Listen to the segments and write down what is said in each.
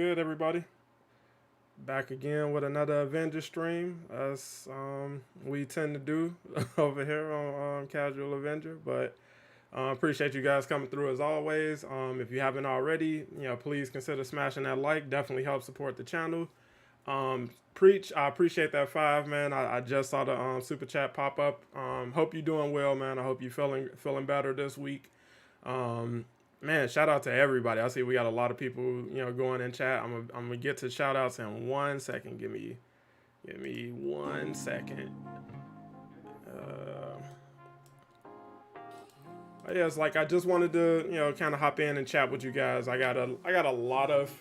good, everybody? Back again with another Avenger stream, as we tend to do over here on Casual Avenger. But appreciate you guys coming through as always. If you haven't already, please consider smashing that like. Definitely help support the channel. Preach, I appreciate that 5, man. I just saw the super chat pop up. Hope you're doing well, man. I hope you're feeling better this week. Man, shout out to everybody. I see we got a lot of people, going in chat. I'm gonna get to shout outs in 1 second. Give me 1 second. Yeah, it's like I just wanted to, kind of hop in and chat with you guys. I got a lot of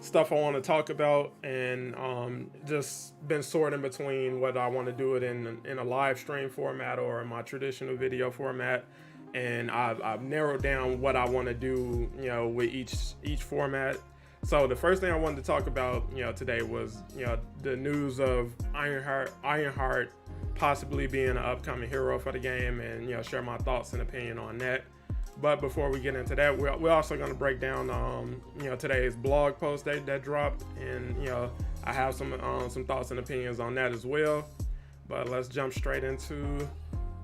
stuff I want to talk about, and just been sorting between whether I want to do it in a live stream format or in my traditional video format. And I've narrowed down what I want to do, with each format. So the first thing I wanted to talk about, today was, the news of Ironheart possibly being an upcoming hero for the game, and share my thoughts and opinion on that. But before we get into that, we're also going to break down, today's blog post that dropped, and I have some thoughts and opinions on that as well. But let's jump straight into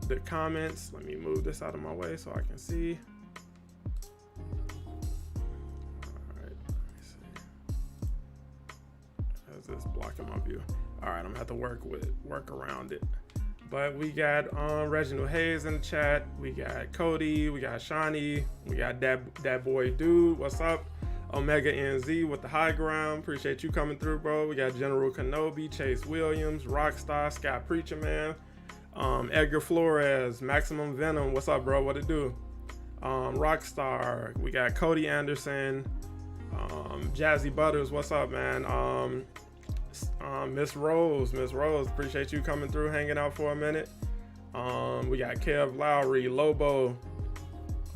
the comments. Let me move this out of my way so I can see. All right, let me see. How's this blocking my view? All right, I'm gonna have to work around it. But we got Reginald Hayes in the chat. We got Cody. We got Shawnee. We got that boy dude. What's up? Omega NZ with the high ground. Appreciate you coming through, bro. We got General Kenobi, Chase Williams, Rockstar, Scott Preacher Man. Edgar Flores, Maximum Venom, what's up, bro? What it do? Rockstar, we got Cody Anderson, Jazzy Butters, what's up, man? Miss Rose, appreciate you coming through, hanging out for a minute. We got Kev Lowry, Lobo,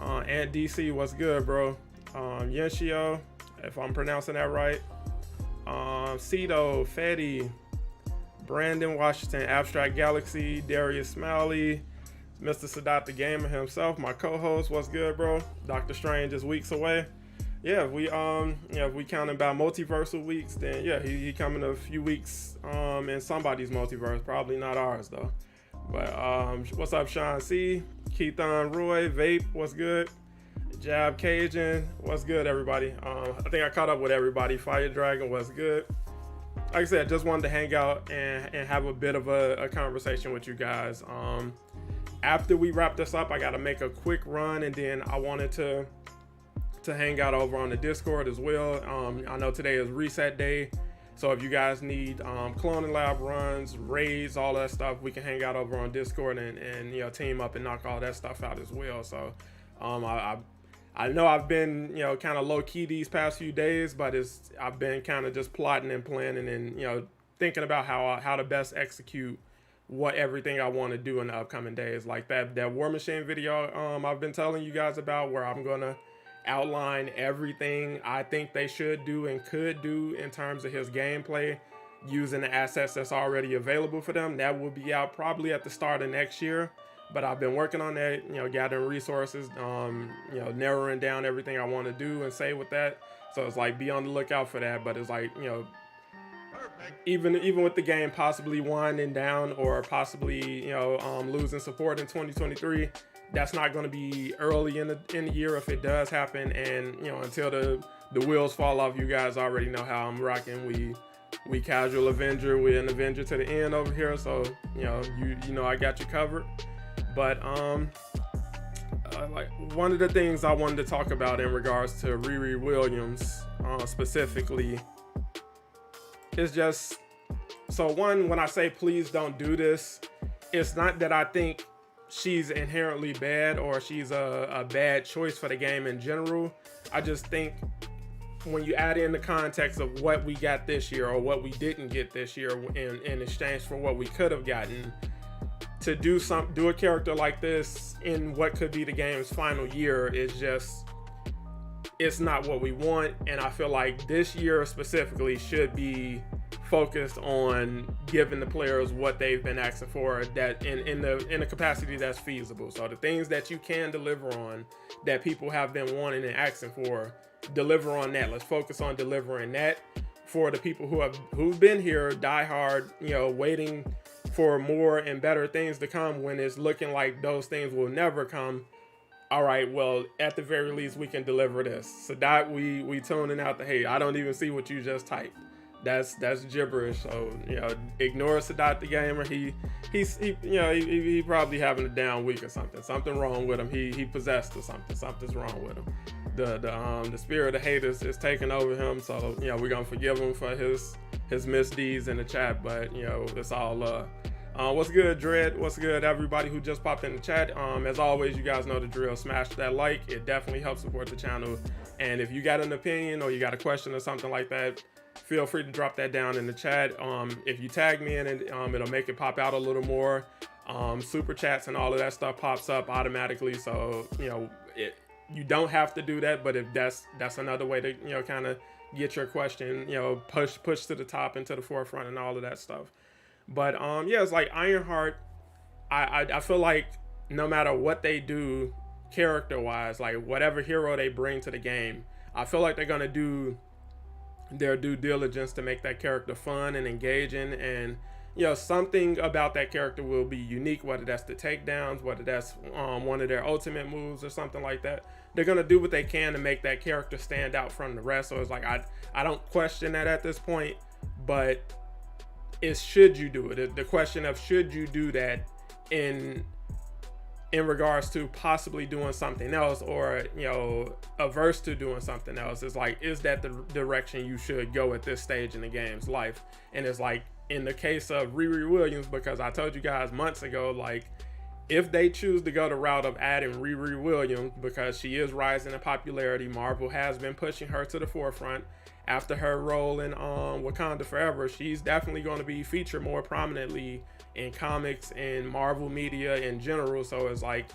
Ant DC, what's good, bro? Yenshio, if I'm pronouncing that right. Cito, Fetty, Brandon Washington, Abstract Galaxy, Darius Smiley, Mr. Sadat the Gamer himself, my co-host, what's good, bro? Doctor Strange is weeks away. Yeah, if we counting by multiversal weeks, then yeah, he coming a few weeks in somebody's multiverse, probably not ours though. But what's up, Sean C, Keithon Roy, Vape, what's good? Jab Cajun, what's good, everybody? I think I caught up with everybody. Fire Dragon, what's good? Like I said, just wanted to hang out and have a bit of a conversation with you guys. After we wrap this up, I got to make a quick run, and then I wanted to hang out over on the Discord as well. I know today is reset day, so if you guys need cloning lab runs, raids, all that stuff, we can hang out over on Discord and team up and knock all that stuff out as well. So I know I've been, kind of low key these past few days, but I've been kind of just plotting and planning and, thinking about how to best execute everything I want to do in the upcoming days. Like that War Machine video I've been telling you guys about, where I'm going to outline everything I think they should do and could do in terms of his gameplay using the assets that's already available for them. That will be out probably at the start of next year. But I've been working on that, gathering resources, narrowing down everything I want to do and say with that. So it's like, be on the lookout for that. But it's like, even with the game possibly winding down or possibly, losing support in 2023, that's not going to be early in the year if it does happen. And, until the wheels fall off, you guys already know how I'm rocking. We casual Avenger. We're an Avenger to the end over here. So, I got you covered. But like one of the things I wanted to talk about in regards to Riri Williams specifically is just, so one, when I say please don't do this, it's not that I think she's inherently bad or she's a bad choice for the game in general. I just think when you add in the context of what we got this year or what we didn't get this year in exchange for what we could have gotten, to do a character like this in what could be the game's final year is just, it's not what we want. And I feel like this year specifically should be focused on giving the players what they've been asking for, that in the capacity that's feasible. So the things that you can deliver on, that people have been wanting and asking for, deliver on that. Let's focus on delivering that for the people who've been here diehard, waiting for more and better things to come, when it's looking like those things will never come. All right, well, at the very least, we can deliver this. So that we tuning out the hate. I don't even see what you just typed. That's gibberish. So ignore Sadat the gamer. He probably having a down week or something. Something wrong with him. He possessed or something. Something's wrong with him. The spirit of hate is taking over him. So we're gonna forgive him for his misdeeds in the chat. But it's all love. What's good, Dread? What's good, everybody who just popped in the chat? As always, you guys know the drill. Smash that like. It definitely helps support the channel. And if you got an opinion or you got a question or something like that, feel free to drop that down in the chat. If you tag me in it, it'll make it pop out a little more. Super chats and all of that stuff pops up automatically. So you don't have to do that, but if that's another way to kind of get your question push to the top and to the forefront and all of that stuff. But it's like Ironheart. I feel like no matter what they do character wise, like whatever hero they bring to the game, I feel like they're gonna do their due diligence to make that character fun and engaging, and something about that character will be unique, whether that's the takedowns, whether that's one of their ultimate moves or something like that. They're gonna do what they can to make that character stand out from the rest. So it's like I don't question that at this point, but it's should you do it. The question of should you do that in regards to possibly doing something else, or averse to doing something else, is like, is that the direction you should go at this stage in the game's life? And it's like in the case of Riri Williams, because I told you guys months ago, like if they choose to go the route of adding Riri Williams, because she is rising in popularity, Marvel has been pushing her to the forefront. After her role in Wakanda Forever, she's definitely going to be featured more prominently in comics and Marvel media in general. So it's like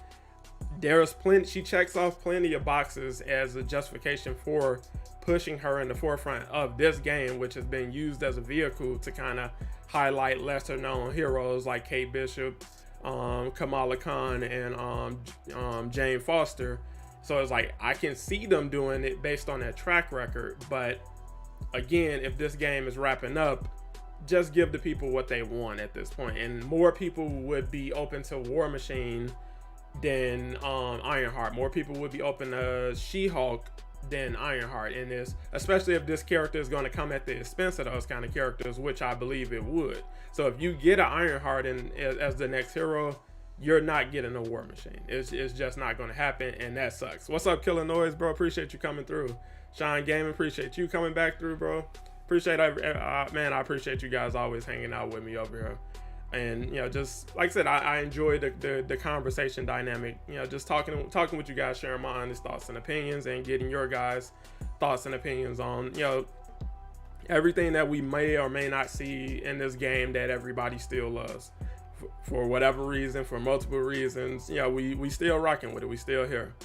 there's plenty, she checks off plenty of boxes as a justification for pushing her in the forefront of this game, which has been used as a vehicle to kind of highlight lesser known heroes like Kate Bishop, Kamala Khan, and Jane Foster. So it's like I can see them doing it based on that track record, but again, if this game is wrapping up, just give the people what they want at this point. And more people would be open to War Machine than Ironheart. More people would be open to She-Hulk than Ironheart in this, especially if this character is going to come at the expense of those kind of characters, which I believe it would. So if you get an Ironheart as the next hero, you're not getting a War Machine. It's just not going to happen, and that sucks. What's up, Killer Noise, bro? Appreciate you coming through. Shine Gaming, appreciate you coming back through, bro. Appreciate man, I appreciate you guys always hanging out with me over here. And just like I said, I enjoy the conversation dynamic. Just talking with you guys, sharing my honest thoughts and opinions, and getting your guys' thoughts and opinions on everything that we may or may not see in this game that everybody still loves. For whatever reason, for multiple reasons, we still rocking with it. We still here.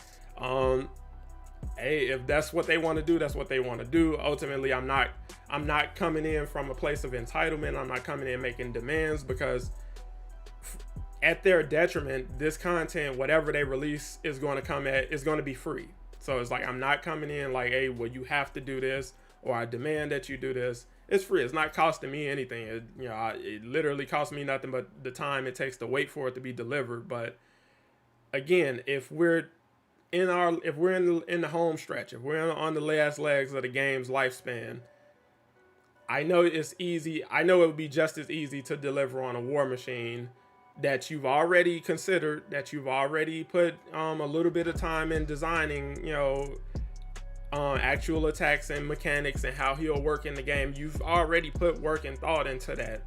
Hey, if that's what they want to do, that's what they want to do. Ultimately, I'm not coming in from a place of entitlement. I'm not coming in making demands, because at their detriment, this content, whatever they release, is going to be free. So it's like I'm not coming in like, hey, well, you have to do this, or I demand that you do this. It's free. It's not costing me anything. It literally costs me nothing but the time it takes to wait for it to be delivered. But again, if we're in the home stretch, if we're on the last legs of the game's lifespan, I know it's easy. I know it would be just as easy to deliver on a War Machine that you've already considered, that you've already put a little bit of time in designing, actual attacks and mechanics and how he'll work in the game. You've already put work and thought into that.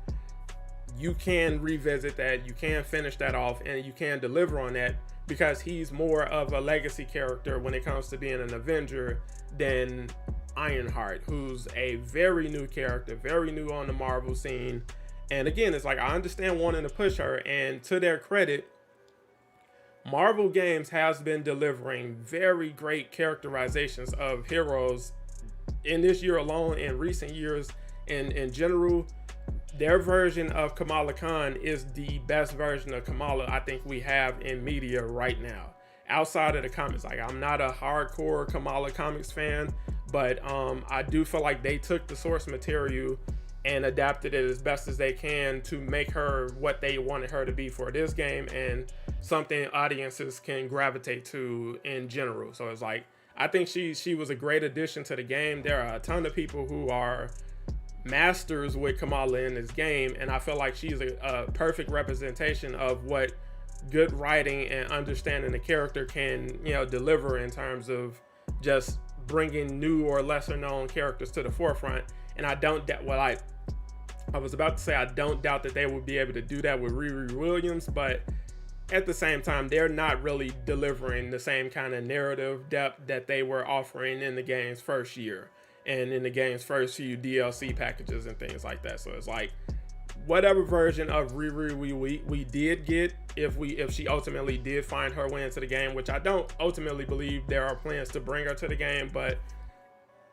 You can revisit that, you can finish that off, and you can deliver on that, because he's more of a legacy character when it comes to being an Avenger than Ironheart, who's a very new character, very new on the Marvel scene. And again, it's like I understand wanting to push her, and to their credit, Marvel Games has been delivering very great characterizations of heroes in this year alone, in recent years in general. their version of Kamala Khan is the best version of Kamala I think we have in media right now. Outside of the comics, like I'm not a hardcore Kamala comics fan, but I do feel like they took the source material and adapted it as best as they can to make her what they wanted her to be for this game, and something audiences can gravitate to in general. So it's like, I think she was a great addition to the game. There are a ton of people who are masters with Kamala in this game, and I feel like she's a perfect representation of what good writing and understanding the character can, deliver in terms of just bringing new or lesser known characters to the forefront. And I don't I was about to say, I don't doubt that they will be able to do that with Riri Williams, but at the same time, they're not really delivering the same kind of narrative depth that they were offering in the game's first year and in the game's first few DLC packages and things like that. So it's like, whatever version of Riri we did get, if she ultimately did find her way into the game, which I don't ultimately believe there are plans to bring her to the game, but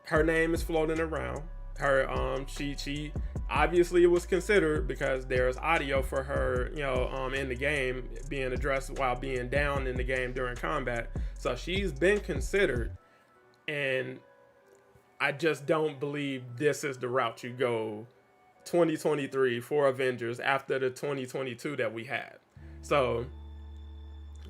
her name is floating around. Her she obviously it was considered because there's audio for her, in the game being addressed while being down in the game during combat. So she's been considered, and I just don't believe this is the route you go 2023 for Avengers after the 2022 that we had. So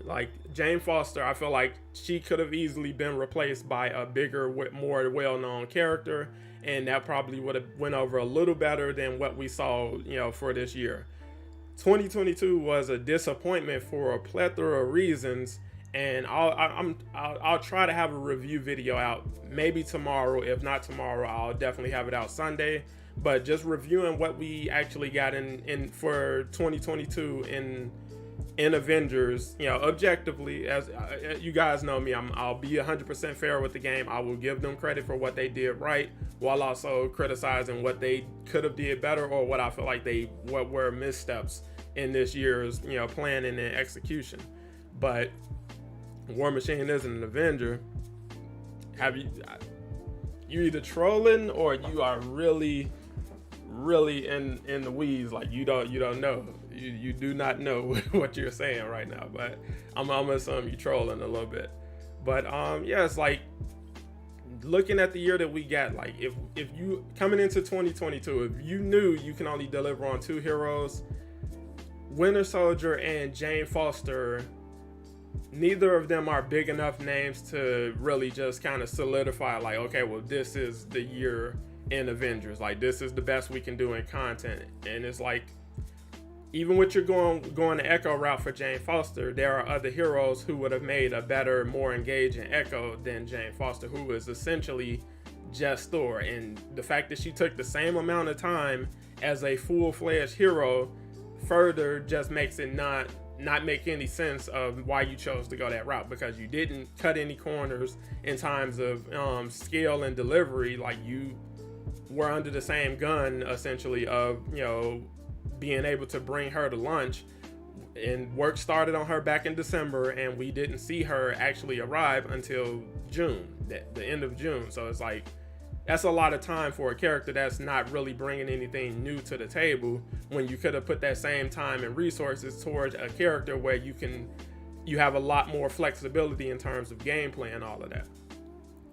like Jane Foster, I feel like she could have easily been replaced by a bigger, more well-known character, and that probably would have went over a little better than what we saw, for this year. 2022 was a disappointment for a plethora of reasons, and I'll try to have a review video out maybe tomorrow. If not tomorrow, I'll definitely have it out Sunday. But just reviewing what we actually got in for 2022 in Avengers, objectively, as you guys know me, I'll be 100% fair with the game. I will give them credit for what they did right, while also criticizing what they could have did better, or what I feel like what were missteps in this year's planning and execution. But War Machine isn't an Avenger. Have you either trolling or you are really in the weeds? Like you don't know. You do not know what you're saying right now, but I'm assuming you trolling a little bit. But it's like, looking at the year that we got, like if you coming into 2022, if you knew you can only deliver on two heroes, Winter Soldier and Jane Foster, neither of them are big enough names to really just kind of solidify, like, okay, well, this is the year in Avengers. Like, this is the best we can do in content. And it's like, even with your going the Echo route for Jane Foster, there are other heroes who would have made a better, more engaging Echo than Jane Foster, who is essentially just Thor. And the fact that she took the same amount of time as a full-fledged hero further just makes it not make any sense of why you chose to go that route, because you didn't cut any corners in terms of scale and delivery. Like, you were under the same gun essentially of being able to bring her to launch, and work started on her back in December, and we didn't see her actually arrive until June, the end of June. So it's like, that's a lot of time for a character that's not really bringing anything new to the table, when you could have put that same time and resources towards a character where you have a lot more flexibility in terms of gameplay and all of that.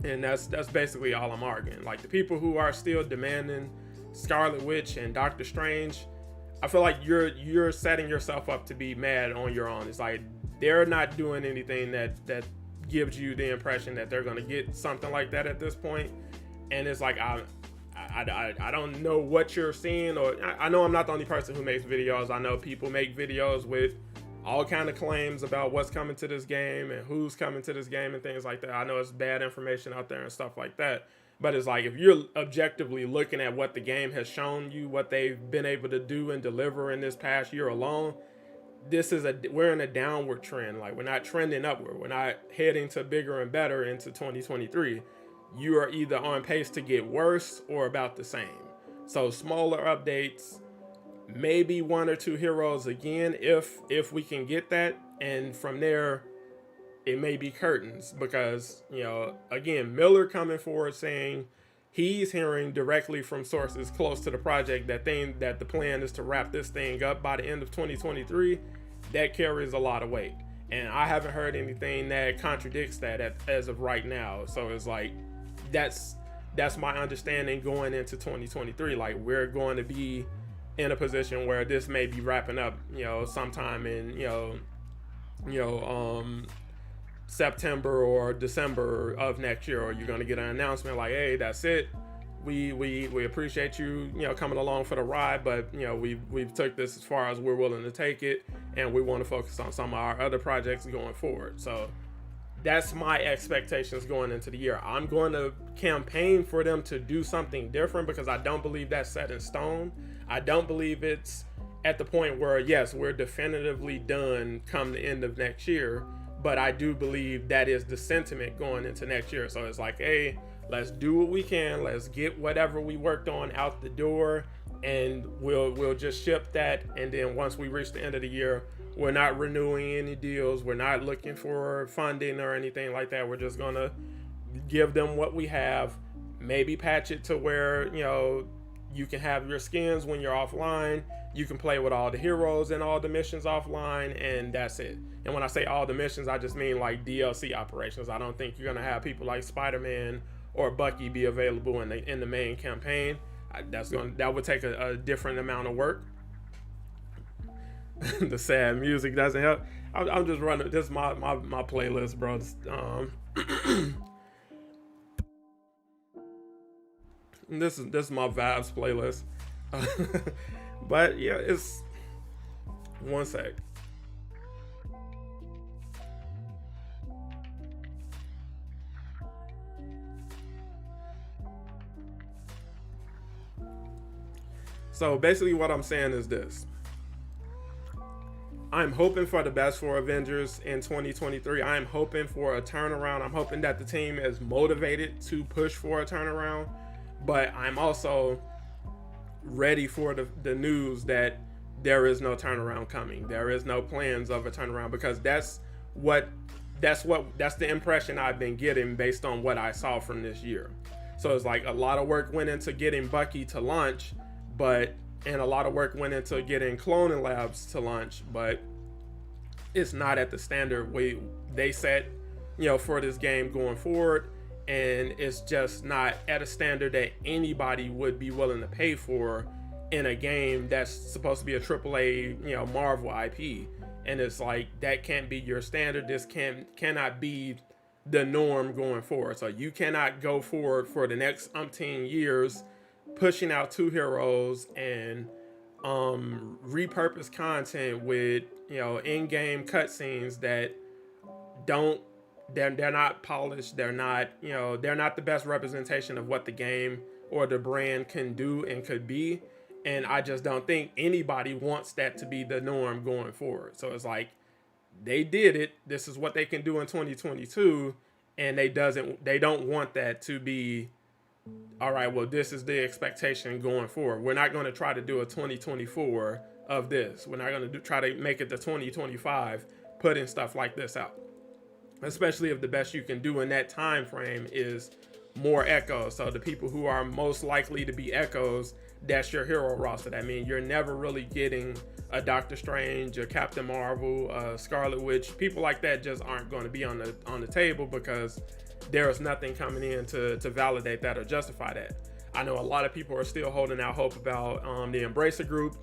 And that's basically all I'm arguing. Like, the people who are still demanding Scarlet Witch and Doctor Strange, I feel like you're setting yourself up to be mad on your own. It's like, they're not doing anything that gives you the impression that they're going to get something like that at this point. And it's like, I don't know what you're seeing, or I know I'm not the only person who makes videos. I know people make videos with all kind of claims about what's coming to this game and who's coming to this game and things like that. I know it's bad information out there and stuff like that. But it's like, if you're objectively looking at what the game has shown you, what they've been able to do and deliver in this past year alone, we're in a downward trend. Like, we're not trending upward. We're not heading to bigger and better into 2023. You are either on pace to get worse or about the same. So smaller updates, maybe one or two heroes again, if we can get that. And from there, it may be curtains, because, again, Miller coming forward saying he's hearing directly from sources close to the project that the plan is to wrap this thing up by the end of 2023. That carries a lot of weight, and I haven't heard anything that contradicts that as of right now. So it's like that's my understanding going into 2023. Like, we're going to be in a position where this may be wrapping up, sometime in September or December of next year, or you're going to get an announcement like, hey, that's it. We appreciate you, coming along for the ride, but we've took this as far as we're willing to take it, and we want to focus on some of our other projects going forward. So that's my expectations going into the year. I'm going to campaign for them to do something different, because I don't believe that's set in stone. I don't believe it's at the point where, yes, we're definitively done come the end of next year, but I do believe that is the sentiment going into next year. So it's like, hey, let's do what we can. Let's get whatever we worked on out the door, and we'll just ship that. And then once we reach the end of the year, we're not renewing any deals. We're not looking for funding or anything like that. We're just gonna give them what we have, maybe patch it to where, you can have your skins when you're offline. You can play with all the heroes and all the missions offline, and that's it. And when I say all the missions, I just mean like DLC operations. I don't think you're gonna have people like Spider-Man or Bucky be available in the main campaign. That would take a different amount of work. The sad music doesn't help. I'm just running. This is my playlist, bro. This is my vibes playlist. But yeah, it's one sec. So basically what I'm saying is this. I'm hoping for the best for Avengers in 2023. I'm hoping for a turnaround. I'm hoping that the team is motivated to push for a turnaround. But I'm also ready for the news that there is no turnaround coming. There is no plans of a turnaround, because that's the impression I've been getting based on what I saw from this year. So it's like a lot of work went into getting Bucky to launch, and a lot of work went into getting Cloning Labs to launch, but it's not at the standard they set, for this game going forward. And it's just not at a standard that anybody would be willing to pay for in a game that's supposed to be a AAA, Marvel IP. And it's like, that can't be your standard. This cannot be the norm going forward. So you cannot go forward for the next umpteen years pushing out two heroes and repurpose content with, in-game cutscenes that they're not polished. They're not the best representation of what the game or the brand can do and could be. And I just don't think anybody wants that to be the norm going forward. So it's like, they did it. This is what they can do in 2022. And they don't want that to be, all right, well, this is the expectation going forward. We're not going to try to do a 2024 of this. We're not going to try to make it to 2025, putting stuff like this out. Especially if the best you can do in that time frame is more echoes. So the people who are most likely to be echoes, that's your hero roster. I mean, you're never really getting a Doctor Strange, a Captain Marvel, Scarlet Witch. People like that just aren't going to be on the table, because there is nothing coming in to validate that or justify that. I know a lot of people are still holding out hope about the Embracer Group,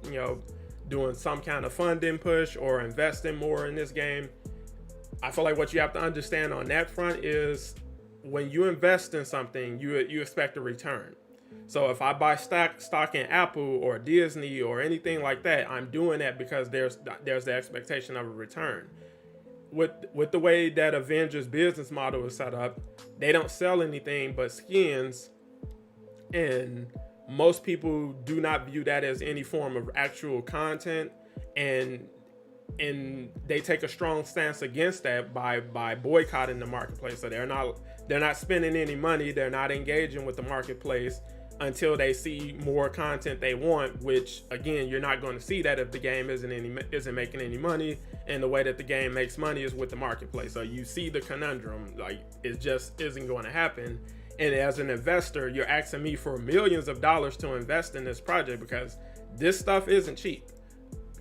doing some kind of funding push or investing more in this game. I feel like what you have to understand on that front is, when you invest in something, you expect a return. So if I buy stock in Apple or Disney or anything like that, I'm doing that because there's the expectation of a return. With the way that Avengers business model is set up, they don't sell anything but skins, and most people do not view that as any form of actual content, and they take a strong stance against that by boycotting the marketplace. So they're not spending any money, they're not engaging with the marketplace until they see more content they want, which again, you're not going to see that if the game isn't making any money, and the way that the game makes money is with the marketplace. So you see the conundrum, like, it just isn't going to happen And as an investor, you're asking me for millions of dollars to invest in this project because this stuff isn't cheap.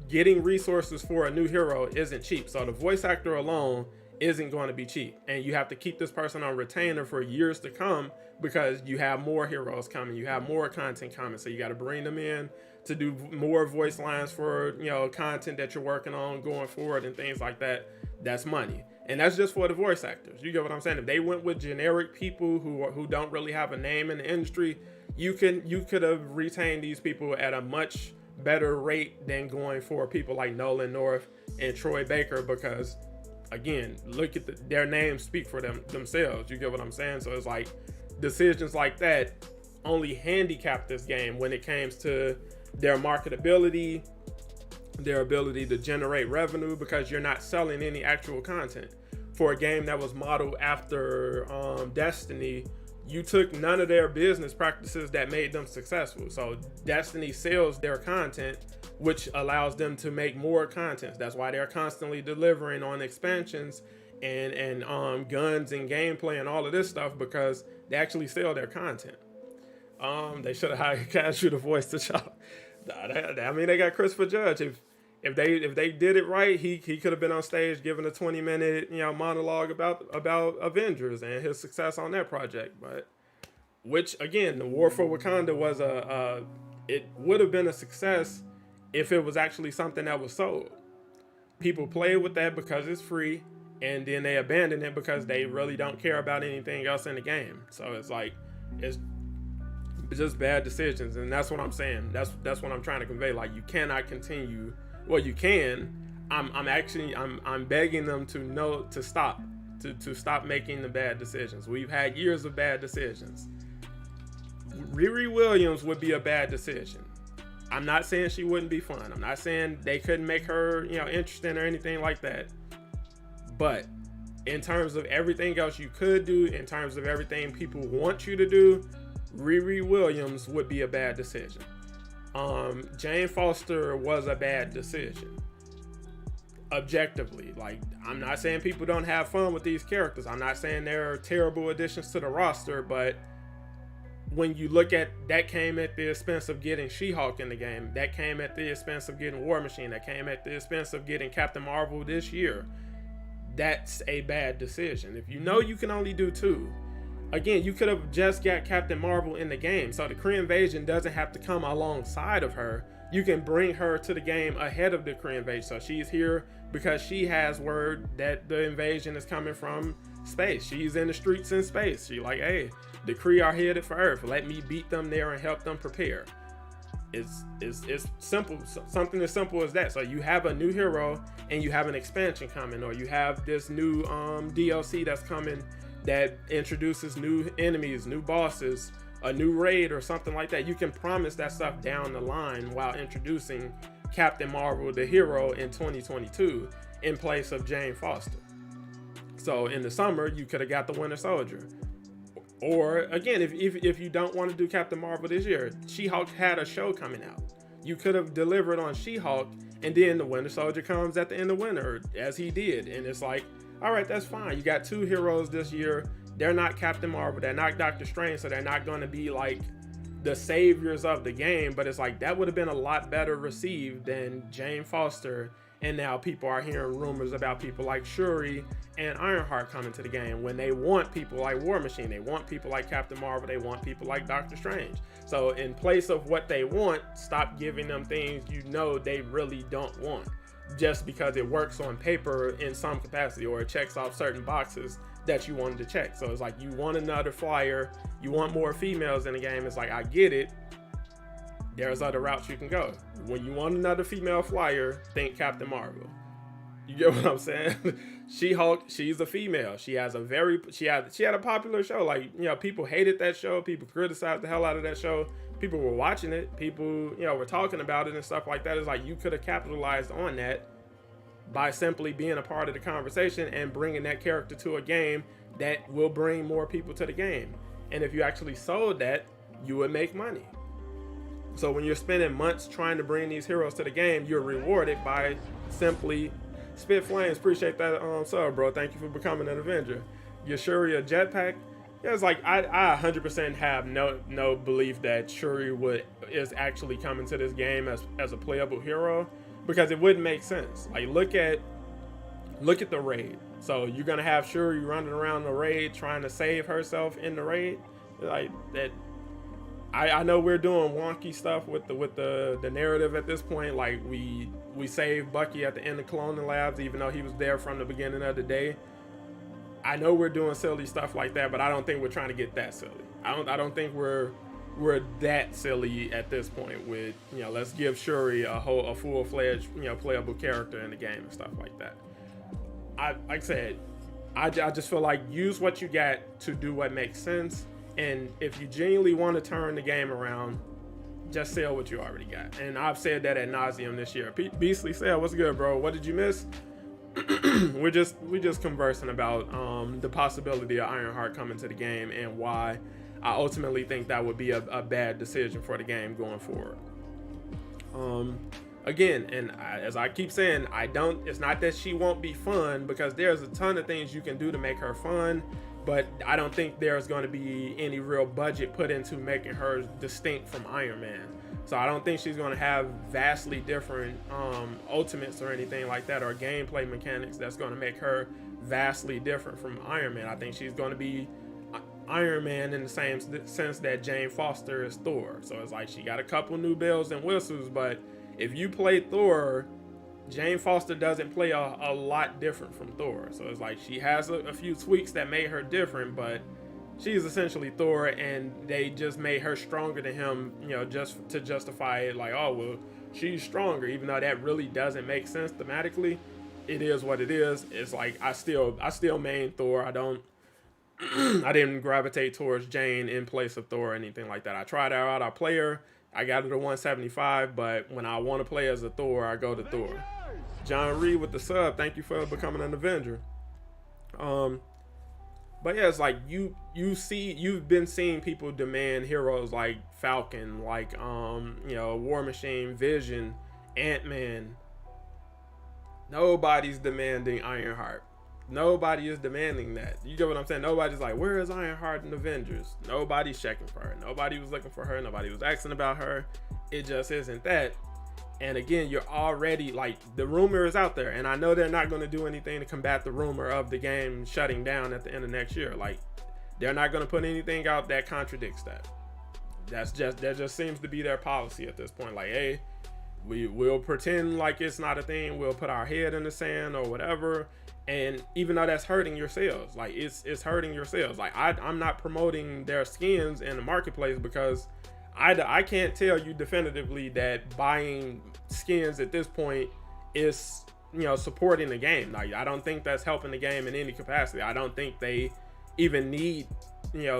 Getting resources for a new hero isn't cheap. So the voice actor alone isn't going to be cheap. And you have to keep this person on retainer for years to come because you have more heroes coming. You have more content coming. So you got to bring them in to do more voice lines for, content that you're working on going forward and things like that. That's money. And that's just for the voice actors. You get what I'm saying? If they went with generic people who don't really have a name in the industry, you could have retained these people at a much better rate than going for people like Nolan North and Troy Baker, because again, look at their names speak for themselves. You get what I'm saying? So it's like decisions like that only handicap this game when it comes to their marketability, their ability to generate revenue, because you're not selling any actual content. For a game that was modeled after Destiny, you took none of their business practices that made them successful. So Destiny sells their content, which allows them to make more content. That's why they're constantly delivering on expansions and guns and gameplay and all of this stuff, because they actually sell their content. They should have hired Cashew to voice the show. I mean, they got Christopher Judge. If they did it right, he could have been on stage giving a 20-minute monologue about Avengers and his success on that project. But which again, the War for Wakanda was it would have been a success if it was actually something that was sold. People play with that because it's free, and then they abandon it because they really don't care about anything else in the game. So it's like it's just bad decisions, and that's what I'm saying. That's what I'm trying to convey. Like, you cannot continue. Well, you can. I'm begging them to stop making the bad decisions. We've had years of bad decisions. Riri Williams would be a bad decision. I'm not saying she wouldn't be fun. I'm not saying they couldn't make her, interesting or anything like that. But in terms of everything else you could do, in terms of everything people want you to do, Riri Williams would be a bad decision. Jane Foster was a bad decision. Objectively, like, I'm not saying people don't have fun with these characters. I'm not saying they're terrible additions to the roster, but when you look at that, came at the expense of getting She-Hulk in the game. That came at the expense of getting War Machine. That came at the expense of getting Captain Marvel this year. That's a bad decision. If you know you can only do two, again, you could have just got Captain Marvel in the game. So the Kree invasion doesn't have to come alongside of her. You can bring her to the game ahead of the Kree invasion. So she's here because she has word that the invasion is coming from space. She's in the streets in space. She's like, hey, the Kree are headed for Earth. Let me beat them there and help them prepare. It's simple. Something as simple as that. So you have a new hero and you have an expansion coming, or you have this new DLC that's coming that introduces new enemies, new bosses, a new raid or something like that. You can promise that stuff down the line while introducing Captain Marvel, the hero, in 2022 in place of Jane Foster. So in the summer, you could have got the Winter Soldier. Or again, if you don't want to do Captain Marvel this year, She-Hulk had a show coming out. You could have delivered on She-Hulk, and then the Winter Soldier comes at the end of winter, as he did. And it's like, all right, that's fine. You got two heroes this year. They're not Captain Marvel. They're not Doctor Strange, so they're not going to be like the saviors of the game. But it's like, that would have been a lot better received than Jane Foster. And now people are hearing rumors about people like Shuri and Ironheart coming to the game, when they want people like War Machine. They want people like Captain Marvel. They want people like Doctor Strange. So in place of what they want, stop giving them things they really don't want, just because it works on paper in some capacity, or it checks off certain boxes that you wanted to check. So it's like, you want another flyer, you want more females in the game. It's like, I get it. There's other routes you can go. When you want another female flyer, think Captain Marvel. You get what I'm saying? She-Hulk, she's a female. She had a popular show. Like, people hated that show. People criticized the hell out of that show. People were watching it. People, were talking about it and stuff like that. It's like, you could have capitalized on that by simply being a part of the conversation and bringing that character to a game that will bring more people to the game. And if you actually sold that, you would make money. So when you're spending months trying to bring these heroes to the game, you're rewarded by simply Spit Flames. Appreciate that sub, bro. Thank you for becoming an Avenger. Your Shuri a jetpack. Yeah, it's like I 100% have no belief that Shuri is actually coming to this game as a playable hero, because it wouldn't make sense. Like look at the raid. So you're gonna have Shuri running around the raid trying to save herself in the raid, like that. I know we're doing wonky stuff with the narrative at this point. Like we saved Bucky at the end of Cloning Labs, even though he was there from the beginning of the day. I know we're doing silly stuff like that, but I don't think we're trying to get that silly. I don't think we're that silly at this point with, let's give Shuri a full-fledged, playable character in the game and stuff like that. Like I said, I just feel like use what you got to do what makes sense, and if you genuinely want to turn the game around, just sell what you already got. And I've said that ad nauseum this year. Beastly said, "What's good, bro? What did you miss?" we're just conversing about the possibility of Ironheart coming to the game and why I ultimately think that would be a bad decision for the game going forward. Again, and as I keep saying, it's not that she won't be fun, because there's a ton of things you can do to make her fun, but I don't think there's going to be any real budget put into making her distinct from Iron Man. So I don't think she's going to have vastly different ultimates or anything like that, or gameplay mechanics that's going to make her vastly different from Iron Man. I think she's going to be Iron Man in the same sense that Jane Foster is Thor. So it's like she got a couple new bells and whistles, but if you play Thor, Jane Foster doesn't play a lot different from Thor. So it's like she has a few tweaks that made her different, but she's essentially Thor, and they just made her stronger than him, just to justify it. Like, oh, well, she's stronger, even though that really doesn't make sense thematically. It is what it is. It's like I still main Thor. I didn't gravitate towards Jane in place of Thor or anything like that. I tried her out. I play her. I got her to 175, but when I want to play as a Thor, I go to Thor. John Reed with the sub. Thank you for becoming an Avenger. But yeah, it's like you've been seeing people demand heroes like Falcon, like War Machine, Vision, Ant-Man. Nobody's demanding Ironheart. Nobody is demanding that. You get what I'm saying? Nobody's like, where is Ironheart in Avengers? Nobody's checking for her. Nobody was looking for her. Nobody was asking about her. It just isn't that. And again, you're already, like, the rumor is out there, and I know they're not going to do anything to combat the rumor of the game shutting down at the end of next year. Like, they're not going to put anything out that contradicts that. That just seems to be their policy at this point. Like, hey, we'll pretend like it's not a thing. We'll put our head in the sand or whatever. And even though that's hurting your sales, like it's hurting your sales. Like I'm not promoting their skins in the marketplace because I can't tell you definitively that buying skins at this point is, supporting the game. Like, I don't think that's helping the game in any capacity. I don't think they even need,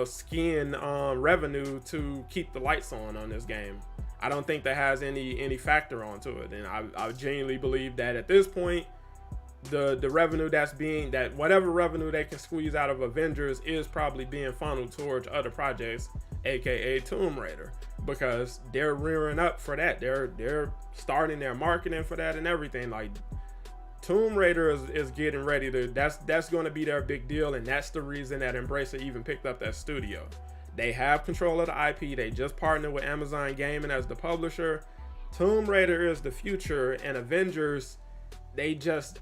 skin revenue to keep the lights on this game. I don't think that has any factor onto it. And I genuinely believe that at this point, the revenue that whatever revenue they can squeeze out of Avengers is probably being funneled towards other projects, aka Tomb Raider, because they're rearing up for that. They're starting their marketing for that and everything. Like, Tomb Raider is getting ready to, that's going to be their big deal, and that's the reason that Embracer even picked up that studio. They have control of the IP. They just partnered with Amazon Gaming as the publisher. Tomb Raider is the future, and Avengers, they just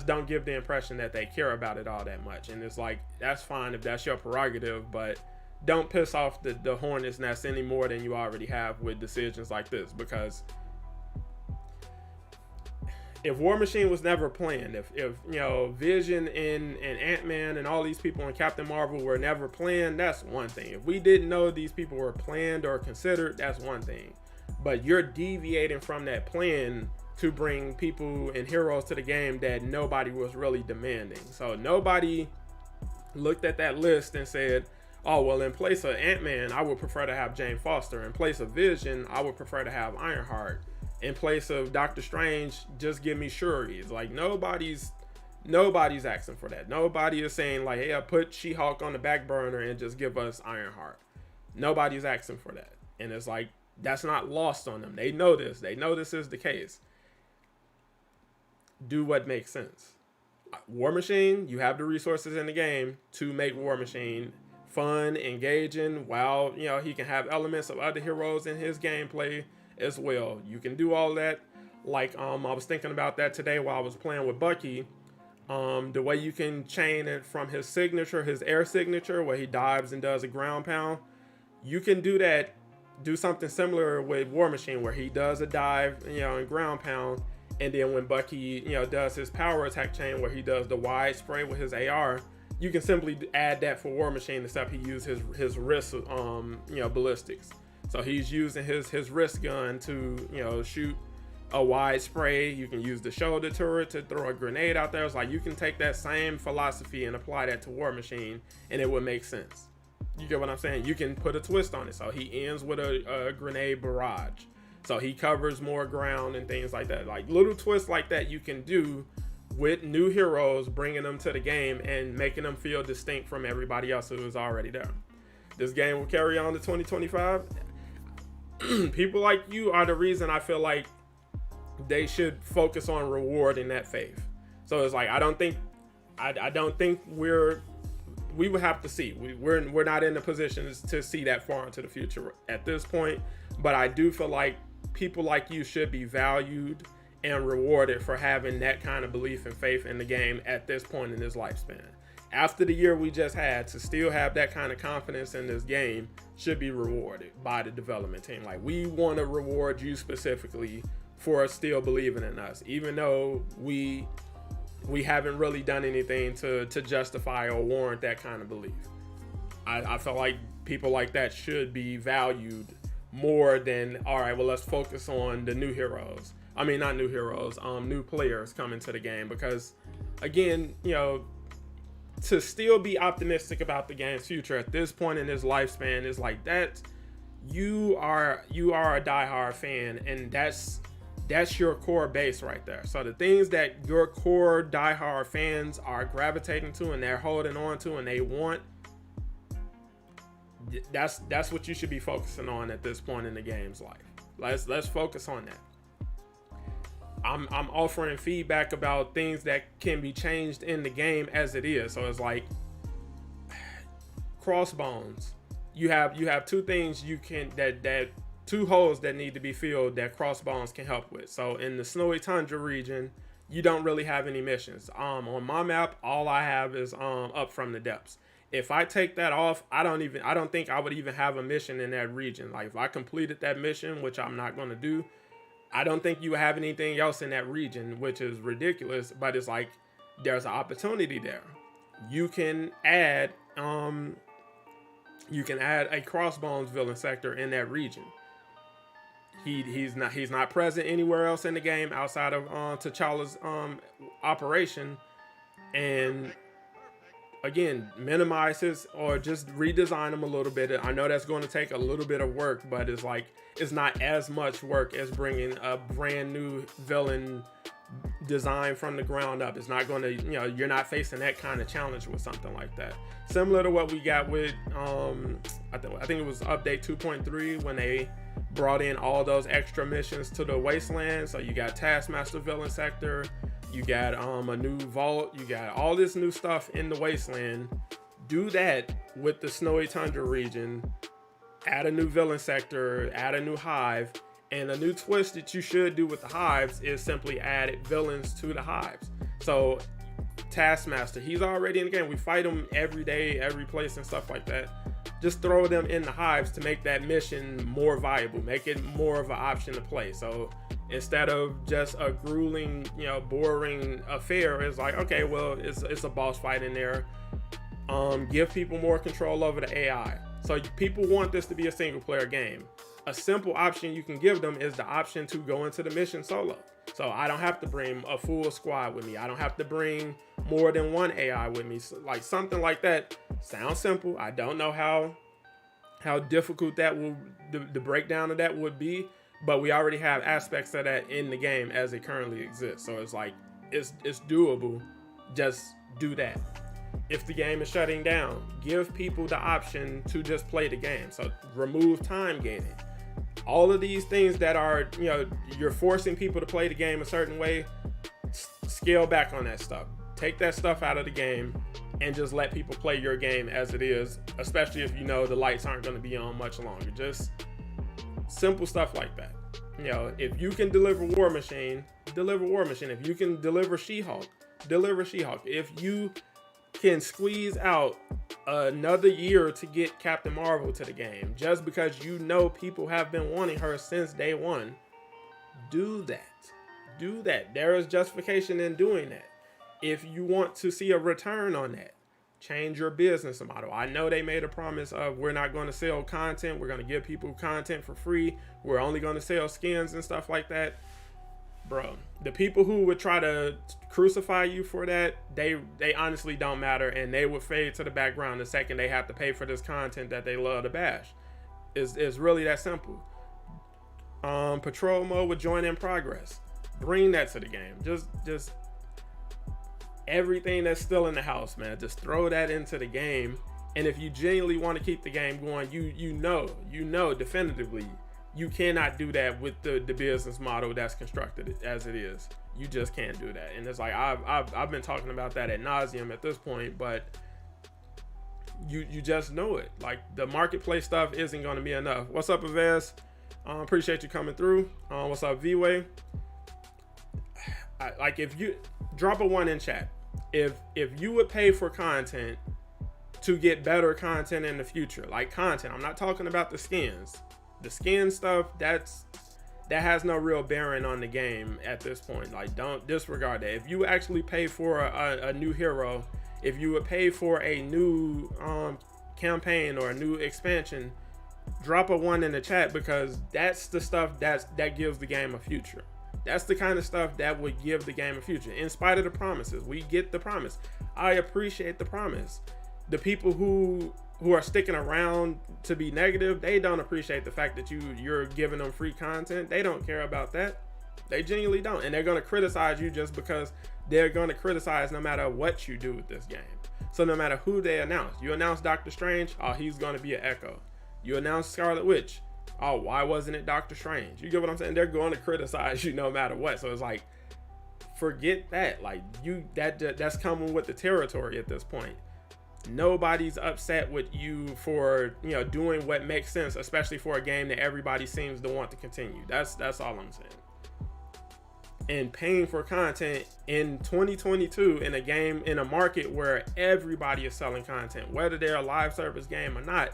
don't give the impression that they care about it all that much. And it's like, that's fine if that's your prerogative, but don't piss off the hornet's nest any more than you already have with decisions like this. Because if War Machine was never planned, if Vision and Ant-Man and all these people in Captain Marvel were never planned, that's one thing. If we didn't know these people were planned or considered, that's one thing. But you're deviating from that plan to bring people and heroes to the game that nobody was really demanding. So nobody looked at that list and said, oh, well, in place of Ant-Man, I would prefer to have Jane Foster. In place of Vision, I would prefer to have Ironheart. In place of Doctor Strange, just give me Shuri. It's like nobody's asking for that. Nobody is saying like, hey, I put She-Hulk on the back burner and just give us Ironheart. Nobody's asking for that. And it's like, that's not lost on them. They know this. They know this is the case. Do what makes sense. War Machine, you have the resources in the game to make War Machine fun, engaging, while, you know, he can have elements of other heroes in his gameplay as well. You can do all that. Like, I was thinking about that today while I was playing with Bucky. The way you can chain it from his signature, his air signature, where he dives and does a ground pound. You can do that, do something similar with War Machine, where he does a dive, you know, and ground pound. And then when Bucky, you know, does his power attack chain, where he does the wide spray with his AR, you can simply add that for War Machine, except he uses his wrist, you know, ballistics. So he's using his wrist gun to, you know, shoot a wide spray. You can use the shoulder turret to throw a grenade out there. It's like you can take that same philosophy and apply that to War Machine, and it would make sense. You get what I'm saying? You can put a twist on it. So he ends with a grenade barrage. So he covers more ground and things like that. Like little twists like that you can do with new heroes, bringing them to the game and making them feel distinct from everybody else who is already there. This game will carry on to 2025. People like you are the reason I feel like they should focus on rewarding that faith. So it's like, I don't think we would have to see. We're not in the position to see that far into the future at this point. But I do feel like people like you should be valued and rewarded for having that kind of belief and faith in the game at this point in this lifespan. After the year we just had, to still have that kind of confidence in this game should be rewarded by the development team. Like, we want to reward you specifically for still believing in us, even though we haven't really done anything to justify or warrant that kind of belief. I feel like people like that should be valued more than, all right, well, let's focus on the new heroes. I mean, not new heroes, new players coming to the game. Because, again, you know, to still be optimistic about the game's future at this point in its lifespan is like that. You are a diehard fan, and that's your core base right there. So the things that your core diehard fans are gravitating to and they're holding on to and they want, that's what you should be focusing on at this point in the game's life. Let's focus on that. I'm offering feedback about things that can be changed in the game as it is. So it's like crossbones. You have two things you can that two holes that need to be filled that crossbones can help with. So in the snowy tundra region, you don't really have any missions. On my map, all I have is up from the depths. If I take that off, I don't think I would even have a mission in that region. Like, if I completed that mission, which I'm not going to do, I don't think you have anything else in that region, which is ridiculous. But it's like, there's an opportunity there. You can add a crossbones villain sector in that region. He's not present anywhere else in the game outside of T'Challa's operation. And again, minimize his, or just redesign him a little bit. I know that's going to take a little bit of work, but it's like, it's not as much work as bringing a brand new villain design from the ground up. It's not going to, you know, you're not facing that kind of challenge with something like that. Similar to what we got with, I think it was update 2.3 when they brought in all those extra missions to the wasteland. So you got Taskmaster villain sector, you got a new vault, you got all this new stuff in the wasteland. Do that with the snowy tundra region. Add a new villain sector, add a new hive, and a new twist that you should do with the hives is simply add villains to the hives. So Taskmaster, he's already in the game. We fight him every day, every place and stuff like that. Just throw them in the hives to make that mission more viable, make it more of an option to play. So instead of just a grueling, you know, boring affair, it's like, okay, well, it's a boss fight in there. Give people more control over the AI. So people want this to be a single player game. A simple option you can give them is the option to go into the mission solo. So I don't have to bring a full squad with me. I don't have to bring more than one AI with me. So like something like that sounds simple. I don't know how difficult that will, the breakdown of that would be, but we already have aspects of that in the game as it currently exists. So it's like, it's doable. Just do that. If the game is shutting down, give people the option to just play the game. So remove time gating. All of these things that are, you know, you're forcing people to play the game a certain way, scale back on that stuff. Take that stuff out of the game and just let people play your game as it is, especially if you know the lights aren't going to be on much longer. Just simple stuff like that. You know, if you can deliver War Machine, deliver War Machine. If you can deliver She-Hulk, deliver She-Hulk. If you can squeeze out another year to get Captain Marvel to the game, just because you know people have been wanting her since day one, do that. Do that. There is justification in doing that. If you want to see a return on that, change your business model. I know they made a promise of we're not going to sell content. We're going to give people content for free. We're only going to sell skins and stuff like that. Bro, the people who would try to crucify you for that, they honestly don't matter, and they would fade to the background the second they have to pay for this content that they love to bash. It's really that simple. Patrol mode with join in progress. Bring that to the game. Just everything that's still in the house, man. Just throw that into the game. And if you genuinely want to keep the game going, you know definitively you cannot do that with the business model that's constructed as it is. You just can't do that. And it's like I've been talking about that ad nauseum at this point, but you just know it. Like, the marketplace stuff isn't going to be enough. What's up, Avez? Appreciate you coming through. What's up, V-Way? Like, if you drop a 1 in chat, if you would pay for content to get better content in the future, like content, I'm not talking about the skins. The skin stuff, that has no real bearing on the game at this point. Like, don't disregard that. If you actually pay for a new hero, if you would pay for a new campaign or a new expansion, drop a 1 in the chat, because that's the stuff that gives the game a future. That's the kind of stuff that would give the game a future. In spite of the promises, we get the promise. I appreciate the promise. The people who are sticking around to be negative, they don't appreciate the fact that you're giving them free content. They don't care about that. They genuinely don't. And they're going to criticize you just because they're going to criticize no matter what you do with this game. So no matter who they announce, you announce Doctor Strange, oh, he's going to be an Echo. You announce Scarlet Witch, oh, why wasn't it Doctor Strange? You get what I'm saying? They're going to criticize you no matter what. So it's like, forget that. Like, that's coming with the territory at this point. Nobody's upset with you for, doing what makes sense, especially for a game that everybody seems to want to continue. That's all I'm saying. And paying for content in 2022 in a game, in a market where everybody is selling content, whether they're a live service game or not,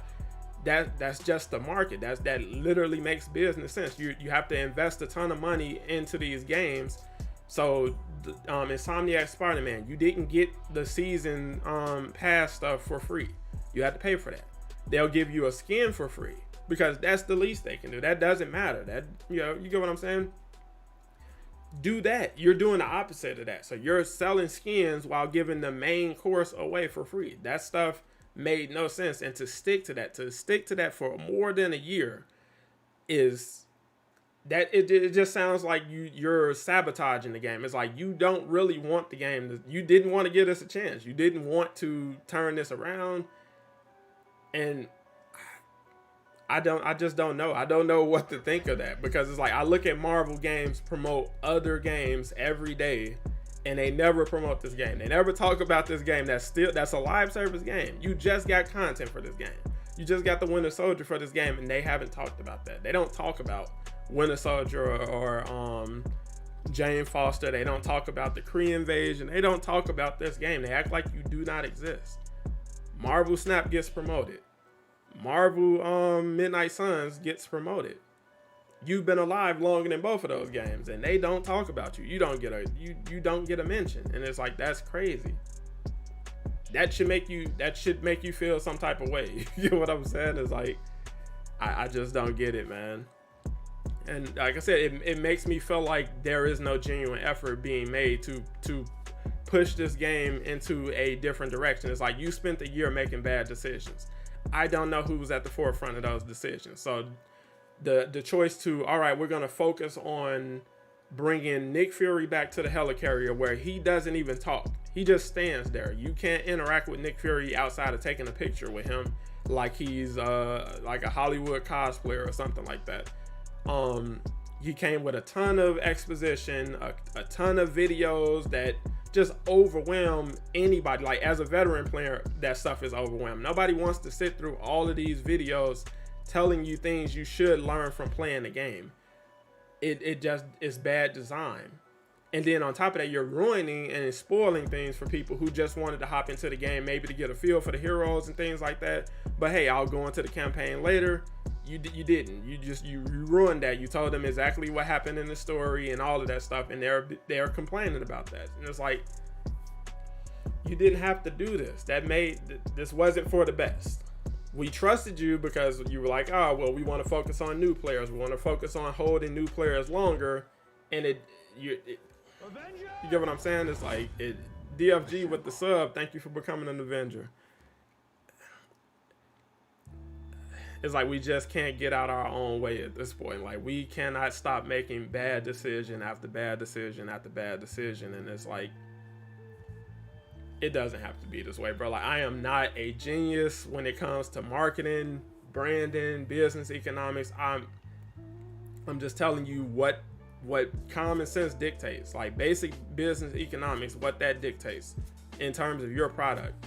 that's just the market. That literally makes business sense. You have to invest a ton of money into these games. So Insomniac Spider-Man, you didn't get the season pass stuff for free. You had to pay for that. They'll give you a skin for free because that's the least they can do. That doesn't matter. That, you get what I'm saying? Do that. You're doing the opposite of that. So you're selling skins while giving the main course away for free. That stuff made no sense. And to stick to that for more than a year is that it just sounds like you're sabotaging the game. It's like you don't really want the game. You didn't want to give us a chance. You didn't want to turn this around. And I just don't know. I don't know what to think of that, because it's like I look at Marvel games promote other games every day, and they never promote this game. They never talk about this game that's a live service game. You just got content for this game. You just got the Winter Soldier for this game, and they haven't talked about that. They don't talk about Winter Soldier or Jane Foster. They don't talk about the Kree invasion. They don't talk about this game. They act like you do not exist. Marvel Snap gets promoted. Marvel Midnight Suns gets promoted. You've been alive longer than both of those games, and they don't talk about you. You don't get a mention, and it's like, that's crazy. That should make you feel some type of way. You know what I'm saying? It's like, I just don't get it, man. And like I said, it makes me feel like there is no genuine effort being made to push this game into a different direction. It's like you spent a year making bad decisions. I don't know who was at the forefront of those decisions. So the choice to, all right, we're going to focus on bringing Nick Fury back to the helicarrier where he doesn't even talk. He just stands there. You can't interact with Nick Fury outside of taking a picture with him like he's like a Hollywood cosplayer or something like that. He came with a ton of exposition, a ton of videos that just overwhelm anybody. Like, as a veteran player, that stuff is overwhelming. Nobody wants to sit through all of these videos telling you things you should learn from playing the game. It just is bad design. And then on top of that, you're ruining and spoiling things for people who just wanted to hop into the game, maybe to get a feel for the heroes and things like that. But hey, I'll go into the campaign later. You didn't. You ruined that. You told them exactly what happened in the story and all of that stuff, and they're complaining about that. And it's like, you didn't have to do this. This wasn't for the best. We trusted you because you were like, oh well, we want to focus on new players. We want to focus on holding new players longer, and you get what I'm saying? It's like DFG with the sub. Thank you for becoming an Avenger. It's like we just can't get out our own way at this point. Like, we cannot stop making bad decision after bad decision after bad decision. And it's like, it doesn't have to be this way, bro. Like, I am not a genius when it comes to marketing, branding, business economics. I'm just telling you what common sense dictates. Like, basic business economics, what that dictates in terms of your product.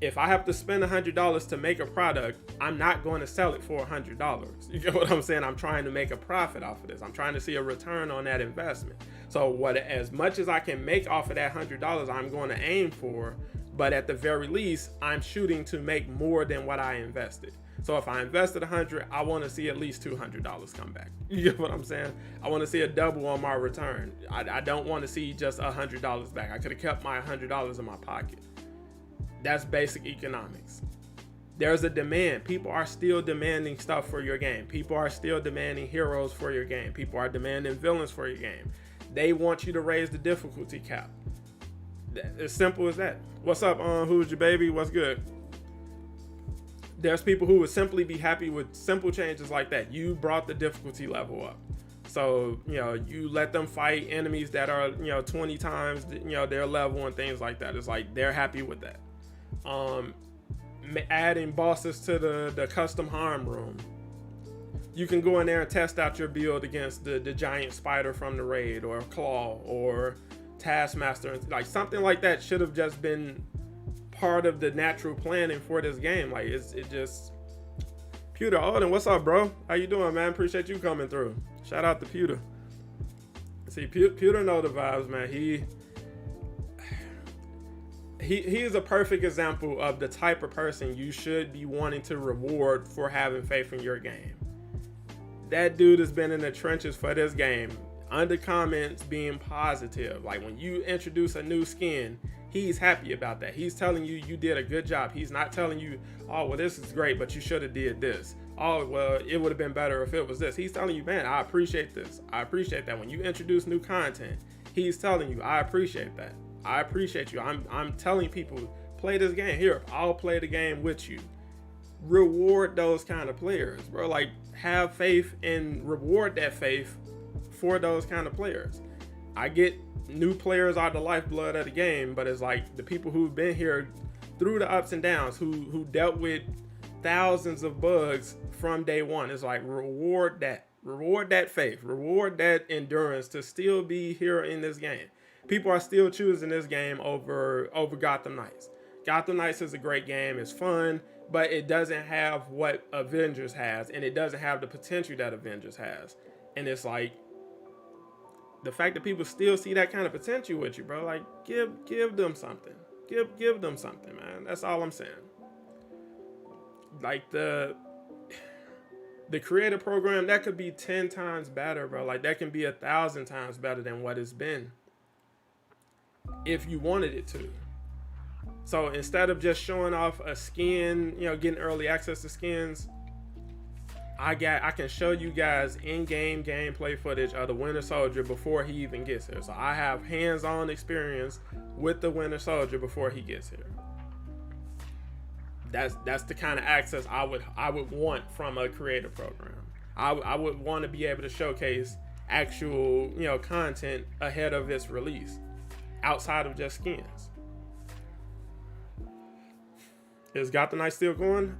If I have to spend $100 to make a product, I'm not going to sell it for $100. You get what I'm saying? I'm trying to make a profit off of this. I'm trying to see a return on that investment. So as much as I can make off of that $100, I'm going to aim for. But at the very least, I'm shooting to make more than what I invested. So if I invested $100, I want to see at least $200 come back. You get what I'm saying? I want to see a double on my return. I don't want to see just $100 back. I could have kept my $100 in my pocket. That's basic economics. There's a demand. People are still demanding stuff for your game. People are still demanding heroes for your game. People are demanding villains for your game. They want you to raise the difficulty cap. As simple as that. What's up, who's your baby? What's good? There's people who would simply be happy with simple changes like that. You brought the difficulty level up. So, you let them fight enemies that are, 20 times, their level and things like that. It's like, they're happy with that. Adding bosses to the custom harm room. You can go in there and test out your build against the giant spider from the raid, or Claw, or Taskmaster. Like, something like that should have just been part of the natural planning for this game. Like, it just... Pewter Alden, what's up, bro? How you doing, man? Appreciate you coming through. Shout out to Pewter. See, Pewter know the vibes, man. He is a perfect example of the type of person you should be wanting to reward for having faith in your game. That dude has been in the trenches for this game, under comments being positive. Like, when you introduce a new skin, he's happy about that. He's telling you did a good job. He's not telling you, oh, well, this is great, but you should have did this. Oh, well, it would have been better if it was this. He's telling you, man, I appreciate this. I appreciate that. When you introduce new content, he's telling you, I appreciate that. I appreciate you. I'm telling people, play this game. Here, I'll play the game with you. Reward those kind of players, bro. Like, have faith and reward that faith for those kind of players. I get new players are the lifeblood of the game, but it's like the people who've been here through the ups and downs, who dealt with thousands of bugs from day one. It's like, reward that faith, reward that endurance to still be here in this game. People are still choosing this game over Gotham Knights. Gotham Knights is a great game. It's fun, but it doesn't have what Avengers has, and it doesn't have the potential that Avengers has. And it's like, the fact that people still see that kind of potential with you, bro, like, give them something. Give them something, man. That's all I'm saying. Like, the creative program, that could be 10 times better, bro. Like, that can be 1,000 times better than what it's been, if you wanted it to. So instead of just showing off a skin, getting early access to skins, I can show you guys in-game gameplay footage of the Winter Soldier before he even gets here. So I have hands-on experience with the Winter Soldier before he gets here. That's the kind of access I would want from a creative program. I would want to be able to showcase actual content ahead of its release, outside of just skins. Is Gotham Knight still going?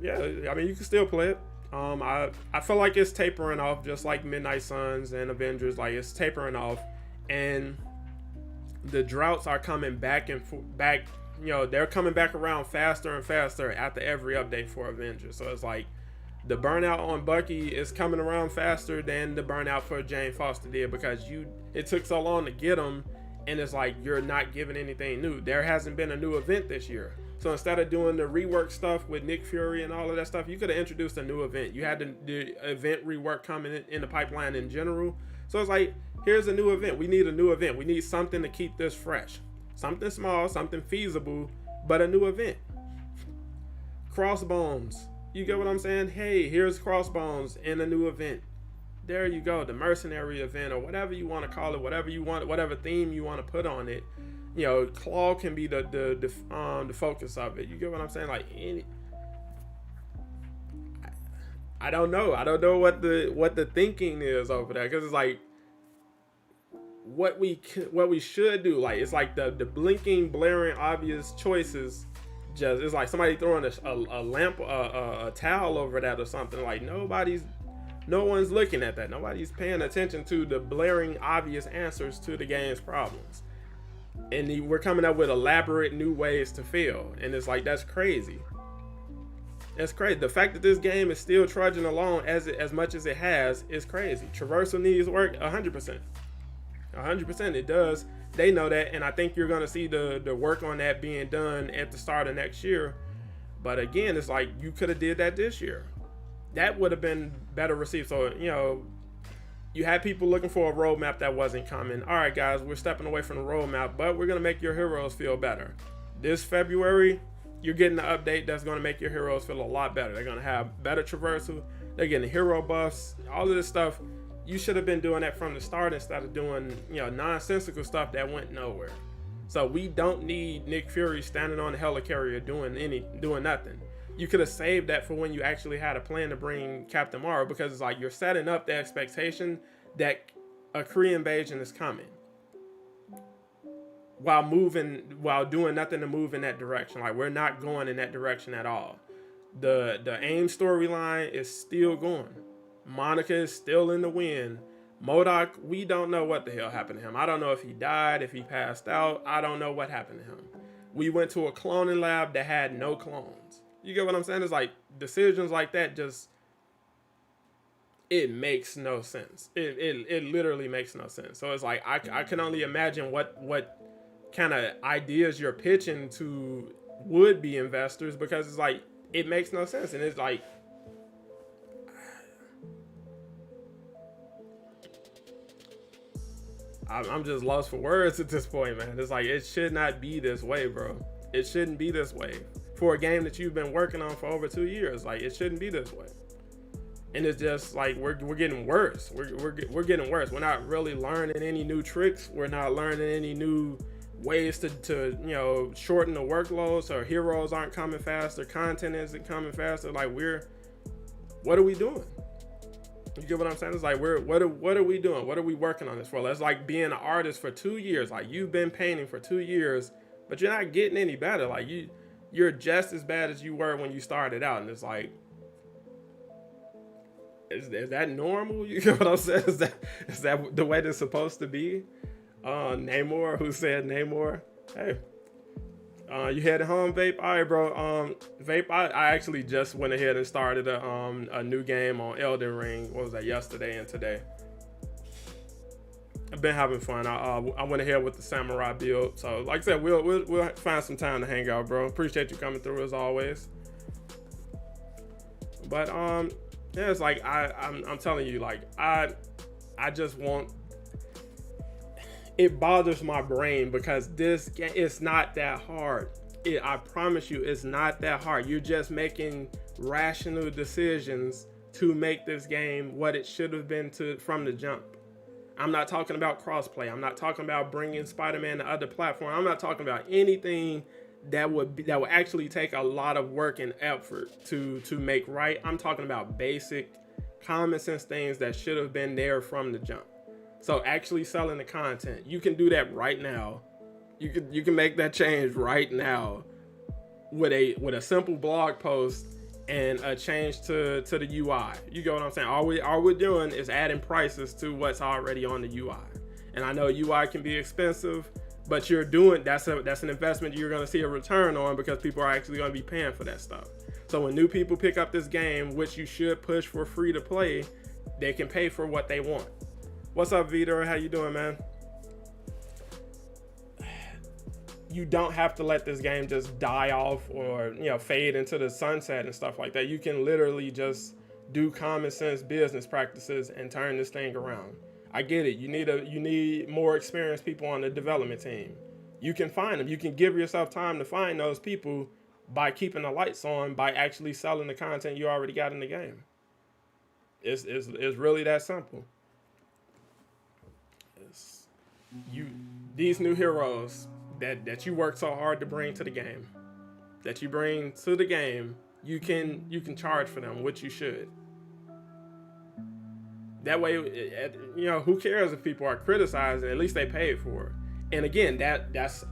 Yeah, I mean, you can still play it. I feel like it's tapering off, just like Midnight Suns and Avengers. Like, it's tapering off, and the droughts are coming back and back. You know, they're coming back around faster and faster after every update for Avengers. So it's like the burnout on Bucky is coming around faster than the burnout for Jane Foster did, because it took so long to get him, and it's like you're not giving anything new. There hasn't been a new event this year. So instead of doing the rework stuff with Nick Fury and all of that stuff, you could have introduced a new event. You had the event rework coming in the pipeline in general. So it's like, here's a new event. We need a new event. We need something to keep this fresh. Something small, something feasible, but a new event. Crossbones. You get what I'm saying? Hey, here's Crossbones in a new event. There you go. The mercenary event, or whatever you want to call it, whatever you want, whatever theme you want to put on it. You know, Claw can be the focus of it. You get what I'm saying? Like, I don't know. I don't know what the thinking is over there, because it's like what we should do. Like, it's like the blinking, blaring, obvious choices. Just, it's like somebody throwing a lamp, a towel over that or something. Like, no one's looking at that. Nobody's paying attention to the blaring, obvious answers to the game's problems. And we're coming up with elaborate new ways to fail. And it's like, that's crazy. That's crazy. The fact that this game is still trudging along as much as it has is crazy. Traversal needs work 100%. 100% it does. They know that, and I think you're going to see the work on that being done at the start of next year. But again, it's like, you could have did that this year. That would have been better received. So, you know, you had people looking for a roadmap that wasn't coming. All right, guys, we're stepping away from the roadmap, but we're going to make your heroes feel better. This February, you're getting an update that's going to make your heroes feel a lot better. They're going to have better traversal. They're getting hero buffs, all of this stuff. You should have been doing that from the start instead of doing, you know, nonsensical stuff that went nowhere. So we don't need Nick Fury standing on the helicarrier doing nothing. You could have saved that for when you actually had a plan to bring Captain Marvel, because it's like you're setting up the expectation that a Kree invasion is coming while doing nothing to move in that direction. Like, we're not going in that direction at all. The AIM storyline is still going. Monica is still in the wind. MODOK, we don't know what the hell happened to him. I don't know if he died, if he passed out. I don't know what happened to him. We went to a cloning lab that had no clones. You get what I'm saying? It's like, decisions like that just, it makes no sense. It literally makes no sense. So it's like, I can only imagine what kind of ideas you're pitching to would-be investors, because it's like, it makes no sense. And it's like, I'm just lost for words at this point, man. It's like, it should not be this way, bro. It shouldn't be this way. For a game that you've been working on for over 2 years, like, it shouldn't be this way. And it's just like, we're getting worse. We're getting worse. We're not really learning any new tricks. We're not learning any new ways to you know, shorten the workload, so heroes aren't coming faster, content isn't coming faster. Like, what are we doing? You get what I'm saying? It's like, what are we doing? What are we working on this for? That's like being an artist for 2 years. Like, you've been painting for 2 years, but you're not getting any better. Like, you're just as bad as you were when you started out. And it's like, is that normal? You get what I'm saying? Is that the way it's supposed to be? Namor, who said Namor? Hey, you headed home, Vape? All right, bro. Vape, I actually just went ahead and started a new game on Elden Ring. What was that, yesterday and today? I've been having fun. I went ahead with the samurai build. So, like I said, we'll find some time to hang out, bro. Appreciate you coming through as always. But yeah, it's like, I'm telling you, like, I just want. It bothers my brain, because this game, it's not that hard. I promise you, it's not that hard. You're just making rational decisions to make this game what it should have been from the jump. I'm not talking about crossplay. I'm not talking about bringing Spider-Man to other platforms. I'm not talking about anything that would actually take a lot of work and effort to make right. I'm talking about basic, common sense things that should have been there from the jump. So actually selling the content, you can do that right now. You can make that change right now with a simple blog post and a change to the UI. You get what I'm saying? All we're doing is adding prices to what's already on the UI. And I know UI can be expensive, but you're doing that's an investment you're going to see a return on, because people are actually going to be paying for that stuff. So when new people pick up this game, which you should push for free to play, they can pay for what they want. What's up, Vitor? How you doing, man? You don't have to let this game just die off or, you know, fade into the sunset and stuff like that. You can literally just do common sense business practices and turn this thing around. I get it. You need more experienced people on the development team. You can find them. You can give yourself time to find those people by keeping the lights on, by actually selling the content you already got in the game. It's really that simple. These new heroes that you work so hard to bring to the game, you can charge for them, which you should. That way, you know, who cares if people are criticizing? At least they paid for it. And again, that's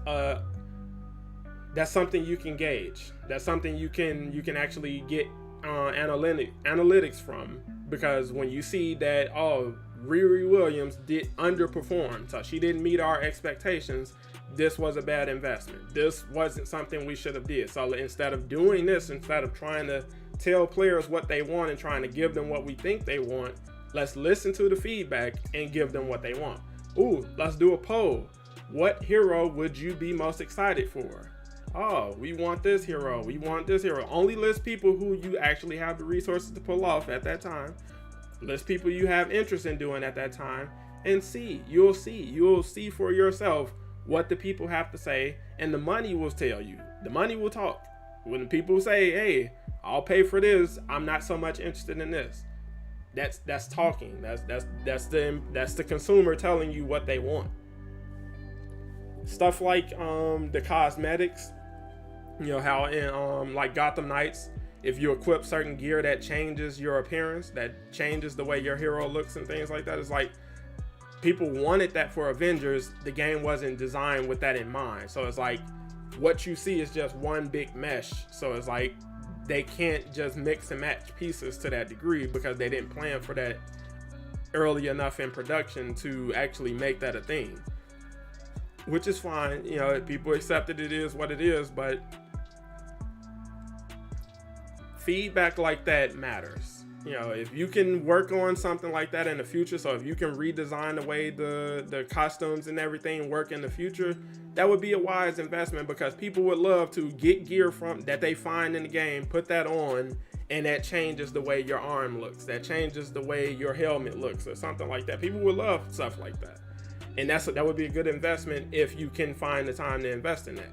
something you can gauge. That's something you can actually get analytics from, because when you see that, oh, Riri Williams did underperform, so she didn't meet our expectations, this was a bad investment. This wasn't something we should have did. So instead of doing this, instead of trying to tell players what they want and trying to give them what we think they want, let's listen to the feedback and give them what they want. Ooh, let's do a poll. What hero would you be most excited for? Oh, we want this hero. We want this hero. Only list people who you actually have the resources to pull off at that time. List people you have interest in doing at that time, and you'll see for yourself what the people have to say, and the money will tell you. The money will talk. When people say, hey, I'll pay for this, I'm not so much interested in this. That's talking. That's the consumer telling you what they want. Stuff like the cosmetics, you know, how in like Gotham Knights, if you equip certain gear that changes your appearance, that changes the way your hero looks and things like that. It's like people wanted that for Avengers. The game wasn't designed with that in mind. So it's like what you see is just one big mesh. So it's like they can't just mix and match pieces to that degree, because they didn't plan for that early enough in production to actually make that a thing. Which is fine, you know, people accepted it is what it is, but feedback like that matters. You know, if you can work on something like that in the future, so if you can redesign the way the costumes and everything work in the future, that would be a wise investment, because people would love to get gear from that they find in the game, put that on, and that changes the way your arm looks, that changes the way your helmet looks, or something like that. People would love stuff like that. And that would be a good investment if you can find the time to invest in that.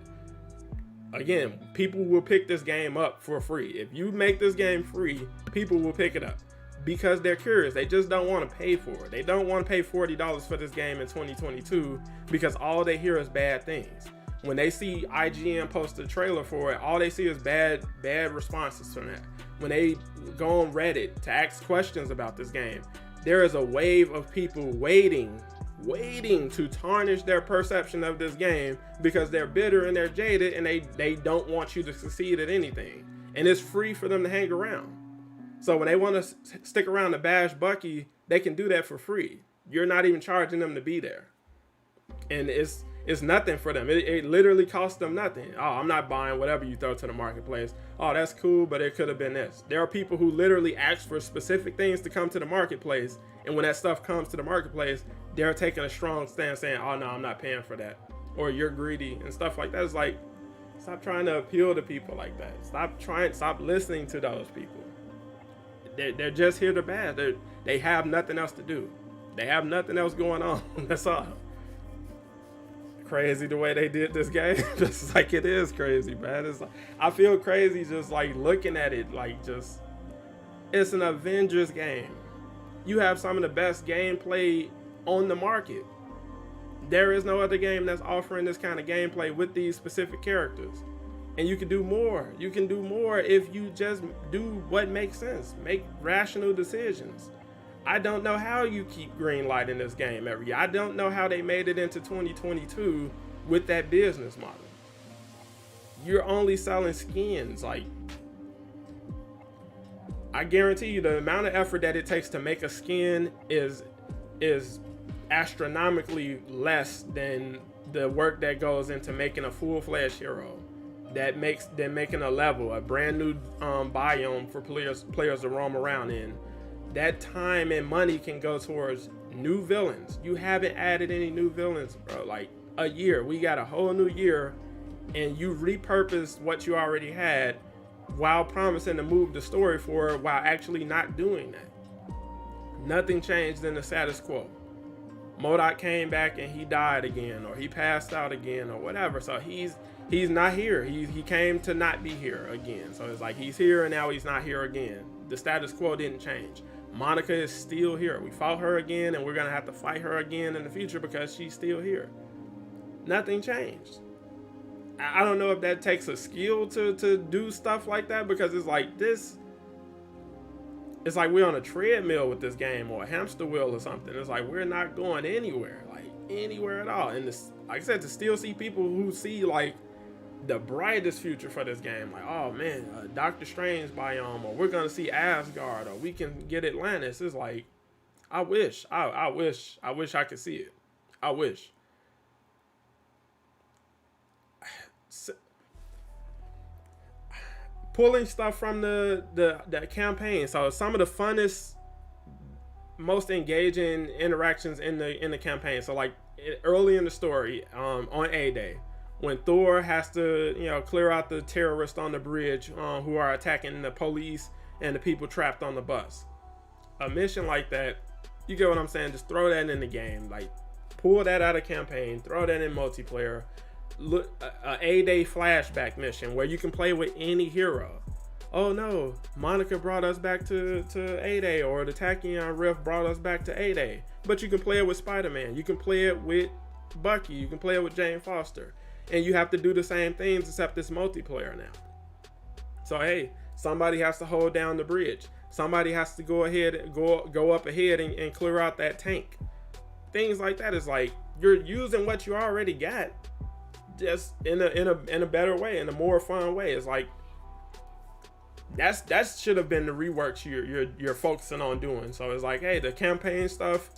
Again, people will pick this game up for free. If you make this game free, people will pick it up because they're curious. They just don't want to pay for it. They don't want to pay $40 for this game in 2022 because all they hear is bad things. When they see IGN post a trailer for it, all they see is bad responses from that. When they go on Reddit to ask questions about this game, there is a wave of people waiting to tarnish their perception of this game because they're bitter and they're jaded, and they don't want you to succeed at anything. And it's free for them to hang around. So when they want to stick around to bash Bucky, they can do that for free. You're not even charging them to be there. And it's nothing for them. It literally costs them nothing. Oh, I'm not buying whatever you throw to the marketplace. Oh, that's cool, but it could have been this. There are people who literally ask for specific things to come to the marketplace, and when that stuff comes to the marketplace, they're taking a strong stand saying, oh no, I'm not paying for that. Or you're greedy and stuff like that. It's like, stop trying to appeal to people like that. Stop listening to those people. They're just here to bash. They have nothing else to do. They have nothing else going on. That's all. Crazy the way they did this game. Just like it is crazy, man. It's like, I feel crazy just like looking at it, like just, it's an Avengers game. You have some of the best gameplay on the market. There is no other game that's offering this kind of gameplay with these specific characters. And you can do more. You can do more if you just do what makes sense. Make rational decisions. I don't know how you keep greenlighting this game every year. I don't know how they made it into 2022 with that business model. You're only selling skins. Like, I guarantee you the amount of effort that it takes to make a skin is astronomically less than the work that goes into making a full-fledged hero, that making a level, a brand new biome for players to roam around in. That time and money can go towards new villains. You haven't added any new villains, bro. Like a year, we got a whole new year, and you repurposed what you already had while promising to move the story forward while actually not doing that. Nothing changed in the status quo. MODOK came back and he died again, or he passed out again, or whatever. So he's not here. He came to not be here again. So it's like he's here and now he's not here again. The status quo didn't change. Monica is still here. We fought her again, and we're gonna have to fight her again in the future because she's still here. Nothing changed. I don't know if that takes a skill to do stuff like that, because it's like this. It's like we're on a treadmill with this game, or a hamster wheel or something. It's like we're not going anywhere, like anywhere at all. And this, like I said, to still see people who see like the brightest future for this game, like, oh man, Doctor Strange biome, or we're gonna see Asgard, or we can get Atlantis. It's like, I wish I could see it. I wish. Pulling stuff from the campaign. So some of the funnest, most engaging interactions in the campaign. So like early in the story, on A-Day, when Thor has to clear out the terrorists on the bridge who are attacking the police and the people trapped on the bus. A mission like that, you get what I'm saying? Just throw that in the game. Like pull that out of campaign, throw that in multiplayer. Look, a A-Day flashback mission where you can play with any hero. Oh no, Monica brought us back to A-Day, or the Tachyon Rift brought us back to A-Day. But you can play it with Spider-Man. You can play it with Bucky. You can play it with Jane Foster. And you have to do the same things, except it's multiplayer now. So hey, somebody has to hold down the bridge. Somebody has to go up ahead and clear out that tank. Things like that is like you're using what you already got, just in a better way, in a more fun way. It's like that should have been the reworks you're focusing on doing. So it's like, hey, the campaign stuff,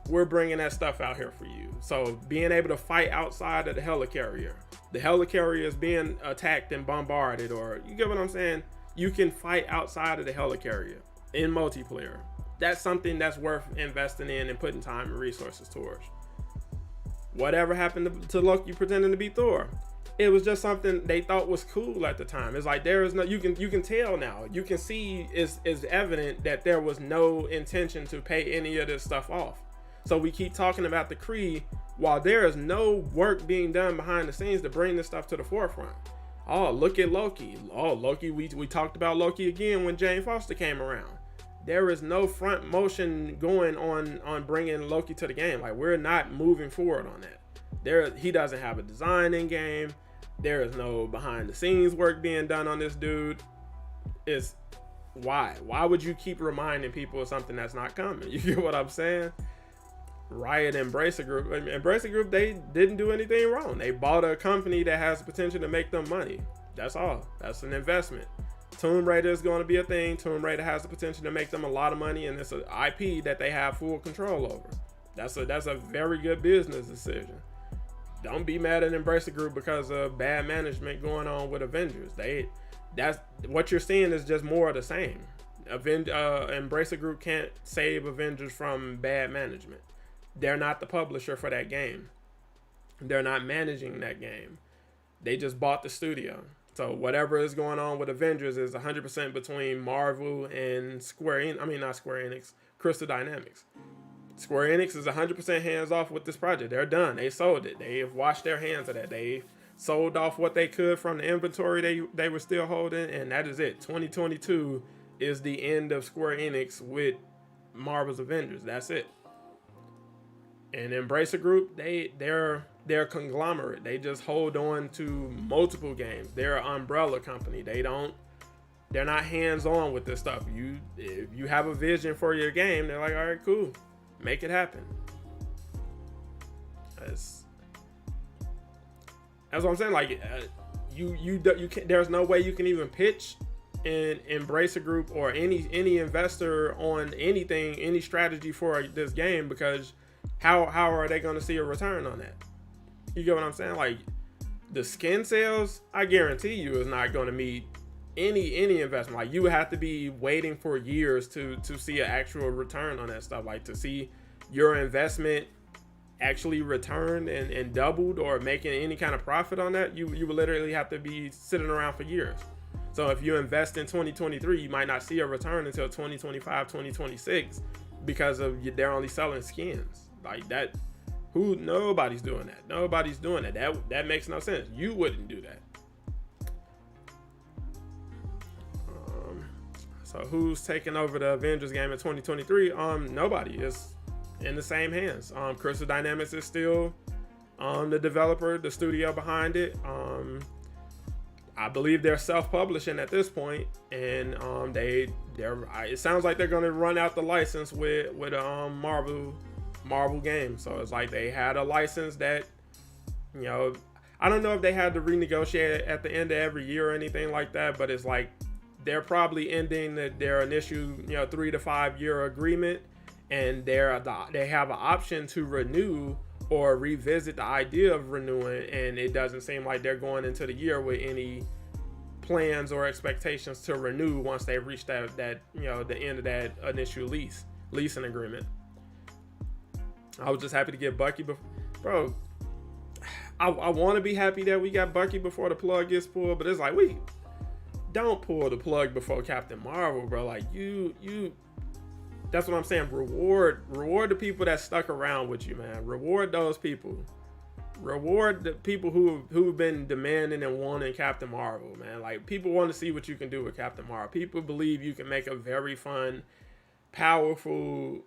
we're bringing that stuff out here for you. So being able to fight outside of the helicarrier, the helicarrier is being attacked and bombarded, or you get what I'm saying? You can fight outside of the helicarrier in multiplayer. That's something that's worth investing in and putting time and resources towards. Whatever happened to Loki pretending to be Thor? It was just something they thought was cool at the time. It's like there is no, you can tell now. You can see is evident that there was no intention to pay any of this stuff off. So we keep talking about the Kree while there is no work being done behind the scenes to bring this stuff to the forefront. Oh, look at Loki. Oh, Loki, we talked about Loki again when Jane Foster came around. There is no front motion going on bringing Loki to the game. Like, we're not moving forward on that. He doesn't have a design in game. There is no behind the scenes work being done on this dude. Why would you keep reminding people of something that's not coming? You get what I'm saying? Riot Embracer Group, they didn't do anything wrong. They bought a company that has the potential to make them money. That's all. That's an investment. Tomb Raider is going to be a thing. Tomb Raider has the potential to make them a lot of money, and it's an IP that they have full control over. That's a very good business decision. Don't be mad at Embracer Group because of bad management going on with Avengers. That's what you're seeing is just more of the same. Embracer Group can't save Avengers from bad management. They're not the publisher for that game. They're not managing that game. They just bought the studio. So whatever is going on with Avengers is 100% between Marvel and Crystal Dynamics. Square Enix is 100% hands off with this project. They're done. They sold it. They've washed their hands of that. They sold off what they could from the inventory they were still holding, and that is it. 2022 is the end of Square Enix with Marvel's Avengers. That's it. And Embracer Group, they're a conglomerate. They just hold on to multiple games. They're an umbrella company. They're not hands-on with this stuff. If you have a vision for your game, they're like, all right, cool, make it happen. That's what I'm saying. Like, you can't, there's no way you can even pitch an Embracer Group or any investor on anything, any strategy for this game, because how are they going to see a return on that? You get what I'm saying? Like the skin sales, I guarantee you is not going to meet any investment. Like you would have to be waiting for years to see an actual return on that stuff. Like to see your investment actually returned and doubled or making any kind of profit on that, you would literally have to be sitting around for years. So if you invest in 2023, you might not see a return until 2025, 2026 because of they're only selling skins like that. Nobody's doing that. Nobody's doing that. That makes no sense. You wouldn't do that. So who's taking over the Avengers game in 2023? Nobody. It's in the same hands. Crystal Dynamics is still the developer, the studio behind it. I believe they're self-publishing at this point, and it sounds like they're gonna run out the license with a Marvel game. So it's like they had a license that, you know, I don't know if they had to renegotiate at the end of every year or anything like that, but it's like they're probably ending their initial 3 to 5 year agreement, and they have an option to renew or revisit the idea of renewing, and it doesn't seem like they're going into the year with any plans or expectations to renew once they reach that the end of that initial leasing agreement. I was just happy to get Bucky, bro. I want to be happy that we got Bucky before the plug gets pulled, but it's like we don't pull the plug before Captain Marvel, bro. Like you. That's what I'm saying. Reward the people that stuck around with you, man. Reward those people. Reward the people who've been demanding and wanting Captain Marvel, man. Like people want to see what you can do with Captain Marvel. People believe you can make a very fun, powerful,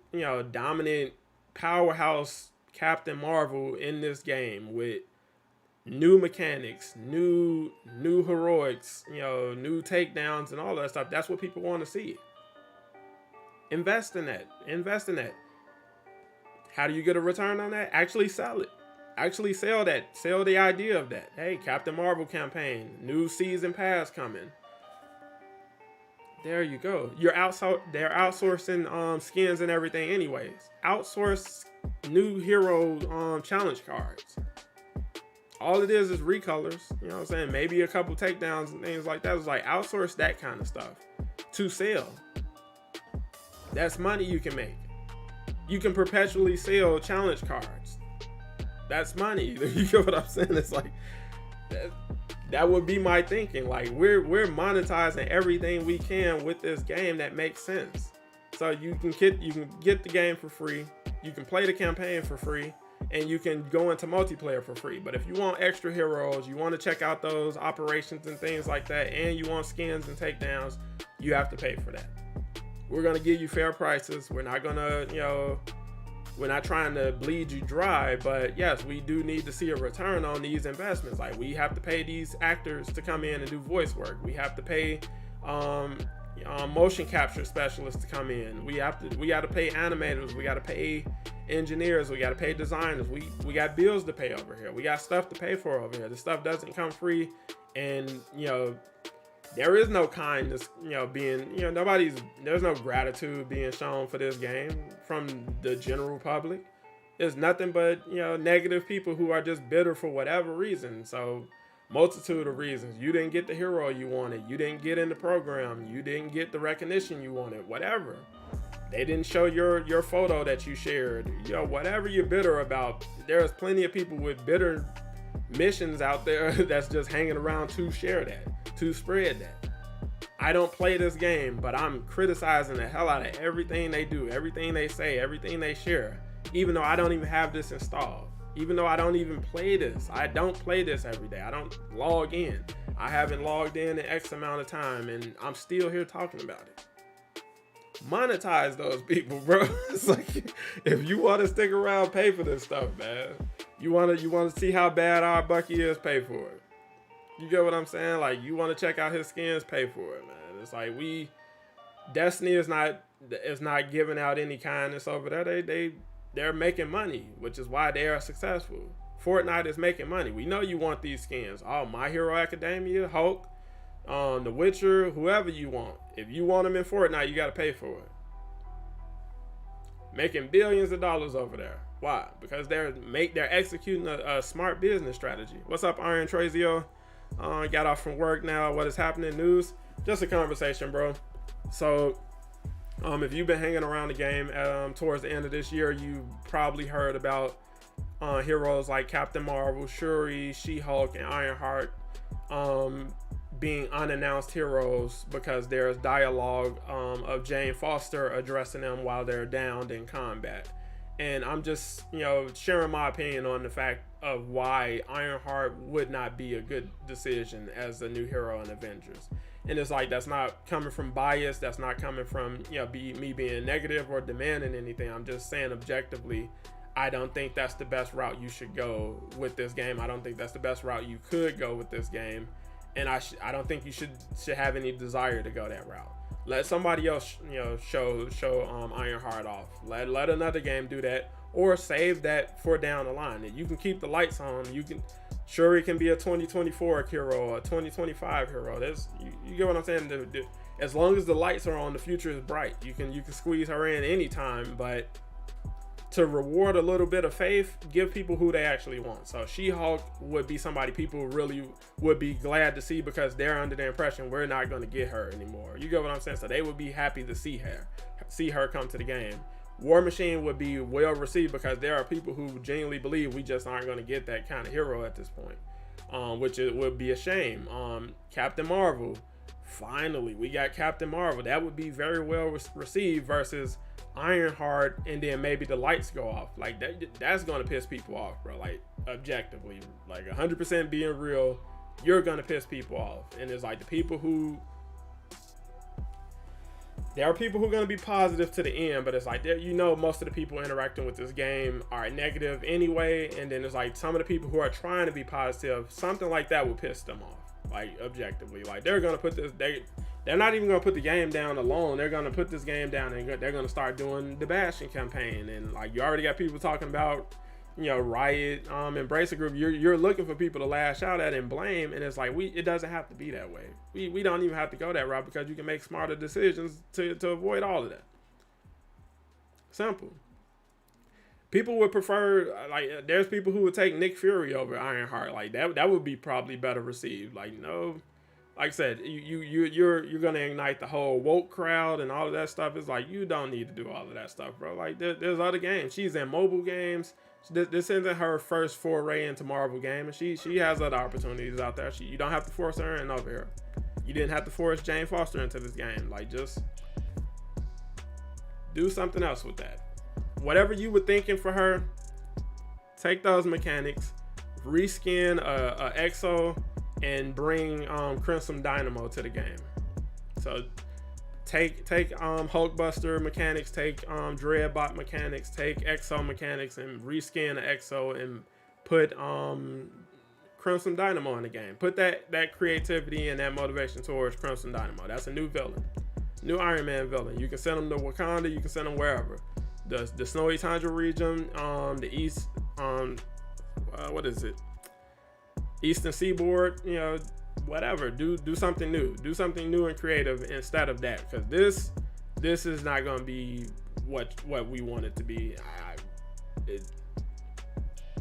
dominant powerhouse Captain Marvel in this game with new mechanics, new heroics, new takedowns and all that stuff. That's what people want to see. Invest in that. How do you get a return on that? Actually sell it. Actually sell that. Sell the idea of that. Hey, Captain Marvel campaign, new season pass coming. There you go. They're outsourcing skins and everything anyways. Outsource new hero challenge cards. All it is recolors. You know what I'm saying? Maybe a couple takedowns and things like that. It's like outsource that kind of stuff to sell. That's money you can make. You can perpetually sell challenge cards. That's money. You get what I'm saying? It's like that would be my thinking. Like we're monetizing everything we can with this game that makes sense. So you can get the game for free. You can play the campaign for free, and you can go into multiplayer for free. But if you want extra heroes, you want to check out those operations and things like that, and you want skins and takedowns, you have to pay for that. We're going to give you fair prices. We're not going to, we're not trying to bleed you dry, but yes, we do need to see a return on these investments. Like we have to pay these actors to come in and do voice work. We have to pay motion capture specialists to come in. We got to pay animators. We got to pay engineers. We got to pay designers. We got bills to pay over here. We got stuff to pay for over here. The stuff doesn't come free, and there is no kindness, there's no gratitude being shown for this game from the general public. There's nothing but, negative people who are just bitter for whatever reason. So, multitude of reasons. You didn't get the hero you wanted. You didn't get in the program. You didn't get the recognition you wanted. Whatever. They didn't show your photo that you shared. Whatever you're bitter about, there's plenty of people with bitter missions out there that's just hanging around to share that, to spread that. I don't play this game, but I'm criticizing the hell out of everything they do, everything they say, everything they share, even though I don't even have this installed, even though I don't even play this. I don't play this every day. I don't log in. I haven't logged in X amount of time, and I'm still here talking about it. Monetize those people, bro. It's like, if you want to stick around, pay for this stuff, man. You want to see how bad our Bucky is, pay for it. You get what I'm saying? Like, you want to check out his skins, pay for it, man. It's like Destiny is not giving out any kindness over there. They're making money, which is why they are successful. Fortnite is making money. We know you want these skins. Oh, My Hero Academia, Hulk, The Witcher, whoever you want. If you want them in Fortnite, you got to pay for it. making billions of dollars over there. Why? Because they're executing a smart business strategy. What's up, Iron Trazio? Got off from work now. What is happening? News? Just a conversation, bro. So, if you've been hanging around the game towards the end of this year, you probably heard about heroes like Captain Marvel, Shuri, She-Hulk, and Ironheart being unannounced heroes because there's dialogue of Jane Foster addressing them while they're downed in combat. And I'm just, sharing my opinion on the fact of why Ironheart would not be a good decision as a new hero in Avengers. And it's like, that's not coming from bias. That's not coming from, me being negative or demanding anything. I'm just saying objectively, I don't think that's the best route you should go with this game. I don't think that's the best route you could go with this game. And I don't think you should have any desire to go that route. Let somebody else, show Ironheart off. Let another game do that, or save that for down the line. You can keep the lights on. Shuri can be a 2024 hero, a 2025 hero. You get what I'm saying? As long as the lights are on, the future is bright. You can squeeze her in anytime, but to reward a little bit of faith, give people who they actually want. So She-Hulk would be somebody people really would be glad to see because they're under the impression we're not going to get her anymore. You get what I'm saying? So they would be happy to see her come to the game. War Machine would be well received because there are people who genuinely believe we just aren't going to get that kind of hero at this point, which it would be a shame. Captain Marvel, finally we got Captain Marvel. That would be very well received versus Ironheart, and then maybe the lights go off. Like that's gonna piss people off, bro. Like objectively, like 100% being real, you're gonna piss people off. And it's like there are people who are gonna be positive to the end, but it's like most of the people interacting with this game are negative anyway. And then it's like some of the people who are trying to be positive, something like that will piss them off. Like objectively, like they're gonna put this they're not even going to put the game down alone. They're going to put this game down and they're going to start doing the bashing campaign. And like you already got people talking about, Riot, Embracer Group. You're looking for people to lash out at and blame. And it's like, it doesn't have to be that way. We don't even have to go that route because you can make smarter decisions to avoid all of that. Simple. People would prefer, like, there's people who would take Nick Fury over Ironheart. Like that would be probably better received. Like, no. Like I said, you're gonna ignite the whole woke crowd and all of that stuff. It's like you don't need to do all of that stuff, bro. Like there's other games. She's in mobile games. This isn't her first foray into Marvel game, and she has other opportunities out there. You don't have to force her in over here. You didn't have to force Jane Foster into this game. Like just do something else with that. Whatever you were thinking for her, take those mechanics, reskin a EXO. And bring Crimson Dynamo to the game. So take Hulkbuster mechanics, take Dreadbot mechanics, take EXO mechanics, and reskin the EXO and put Crimson Dynamo in the game. Put that creativity and that motivation towards Crimson Dynamo. That's a new villain, new Iron Man villain. You can send them to Wakanda. You can send them wherever. The Snowy Tundra region, the East, what is it? Eastern Seaboard, whatever. Do something new. Do something new and creative instead of that, because this is not going to be what we want it to be.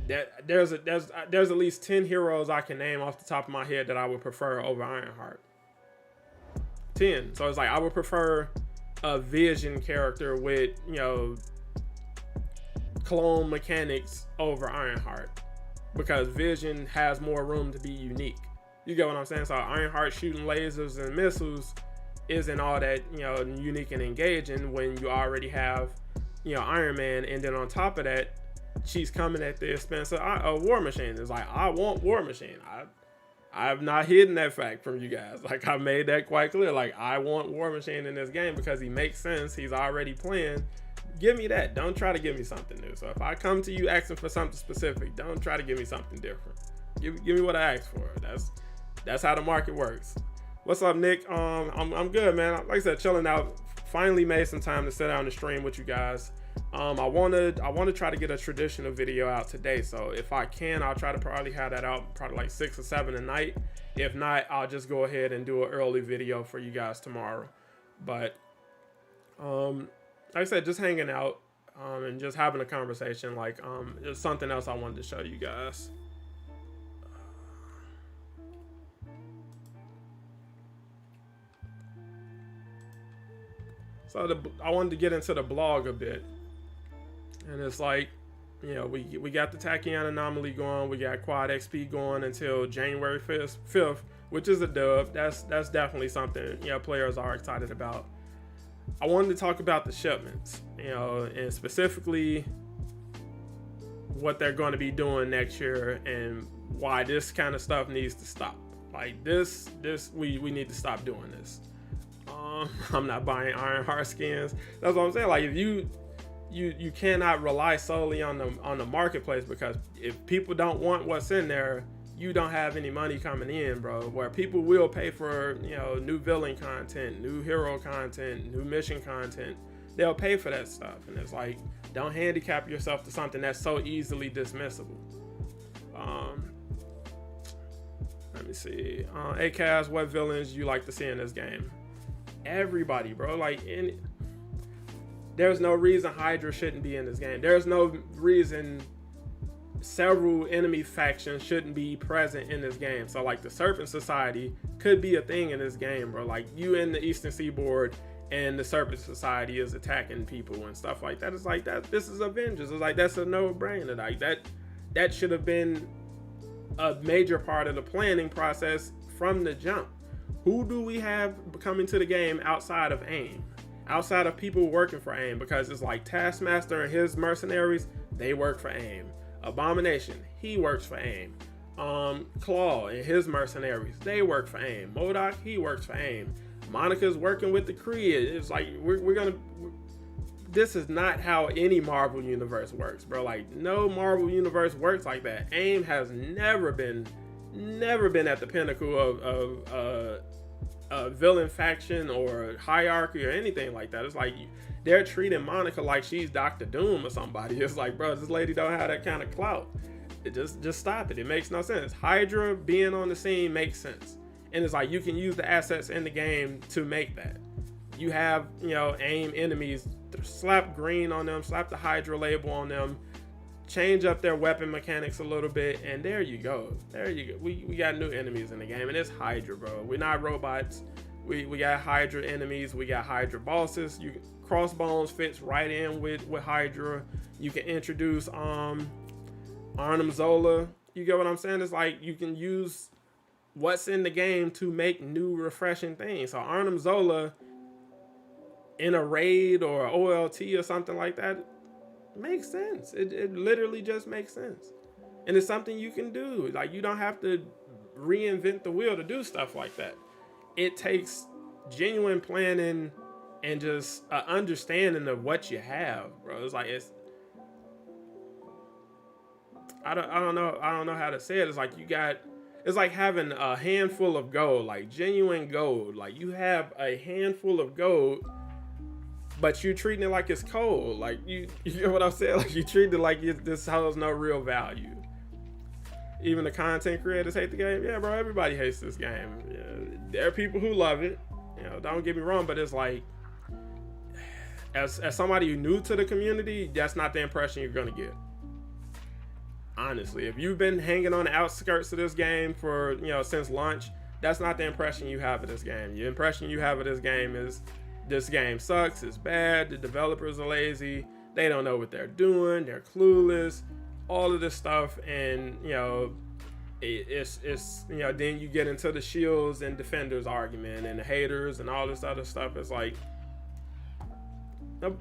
There's at least 10 heroes I can name off the top of my head that I would prefer over Ironheart. 10. So it's like I would prefer a Vision character with clone mechanics over Ironheart. Because Vision has more room to be unique. You get what I'm saying? So Ironheart shooting lasers and missiles isn't all that unique and engaging when you already have Iron Man, and then on top of that, she's coming at the expense of War Machine. It's like I want War Machine. I have not hidden that fact from you guys. Like I made that quite clear. Like I want War Machine in this game because he makes sense. He's already playing. Give me that. Don't try to give me something new. So if I come to you asking for something specific, don't try to give me something different. Give me what I asked for. That's how the market works. What's up, Nick? I'm good, man. Like I said, chilling out. Finally made some time to sit down and stream with you guys. I want to try to get a traditional video out today. So if I can, I'll try to probably have that out probably like 6 or 7 at night. If not, I'll just go ahead and do an early video for you guys tomorrow. But like I said, just hanging out. and just having a conversation. Like, it's something else I wanted to show you guys. So I wanted to get into the blog a bit, and it's like, you know, we got the Tachyon anomaly going, we got Quad XP going until January 5th, which is a dub. That's definitely something, you know, players are excited about. I wanted to talk about the shipments, you know, and specifically what they're going to be doing next year and why this kind of stuff needs to stop. Like we need to stop doing this. I'm not buying Ironheart skins. That's what I'm saying. Like, if you cannot rely solely on the marketplace, because if people don't want what's in there, you don't have any money coming in, bro. Where people will pay for, you know, new villain content, new hero content, new mission content. They'll pay for that stuff, and it's like, don't handicap yourself to something that's so easily dismissible. Let me see. ACAS, what villains you like to see in this game? Everybody, bro. Like, there's no reason Hydra shouldn't be in this game. There's no reason several enemy factions shouldn't be present in this game. So, like, the Serpent Society could be a thing in this game, bro. Like, you in the Eastern Seaboard and the Serpent Society is attacking people and stuff like that. It's like, that. This is Avengers. It's like, that's a no-brainer. Like, that should have been a major part of the planning process from the jump. Who do we have coming to the game outside of AIM? Outside of people working for AIM? Because it's like Taskmaster and his mercenaries, they work for AIM. Abomination, he works for AIM. Claw and his mercenaries, they work for AIM. MODOK, he works for AIM. Monica's working with the Kree. It's like, this is not how any Marvel universe works, bro. Like, no Marvel universe works like that. AIM has never been at the pinnacle of a villain faction or hierarchy or anything like that. It's like, they're treating Monica like she's Dr. Doom or somebody. It's like, bro, this lady don't have that kind of clout. Just stop it. It makes no sense. Hydra being on the scene makes sense. And it's like, you can use the assets in the game to make that. You have, you know, AIM enemies, slap green on them, slap the Hydra label on them, change up their weapon mechanics a little bit, and there you go. We got new enemies in the game, and it's Hydra, bro. We're not robots. We got Hydra enemies. We got Hydra bosses. Crossbones fits right in with Hydra. You can introduce Arnim Zola. You get what I'm saying? It's like, you can use what's in the game to make new, refreshing things. So Arnim Zola in a raid or OLT or something like that makes sense. It literally just makes sense. And it's something you can do. Like, you don't have to reinvent the wheel to do stuff like that. It takes genuine planning and just an understanding of what you have, bro. It's like, I don't know how to say it. It's like, it's like having a handful of gold, like genuine gold. Like, you have a handful of gold, but you treating it like it's cold. Like, you get what I'm saying? Like, you treat it like this holds no real value. Even the content creators hate the game. Yeah, bro, everybody hates this game. Yeah, there are people who love it. You know, don't get me wrong, but it's like, as somebody who's new to the community, that's not the impression you're gonna get. Honestly, if you've been hanging on the outskirts of this game for, you know, since launch, that's not the impression you have of this game. The impression you have of this game is, this game sucks, it's bad, the developers are lazy, they don't know what they're doing, they're clueless, all of this stuff. And, you know, it's you know, then you get into the shields and defenders argument and the haters and all this other stuff. It's like,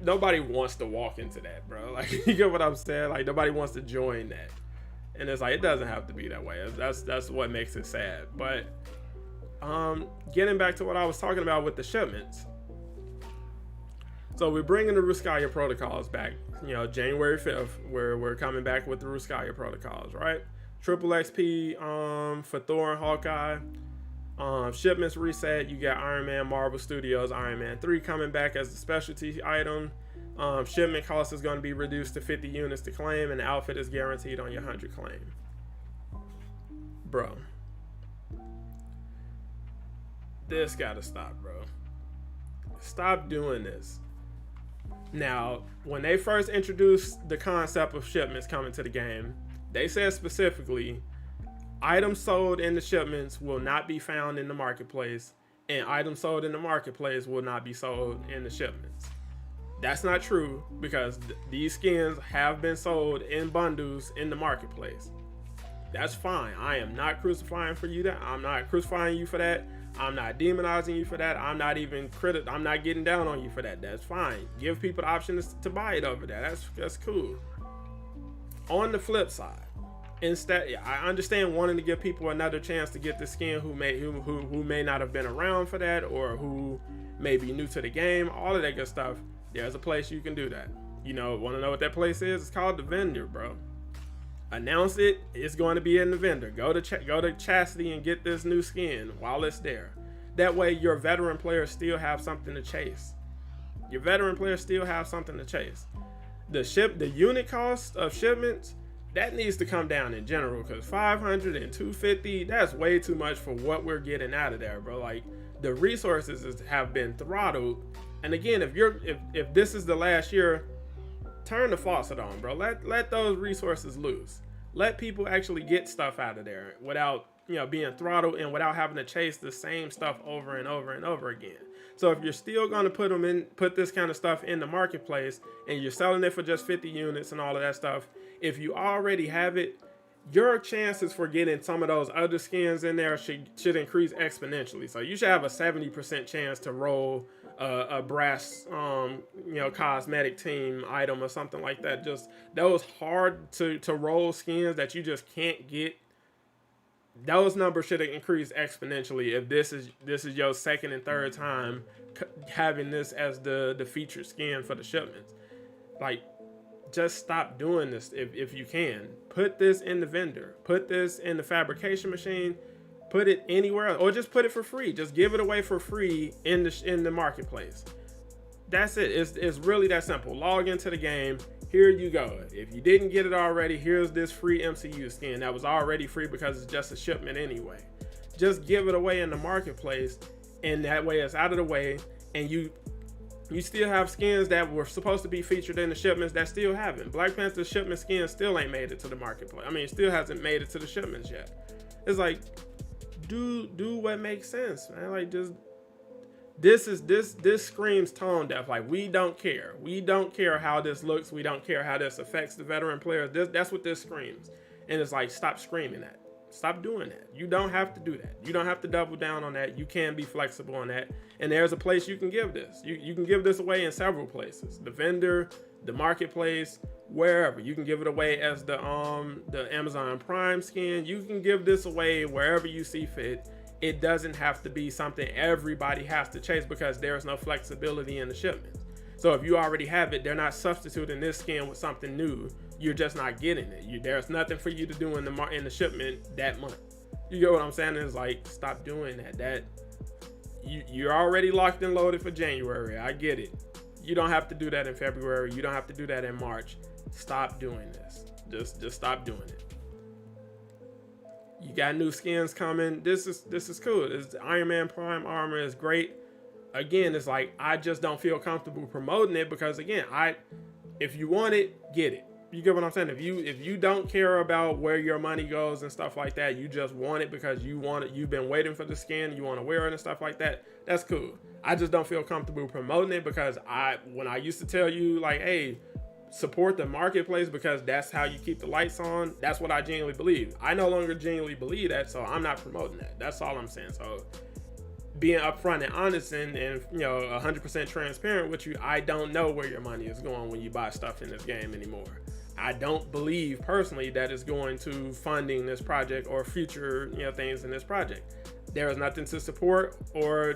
nobody wants to walk into that, bro. Like, you get what I'm saying? Like, nobody wants to join that. And it's like, it doesn't have to be that way. That's what makes it sad. But getting back to what I was talking about with the shipments. So we're bringing the Ruskaya protocols back, you know, January 5th, where we're coming back with the Ruskaya protocols, right? Triple XP for Thor and Hawkeye. Shipments reset. You got Iron Man Marvel Studios Iron Man 3 coming back as the specialty item. Shipment cost is going to be reduced to 50 units to claim, and the outfit is guaranteed on your 100 claim. Bro, this gotta stop, bro. Stop doing this. Now, when they first introduced the concept of shipments coming to the game, they said specifically items sold in the shipments will not be found in the marketplace, and items sold in the marketplace will not be sold in the shipments. That's not true because these skins have been sold in bundles in the marketplace. That's fine. I am not crucifying for you that. I'm not crucifying you for that. I'm not demonizing you for that. I'm not even I'm not getting down on you for that. That's fine. Give people the option to buy it over there. That's cool. On the flip side, instead, I understand wanting to give people another chance to get the skin who may not have been around for that, or who may be new to the game. All of that good stuff. There's a place you can do that. Want to know what that place is? It's called the Vendor, bro. Announce it. It's going to be in the Vendor. Go to Chastity and get this new skin while it's there. That way, your veteran players still have something to chase. The unit cost of shipments, that needs to come down in general, because 500 and 250, that's way too much for what we're getting out of there, bro. Like, the resources have been throttled. And again, if this is the last year, turn the faucet on, bro. Let those resources loose. Let people actually get stuff out of there without being throttled and without having to chase the same stuff over and over and over again. So if you're still going to put this kind of stuff in the marketplace, and you're selling it for just 50 units and all of that stuff, if you already have it, your chances for getting some of those other skins in there should increase exponentially. So you should have a 70% chance to roll a brass, cosmetic team item or something like that. Just those hard to roll skins that you just can't get. Those numbers should increase exponentially if this is your second and third time having this as the featured skin for the shipments. Like, just stop doing this if you can. Put this in the Vendor. Put this in the fabrication machine. Put it anywhere else, or just put it for free. Just give it away for free in the marketplace. That's it. It's really that simple. Log into the game. Here you go. If you didn't get it already, here's this free MCU skin that was already free because it's just a shipment anyway. Just give it away in the marketplace, and that way it's out of the way, and you still have skins that were supposed to be featured in the shipments that still haven't. Black Panther's shipment skin still ain't made it to the marketplace. I mean, it still hasn't made it to the shipments yet. It's like, do what makes sense, man. Like, just this screams tone deaf. Like, we don't care. We don't care how this looks. We don't care how this affects the veteran players. That's what this screams. And it's like, stop screaming that. Stop doing that. You don't have to do that. You don't have to double down on that. You can be flexible on that. And there's a place you can give this. You can give this away in several places. The Vendor, the marketplace, wherever. You can give it away as the Amazon Prime skin. You can give this away wherever you see fit. It doesn't have to be something everybody has to chase because there's no flexibility in the shipments. So if you already have it, they're not substituting this skin with something new. You're just not getting it. There's nothing for you to do in the shipment that month. You get what I'm saying? It's like, stop doing that. You're already locked and loaded for January. I get it. You don't have to do that in February. You don't have to do that in March. Stop doing this. Just stop doing it. You got new skins coming. This is cool. This Iron Man Prime armor is great. Again, it's like, I just don't feel comfortable promoting it because, again, if you want it, get it. You get what I'm saying? If you don't care about where your money goes and stuff like that, you just want it because you want it. You've been waiting for the skin. You want to wear it and stuff like that. That's cool. I just don't feel comfortable promoting it because when I used to tell you, like, hey, support the marketplace because that's how you keep the lights on. That's what I genuinely believe. I no longer genuinely believe that, so I'm not promoting that. That's all I'm saying. So being upfront and honest and 100% transparent with you, I don't know where your money is going when you buy stuff in this game anymore. I don't believe personally that it's going to funding this project or future things in this project. There is nothing to support or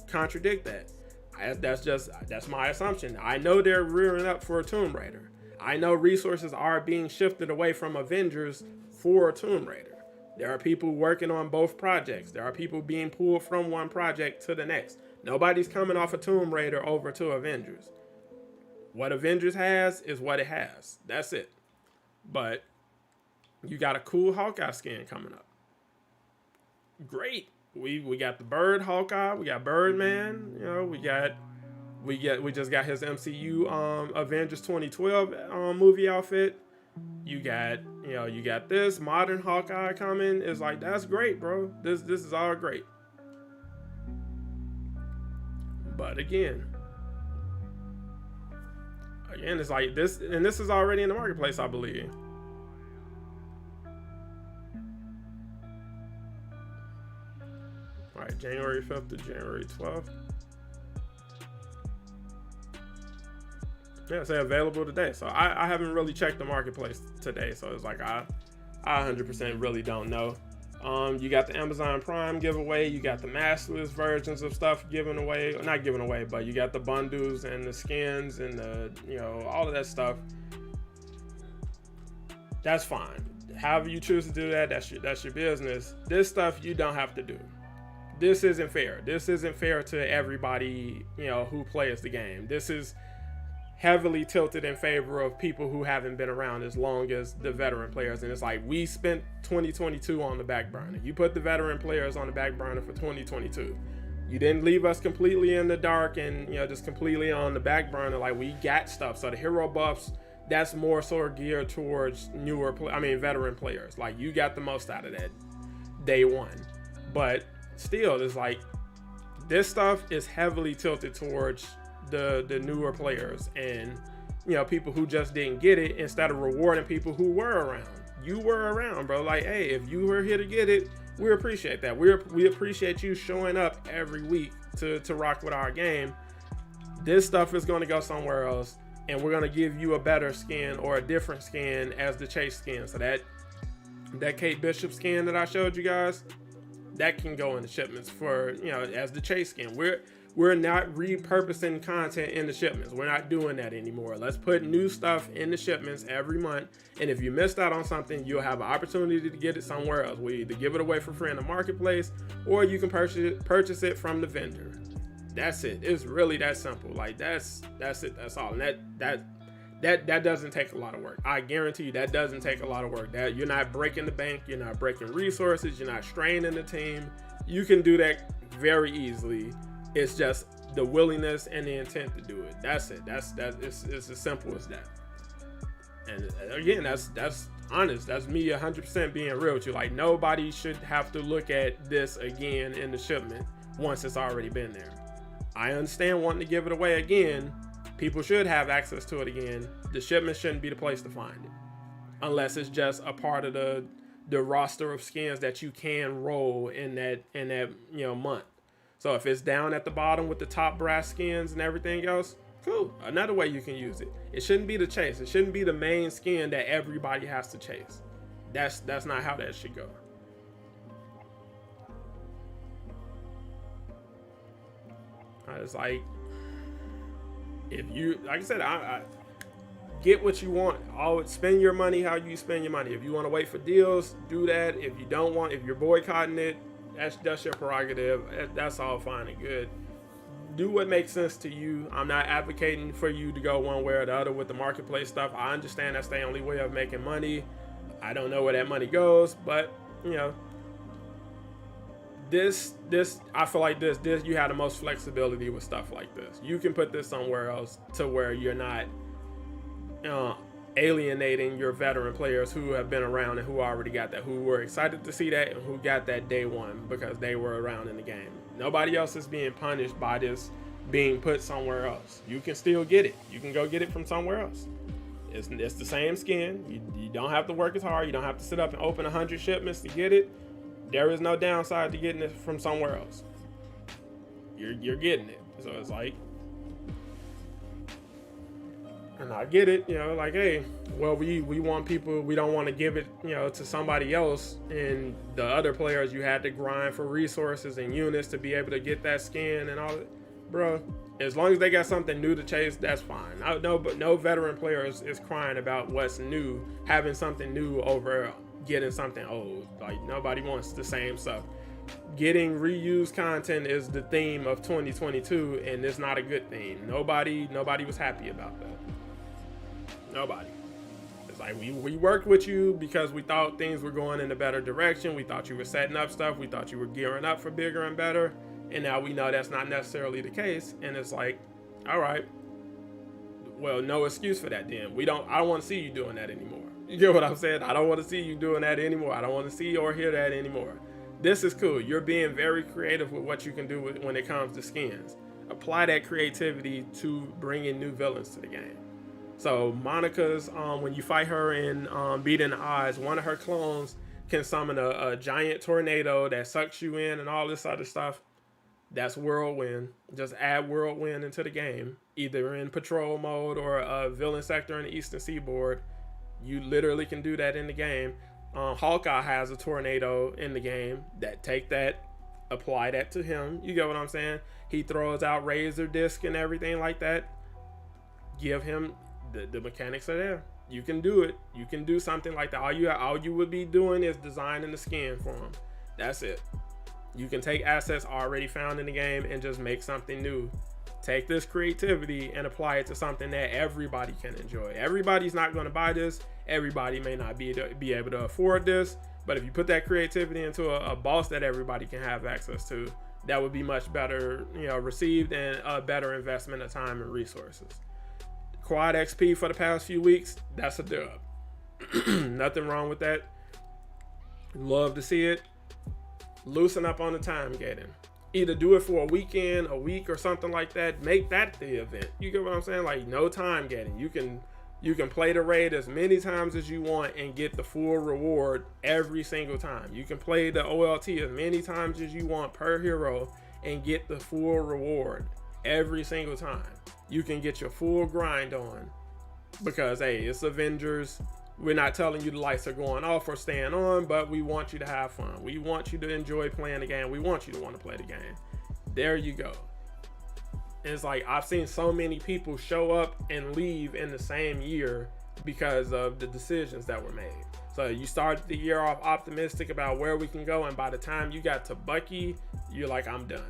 contradict that. That's my assumption. I know they're rearing up for a Tomb Raider. I know resources are being shifted away from Avengers for Tomb Raider. There are people working on both projects. There are people being pulled from one project to the next. Nobody's coming off a Tomb Raider over to Avengers. What Avengers has is what it has. That's it. But you got a cool Hawkeye skin coming up. Great. We got the Bird Hawkeye. We got Birdman. We We just got his MCU Avengers 2012 movie outfit. You got this modern Hawkeye coming. It's like, that's great, bro. This is all great. But again, it's like this, and this is already in the marketplace, I believe. All right, January 5th to January 12th. Yeah, it's available today. So I haven't really checked the marketplace today. So it's like I 100% really don't know. You got the Amazon Prime giveaway. You got the maskless versions of stuff given away. Not given away, but you got the bundles and the skins and the, all of that stuff. That's fine. However you choose to do that, that's your business. This stuff you don't have to do. This isn't fair. This isn't fair to everybody, who plays the game. This is heavily tilted in favor of people who haven't been around as long as the veteran players. And it's like, we spent 2022 on the back burner. You put the veteran players on the back burner for 2022. You didn't leave us completely in the dark and, just completely on the back burner. Like, we got stuff. So the hero buffs, that's more sort of geared towards veteran players. Like, you got the most out of that day one. But still, it's like, this stuff is heavily tilted towards the newer players and people who just didn't get it, instead of rewarding people who were around. You were around, bro. Like, hey, if you were here to get it, we appreciate that. We appreciate you showing up every week to rock with our game. This stuff is going to go somewhere else, and we're going to give you a better skin or a different skin as the chase skin. So that Kate Bishop skin that I showed you guys, that can go in the shipments for, as the chase skin. We're not repurposing content in the shipments. We're not doing that anymore. Let's put new stuff in the shipments every month. And if you missed out on something, you'll have an opportunity to get it somewhere else. We either give it away for free in the marketplace, or you can purchase it from the vendor. That's it. It's really that simple. Like, that's it. That's all. And that doesn't take a lot of work. I guarantee you that doesn't take a lot of work. That you're not breaking the bank. You're not breaking resources. You're not straining the team. You can do that very easily. It's just the willingness and the intent to do it. That's it. It's as simple as that. And again, that's honest. That's me 100% being real with you. Like, nobody should have to look at this again in the shipment once it's already been there. I understand wanting to give it away again. People should have access to it again. The shipment shouldn't be the place to find it, unless it's just a part of the roster of skins that you can roll in that month. So if it's down at the bottom with the top brass skins and everything else, cool. Another way you can use it. It shouldn't be the chase. It shouldn't be the main skin that everybody has to chase. That's not how that should go. It's like, if you, like I said, I get what you want. Always spend your money how you spend your money. If you want to wait for deals, do that. If you don't want, if you're boycotting it, that's your prerogative. That's all fine and good. Do what makes sense to you. I'm not advocating for you to go one way or the other with the marketplace stuff. I understand that's the only way of making money. I don't know where that money goes, but this I feel like this you have the most flexibility with stuff like this. You can put this somewhere else to where you're not alienating your veteran players who have been around and who already got that, who were excited to see that and who got that day one because they were around in the game. Nobody else is being punished by this being put somewhere else. You can still get it. You can go get it from somewhere else. It's the same skin. You don't have to work as hard. You don't have to sit up and open 100 shipments to get it. There is no downside to getting it from somewhere else. You're getting it. So it's like, and I get it, like, hey, well, we want people, we don't want to give it, to somebody else. And the other players, you had to grind for resources and units to be able to get that skin and all that. Bro, as long as they got something new to chase, that's fine. But no veteran player is crying about what's new, having something new over getting something old. Like, nobody wants the same stuff. Getting reused content is the theme of 2022, and it's not a good theme. Nobody was happy about that. Nobody. It's like, we worked with you because we thought things were going in a better direction. We thought you were setting up stuff. We thought you were gearing up for bigger and better. And now we know that's not necessarily the case. And it's like, All right. Well, no excuse for that then. I don't want to see you doing that anymore. You get what I'm saying? I don't want to see you doing that anymore. I don't want to see or hear that anymore. This is cool. You're being very creative with what you can do when it comes to skins. Apply that creativity to bring in new villains to the game. So Monica's, when you fight her in Beat in the Eyes, one of her clones can summon a giant tornado that sucks you in and all this other stuff. That's Whirlwind. Just add Whirlwind into the game, either in patrol mode or a villain sector in the Eastern Seaboard. You literally can do that in the game. Hawkeye has a tornado in the game. Take that, apply that to him. You get what I'm saying? He throws out razor disc and everything like that. Give him the mechanics are there. You can do it. You can do something like that. All you would be doing is designing the skin for him. That's it. You can take assets already found in the game and just make something new. Take this creativity and apply it to something that everybody can enjoy. Everybody's not going to buy this. Everybody may not be able to afford this. But if you put that creativity into a boss that everybody can have access to, that would be much better, received, and a better investment of time and resources. Quad XP for the past few weeks, that's a dub. Nothing wrong with that. Love to see it. Loosen up on the time gating. Either do it for a weekend, a week, or something like that. Make that the event. You get what I'm saying? Like, no time gating. You can play the raid as many times as you want and get the full reward every single time. You can play the OLT as many times as you want per hero and get the full reward every single time. You can get your full grind on because, hey, it's Avengers. We're not telling you the lights are going off or staying on, but we want you to have fun. We want you to enjoy playing the game. We want you to want to play the game. There you go. It's like I've seen so many people show up and leave in the same year because of the decisions that were made. So you started the year off optimistic about where we can go, and by the time you got to Bucky, you're like, I'm done.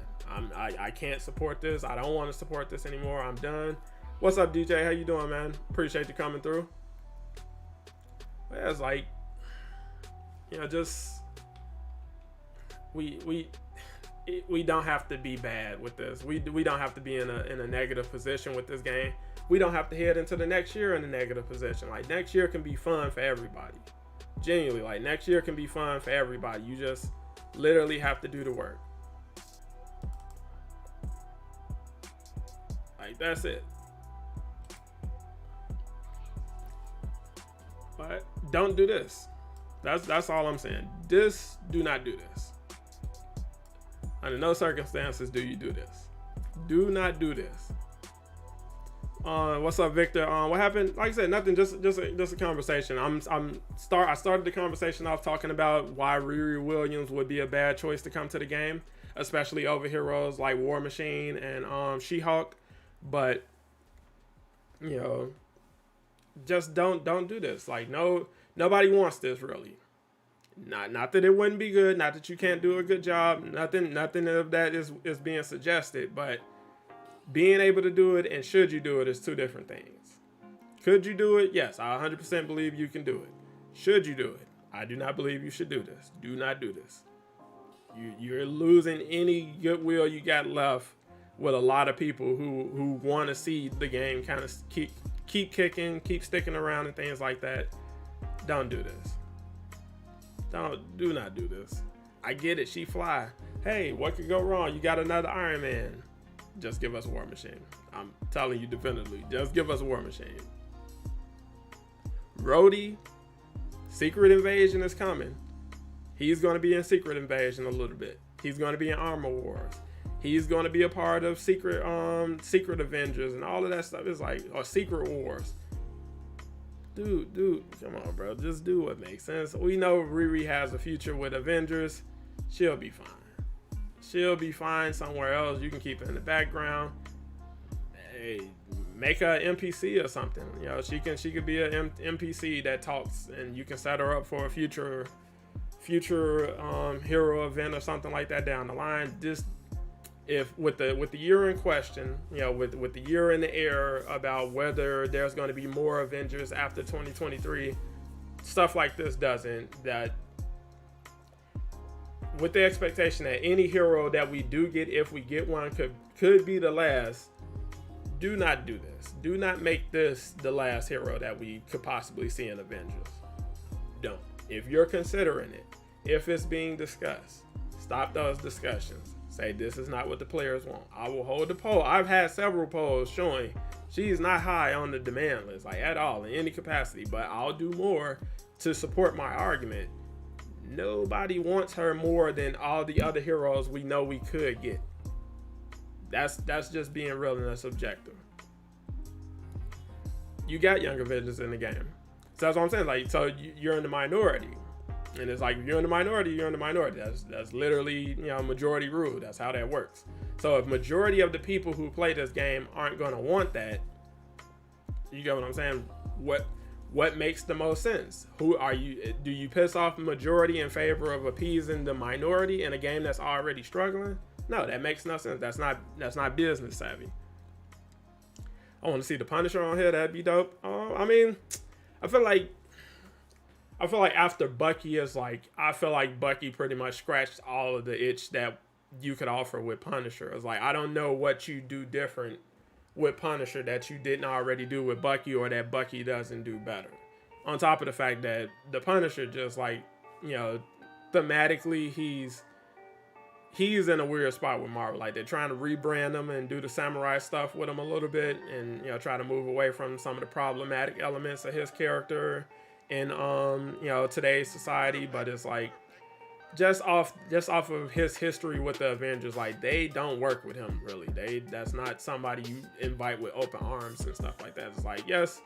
I can't support this. I don't want to support this anymore. I'm done. What's up, DJ? How you doing, man? Appreciate you coming through. It's like, just we don't have to be bad with this. We don't have to be in a negative position with this game. We don't have to head into the next year in a negative position. Like, next year can be fun for everybody. Genuinely, like, next year can be fun for everybody. You just literally have to do the work. Like, that's it. But don't do this. That's all I'm saying. Do not do this. Under no circumstances do you do this. Do not do this. What's up, Victor? What happened? Like I said, nothing. Just a conversation. I started the conversation off talking about why Riri Williams would be a bad choice to come to the game, especially over heroes like War Machine and She-Hulk. But just don't do this. Like, nobody wants this, really. Not that it wouldn't be good, not that you can't do a good job, nothing of that is being suggested, but being able to do it and should you do it is two different things. Could you do it? Yes, I 100% believe you can do it. Should you do it? I do not believe you should do this. Do not do this. You're losing any goodwill you got left with a lot of people who want to see the game kind of keep kicking, keep sticking around and things like that. Don't do this. Do not do this. I get it. She fly. Hey, what could go wrong? You got another Iron Man. Just give us War Machine. I'm telling you definitively. Just give us War Machine. Rhodey, Secret Invasion is coming. He's going to be in Secret Invasion a little bit. He's going to be in Armor Wars. He's going to be a part of Secret Avengers and all of that stuff. Is like, or Secret Wars. Dude, come on, bro. Just do what makes sense. We know Riri has a future with Avengers. She'll be fine. She'll be fine somewhere else. You can keep her in the background. Hey, make her an NPC or something. She could be an NPC that talks, and you can set her up for a future hero event or something like that down the line. Just if with the year in question, with the year in the air about whether there's going to be more Avengers after 2023, stuff like this with the expectation that any hero that we do get, if we get one, could be the last. do not do this. Do not make this the last hero that we could possibly see in Avengers. Don't. If you're considering it, if it's being discussed, stop those discussions. Say this is not what the players want. I will hold the poll. I've had several polls showing she's not high on the demand list, like at all, in any capacity, but I'll do more to support my argument. Nobody wants her more than all the other heroes we know we could get. That's just being real and that's subjective. You got Young Avengers in the game. So that's what I'm saying. Like, so you're in the minority. And it's like, you're in the minority, you're in the minority. That's literally, majority rule. That's how that works. So if majority of the people who play this game aren't going to want that, you get what I'm saying? What makes the most sense? Do you piss off the majority in favor of appeasing the minority in a game that's already struggling? No, that makes no sense. That's not business savvy. I want to see the Punisher on here. That'd be dope. I feel like after Bucky I feel like Bucky pretty much scratched all of the itch that you could offer with Punisher. It's like, I don't know what you do different with Punisher that you didn't already do with Bucky, or that Bucky doesn't do better. On top of the fact that the Punisher just thematically he's in a weird spot with Marvel. Like, they're trying to rebrand him and do the samurai stuff with him a little bit, and try to move away from some of the problematic elements of his character in today's society. But it's like, just off of his history with the Avengers, like, they don't work with him really. That's not somebody you invite with open arms and stuff like that. It's like, yes,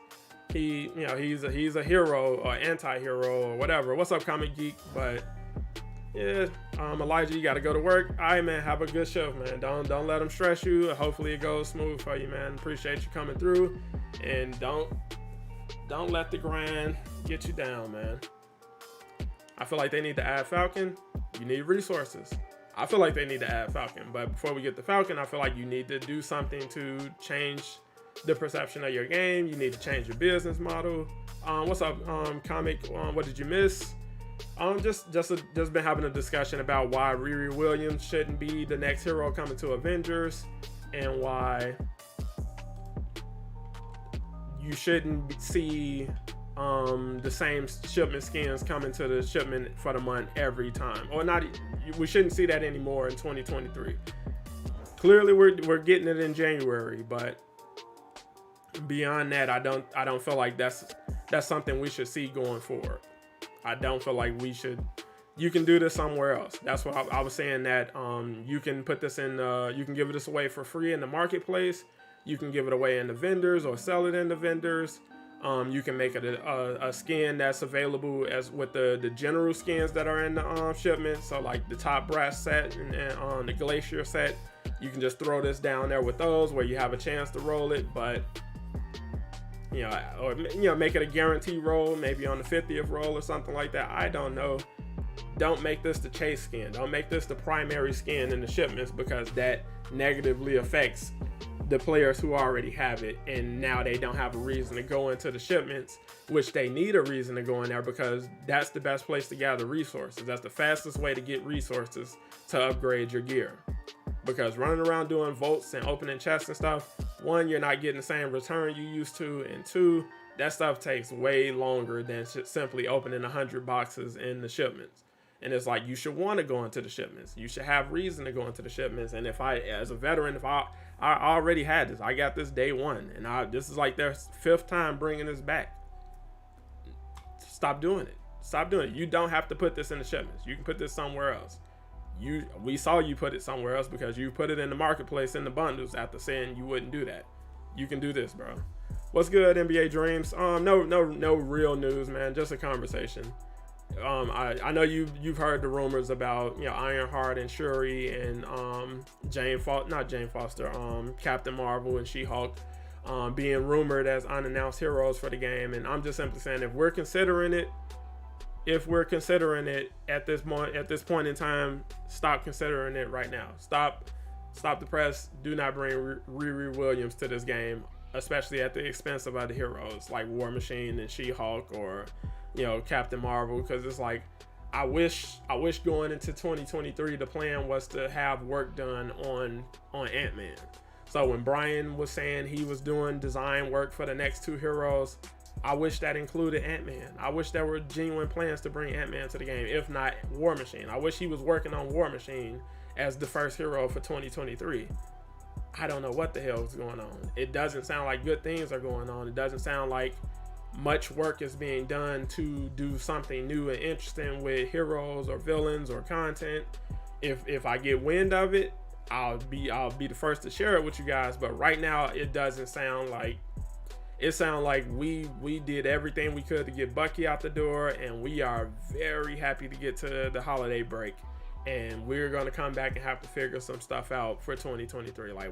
he's a hero or anti-hero or whatever. What's up, Comic Geek? But yeah, Elijah, you got to go to work. All right, man, have a good shift, man. Don't let them stress you. Hopefully it goes smooth for you, man. Appreciate you coming through, and don't let the grind get you down, man. I feel like they need to add Falcon. You need resources. I feel like they need to add Falcon, but before we get to Falcon, I feel like you need to do something to change the perception of your game. You need to change your business model. What's up, Comic? What did you miss? Just been having a discussion about why Riri Williams shouldn't be the next hero coming to Avengers, and why you shouldn't see the same shipment skins coming to the shipment for the month every time, or not. We shouldn't see that anymore in 2023. Clearly, we're getting it in January, but beyond that, I don't feel like that's something we should see going forward. I don't feel like we should. You can do this somewhere else. That's what I was saying, that you can put this in. You can give this away for free in the marketplace. You can give it away in the vendors or sell it in the vendors. You can make it a skin that's available as with the general skins that are in the shipment. So like the top brass set and the glacier set, you can just throw this down there with those where you have a chance to roll it. But make it a guarantee roll, maybe on the 50th roll or something like that. I don't know. Don't make this the chase skin. Don't make this the primary skin in the shipments, because that negatively affects the players who already have it, and now they don't have a reason to go into the shipments, which they need a reason to go in there, because that's the best place to gather resources. That's the fastest way to get resources to upgrade your gear. Because running around doing votes and opening chests and stuff, one, you're not getting the same return you used to, and two, that stuff takes way longer than simply opening 100 boxes in the shipments. And it's like, you should want to go into the shipments. You should have reason to go into the shipments. And if I, as a veteran, I already had this. I got this day one, and this is like their 5th time bringing this back. Stop doing it. Stop doing it. You don't have to put this in the shipments. You can put this somewhere else. We saw you put it somewhere else because you put it in the marketplace in the bundles after saying you wouldn't do that. You can do this, bro. What's good, NBA Dreams? No real news, man. Just a conversation. I know you've heard the rumors about Ironheart and Shuri and Captain Marvel and She-Hulk being rumored as unannounced heroes for the game, and I'm just simply saying, if we're considering it at this point in time, stop considering it right now. Stop the press. Do not bring Riri Williams to this game, especially at the expense of other heroes like War Machine and She-Hulk or Captain Marvel, because it's like, I wish going into 2023 the plan was to have work done on Ant-Man, So when Brian was saying he was doing design work for the next 2 heroes, I wish that included Ant-Man. I wish there were genuine plans to bring Ant-Man to the game, if not War Machine. I wish he was working on War Machine as the first hero for 2023. I don't know what the hell is going on. It doesn't sound like good things are going on. It doesn't sound like much work is being done to do something new and interesting with heroes or villains or content. If I get wind of it, I'll be the first to share it with you guys. But right now, it doesn't sound like. It sounds like we did everything we could to get Bucky out the door, and we are very happy to get to the holiday break. And we're gonna come back and have to figure some stuff out for 2023. Like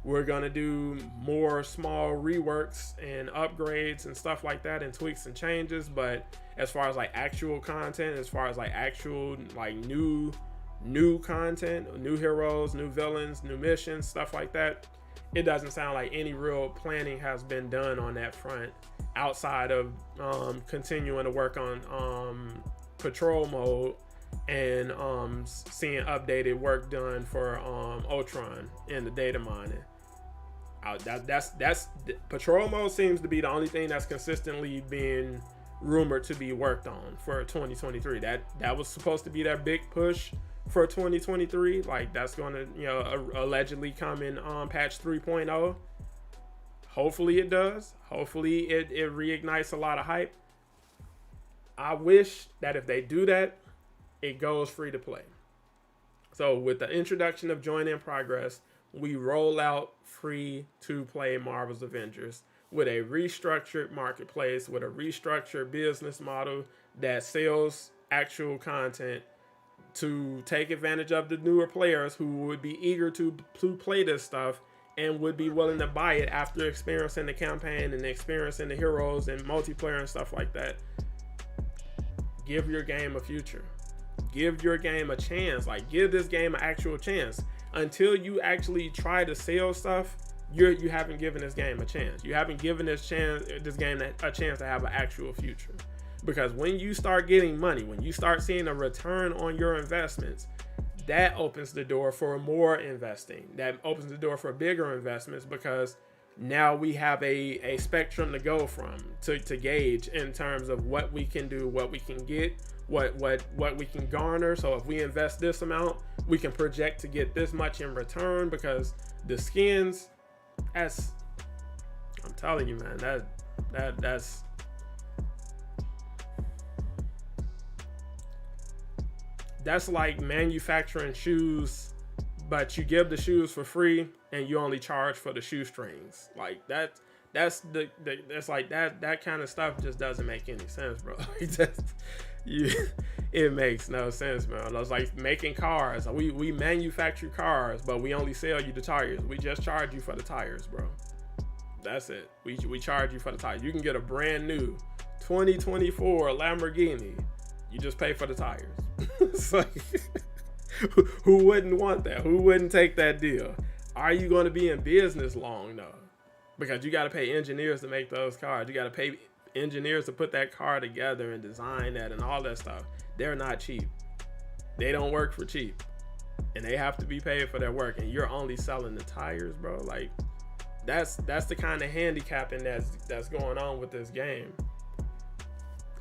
we're gonna do more small reworks and upgrades and stuff like that, and tweaks and changes. But as far as like actual content, as far as like actual like new content, new heroes, new villains, new missions, stuff like that, it doesn't sound like any real planning has been done on that front outside of continuing to work on patrol mode and seeing updated work done for Ultron and the data mining. That's patrol mode seems to be the only thing that's consistently being rumored to be worked on for 2023. That was supposed to be that big push for 2023. Like that's going to allegedly come in patch 3.0. Hopefully it does. Hopefully it reignites a lot of hype. I wish that if they do that, it goes free to play. So with the introduction of Join in Progress, we roll out free to play Marvel's Avengers with a restructured marketplace, with a restructured business model that sells actual content to take advantage of the newer players who would be eager to play this stuff and would be willing to buy it after experiencing the campaign and experiencing the heroes and multiplayer and stuff like that. Give your game a future. Give your game a chance. Like, give this game an actual chance. Until you actually try to sell stuff, you haven't given this game a chance. You haven't given this game a chance to have an actual future. Because when you start getting money, when you start seeing a return on your investments, that opens the door for more investing. That opens the door for bigger investments, because now we have a spectrum to go from to gauge in terms of what we can do, what we can get, what we can garner. So if we invest this amount, we can project to get this much in return, because the skins, I'm telling you, man, that's like manufacturing shoes, but you give the shoes for free and you only charge for the shoestrings. Like that's like that kind of stuff just doesn't make any sense, bro. It makes no sense, man. It's like making cars. We manufacture cars, but we only sell you the tires. We just charge you for the tires, bro. That's it. We charge you for the tires. You can get a brand new 2024 Lamborghini. You just pay for the tires. It's like, who wouldn't want that? Who wouldn't take that deal? Are you going to be in business long though? Because you got to pay engineers to make those cars. You got to pay engineers to put that car together and design that and all that stuff. They're not cheap. They don't work for cheap, and they have to be paid for their work. And you're only selling the tires, bro. Like that's the kind of handicapping that's going on with this game.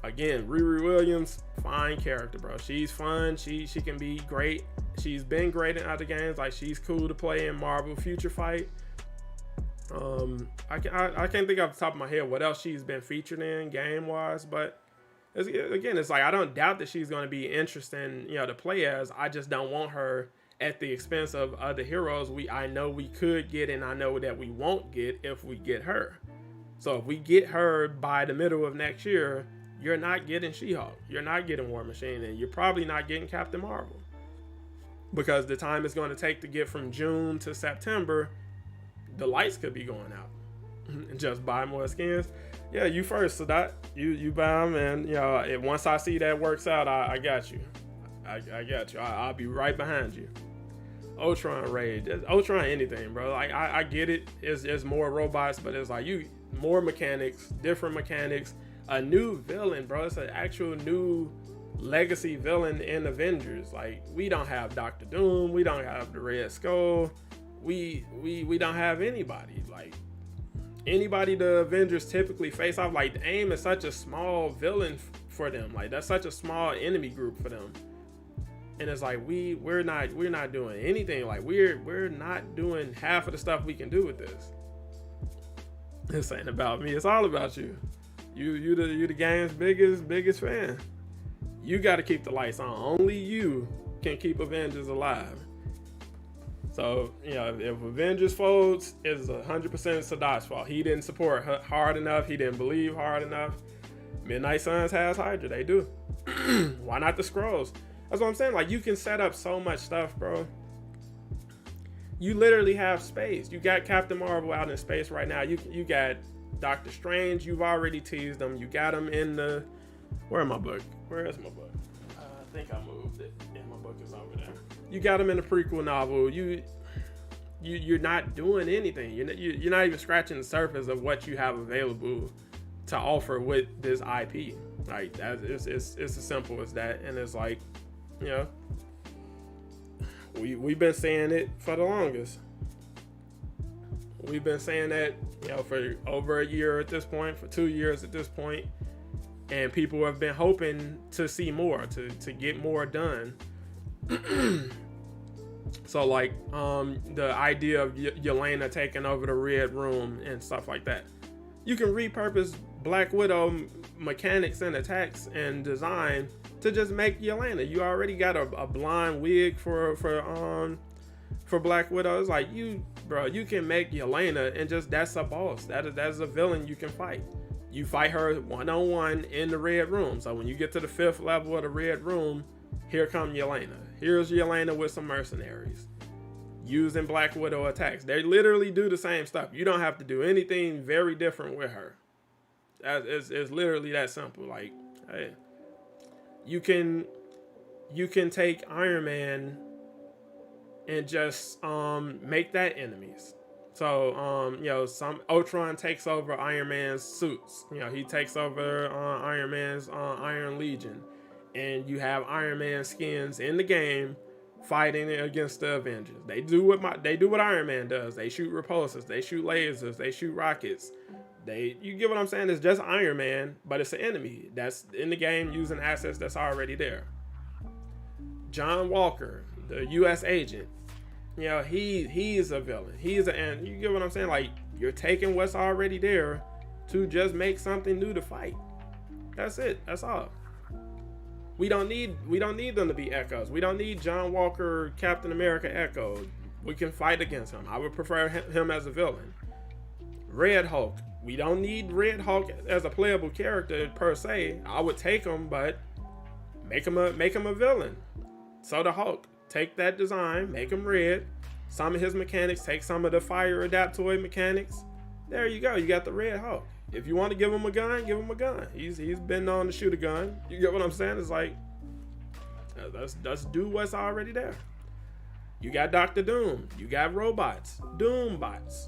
Again, Riri Williams, fine character, bro. She's fun. She can be great. She's been great in other games. Like, she's cool to play in Marvel Future Fight. I can't think off the top of my head what else she's been featured in game wise, but it's like I don't doubt that she's going to be interesting, to play as. I just don't want her at the expense of other heroes I know we could get, and I know that we won't get if we get her. So if we get her by the middle of next year, you're not getting She-Hulk, you're not getting War Machine, and you're probably not getting Captain Marvel, because the time it's going to take to get from June to September, the lights could be going out. Just buy more skins. Yeah, you first. So that you buy them, and once I see that works out, I got you. I got you. I'll be right behind you. Ultron Rage, Ultron anything, bro. Like I get it. It's more robots, but it's like more mechanics, different mechanics. A new villain, bro. It's an actual new legacy villain in Avengers. Like, we don't have Doctor Doom. We don't have the Red Skull. we don't have anybody. Like, anybody the Avengers typically face off, like, AIM is such a small villain for them. Like, that's such a small enemy group for them. And it's like we're not doing anything. Like, we're not doing half of the stuff we can do with this. This ain't about me. It's all about you. You the game's biggest fan. You got to keep the lights on. Only you can keep Avengers alive. So, you know, if Avengers folds, it's 100% Sadat's fault. He didn't support hard enough. He didn't believe hard enough. Midnight Suns has Hydra. They do. Why not the Skrulls? That's what I'm saying. Like, you can set up so much stuff, bro. You literally have space. You got Captain Marvel out in space right now. You got Doctor Strange. You've already teased them. You got him in the... Where is my book? I think I moved it. Yeah, my book is over there. You got him in the prequel novel. You're not doing anything. You're not even scratching the surface of what you have available to offer with this IP. Like, it's as simple as that. And it's like, you know, we've been saying it for the longest. We've been saying that, you know, for over a year at this point, for 2 years at this point, and people have been hoping to see more, to get more done. So, like, the idea of Yelena taking over the Red Room and stuff like that. You can repurpose Black Widow mechanics and attacks and design to just make Yelena. You already got a blonde wig for Black Widow. It's like, you can make Yelena and just, that's a boss. That's a villain you can fight. You fight her one-on-one in the Red Room. So when you get to the 5th level of the Red Room, here come Yelena. Here's Yelena with some mercenaries using Black Widow attacks. They literally do the same stuff. You don't have to do anything very different with her. It's literally that simple. Like, hey, you can take Iron Man and just make that enemies. So you know, some Ultron takes over Iron Man's suits. You know, he takes over Iron Man's Iron Legion, and you have Iron Man skins in the game fighting against the Avengers. They do what Iron Man does. They shoot repulsors, they shoot lasers, they shoot rockets. You get what I'm saying? It's just Iron Man, but it's an enemy that's in the game using assets that's already there. John Walker, the U.S. agent, you know, he's a villain. And you get what I'm saying? Like, you're taking what's already there to just make something new to fight. That's it. That's all. We don't need them to be Echoes. We don't need John Walker, Captain America Echo. We can fight against him. I would prefer him as a villain. Red Hulk. We don't need Red Hulk as a playable character per se. I would take him, but make him a villain. So the Hulk, take that design, make him red. Some of his mechanics, take some of the fire adaptoid mechanics. There you go. You got the Red Hulk. If you want to give him a gun, give him a gun. He's been known to shoot a gun. You get what I'm saying? It's like, let's do what's already there. You got Dr. Doom. You got robots, Doom bots.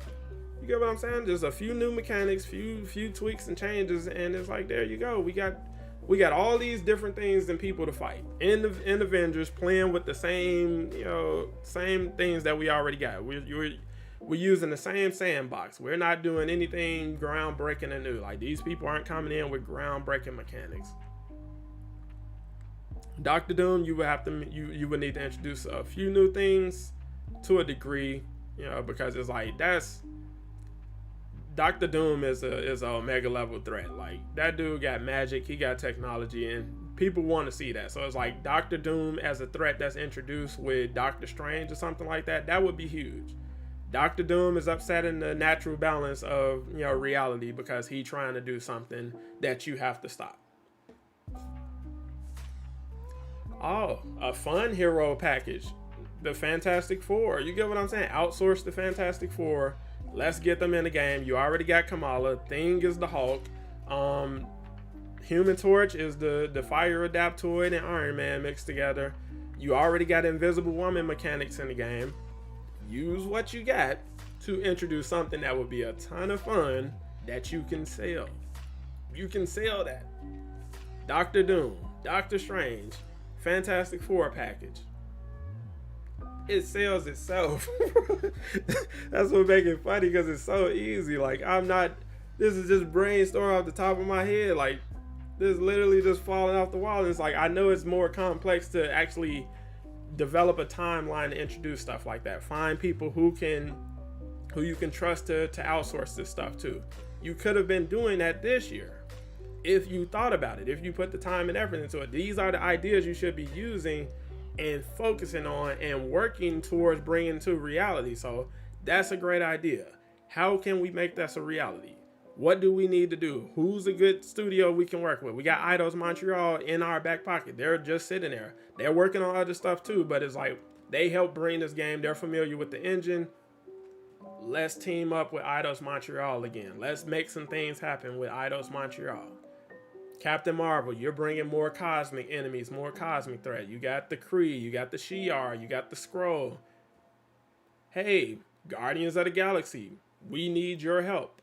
You get what I'm saying? There's a few new mechanics, few tweaks and changes, and it's like, there you go. We got all these different things and people to fight. In Avengers, playing with the same things that we already got. We're using the same sandbox. We're not doing anything groundbreaking and new. Like, these people aren't coming in with groundbreaking mechanics. Dr. Doom, you would need to introduce a few new things to a degree, you know, because it's like, Dr. Doom is a Omega level threat. Like, that dude got magic, he got technology, and people want to see that. So it's like Dr. Doom as a threat that's introduced with Doctor Strange or something like that. That would be huge. Dr. Doom is upsetting the natural balance of, you know, reality because he's trying to do something that you have to stop. Oh, a fun hero package. The Fantastic Four. You get what I'm saying? Outsource the Fantastic Four. Let's get them in the game. You already got Kamala. Thing is the Hulk. Human Torch is the fire adaptoid and Iron Man mixed together. You already got Invisible Woman mechanics in the game. Use what you got to introduce something that would be a ton of fun that you can sell. You can sell that. Doctor Doom, Doctor Strange, Fantastic Four package. it sells itself. That's what makes it funny, because it's so easy. Like, this is just brainstorm off the top of my head. Like, this is literally just falling off the wall. And it's like, I know it's more complex to actually develop a timeline to introduce stuff like that. Find people who you can trust to outsource this stuff to. You could have been doing that this year if you thought about it, if you put the time and effort into it. These are the ideas you should be using and focusing on and working towards bringing to reality. So that's a great idea. How can we make that a reality? What do we need to do? Who's a good studio we can work with? We got Eidos Montreal in our back pocket. They're just sitting there. They're working on other stuff too, but it's like they help bring this game. They're familiar with the engine. Let's team up with Eidos Montreal again. Let's make some things happen with Eidos Montreal. Captain Marvel, you're bringing more cosmic enemies, more cosmic threat. You got the Kree, you got the Shi'ar, you got the Skrull. Hey, Guardians of the Galaxy, we need your help.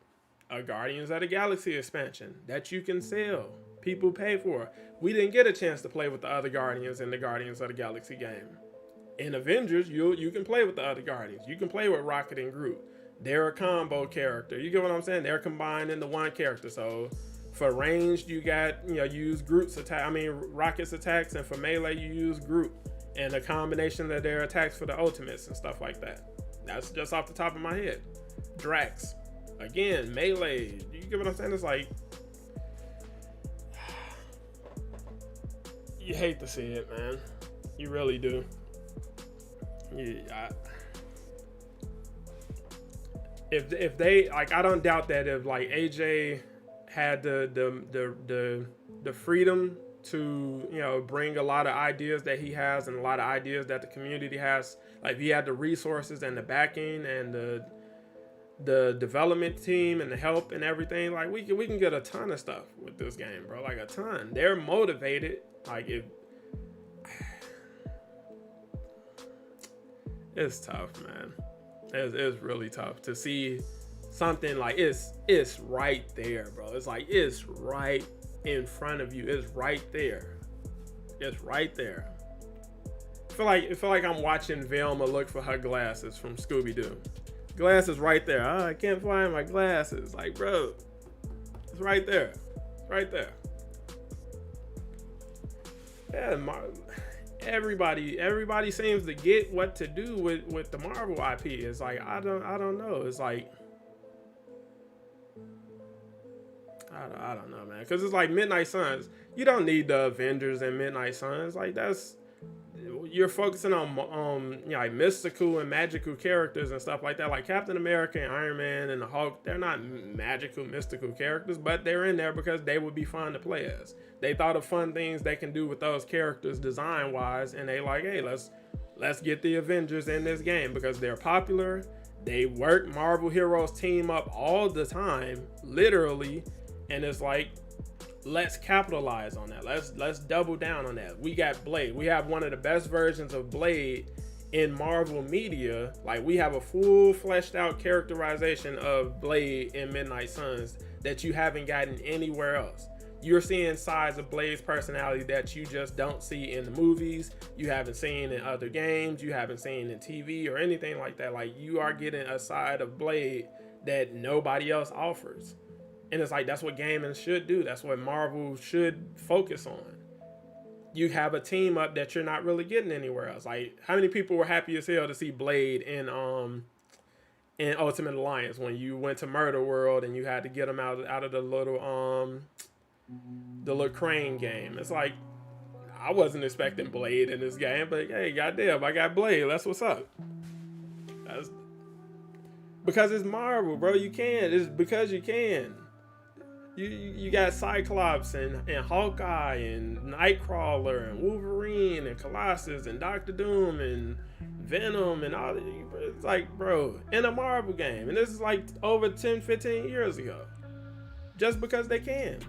A Guardians of the Galaxy expansion that you can sell. People pay for. We didn't get a chance to play with the other Guardians in the Guardians of the Galaxy game. In Avengers, you can play with the other Guardians. You can play with Rocket and Groot. They're a combo character. You get what I'm saying? They're combined into one character. So for ranged, you use Groot's attack. Rocket's attacks, and for melee, you use Groot. And a combination of their attacks for the ultimates and stuff like that. That's just off the top of my head. Drax. Again, melee. You get what I'm saying? It's like, you hate to see it, man. You really do. Yeah. If they, like, I don't doubt that if like AJ had the freedom to bring a lot of ideas that he has and a lot of ideas that the community has, like if he had the resources and the backing and the development team and the help and everything, like we can get a ton of stuff with this game, bro. Like a ton. They're motivated. Like it's tough, man. It's really tough to see something like it's right there, bro. It's like it's right in front of you. It's right there. It's right there. I feel like I'm watching Velma look for her glasses from Scooby-Doo. Glasses right there. Oh, I can't find my glasses. Like, bro, it's right there. It's right there. Yeah, everybody seems to get what to do with the Marvel IP. It's like I don't know. It's like I don't know, man. Because it's like Midnight Suns. You don't need the Avengers and Midnight Suns. Like you're focusing on like mystical and magical characters and stuff like that. Like Captain America and Iron Man and the Hulk, they're not magical, mystical characters, but they're in there because they would be fun to play as. They thought of fun things they can do with those characters design wise, and they like, hey, let's get the Avengers in this game because they're popular. They work. Marvel heroes team up all the time, literally, and it's like, let's capitalize on that. Let's double down on that. We got Blade. We have one of the best versions of Blade in Marvel media. Like we have a full fleshed out characterization of Blade in Midnight Suns that you haven't gotten anywhere else. You're seeing sides of Blade's personality that you just don't see in the movies. You haven't seen in other games. You haven't seen in TV or anything like that. Like you are getting a side of Blade that nobody else offers. And it's like, that's what gaming should do. That's what Marvel should focus on. You have a team up that you're not really getting anywhere else. Like, how many people were happy as hell to see Blade in Ultimate Alliance when you went to Murder World and you had to get them out of the little crane game? It's like, I wasn't expecting Blade in this game, but hey, goddamn, I got Blade. That's what's up. That's because it's Marvel, bro. You can. It's because you can. You got Cyclops and Hawkeye and Nightcrawler and Wolverine and Colossus and Doctor Doom and Venom and all that. It's like, bro, in a Marvel game. And this is like over 10, 15 years ago. Just because they can.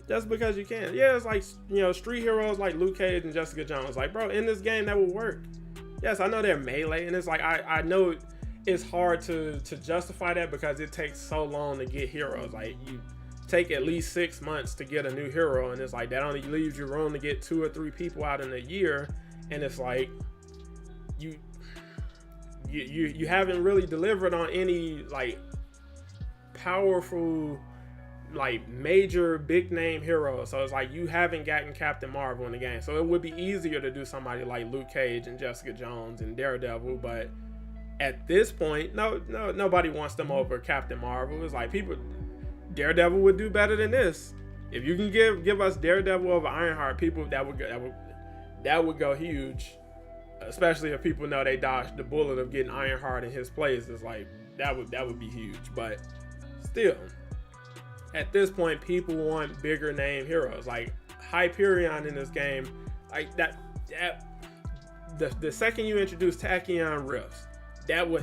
Just because you can. Yeah, it's like, street heroes like Luke Cage and Jessica Jones. Like, bro, in this game, that will work. Yes, I know they're melee. And it's like, I know it's hard to justify that because it takes so long to get heroes. Like you take at least 6 months to get a new hero, and it's like that only leaves you room to get 2 or 3 people out in a year. And it's like, you haven't really delivered on any like powerful, like major big name heroes. So it's like you haven't gotten Captain Marvel in the game. So it would be easier to do somebody like Luke Cage and Jessica Jones and Daredevil, but at this point, nobody wants them over Captain Marvel. It's like Daredevil would do better than this. If you can give us Daredevil over Ironheart, people that would go huge. Especially if people know they dodged the bullet of getting Ironheart in his place. It's like that would be huge. But still, at this point, people want bigger name heroes like Hyperion in this game. Like the second you introduce Tachyon Rifts,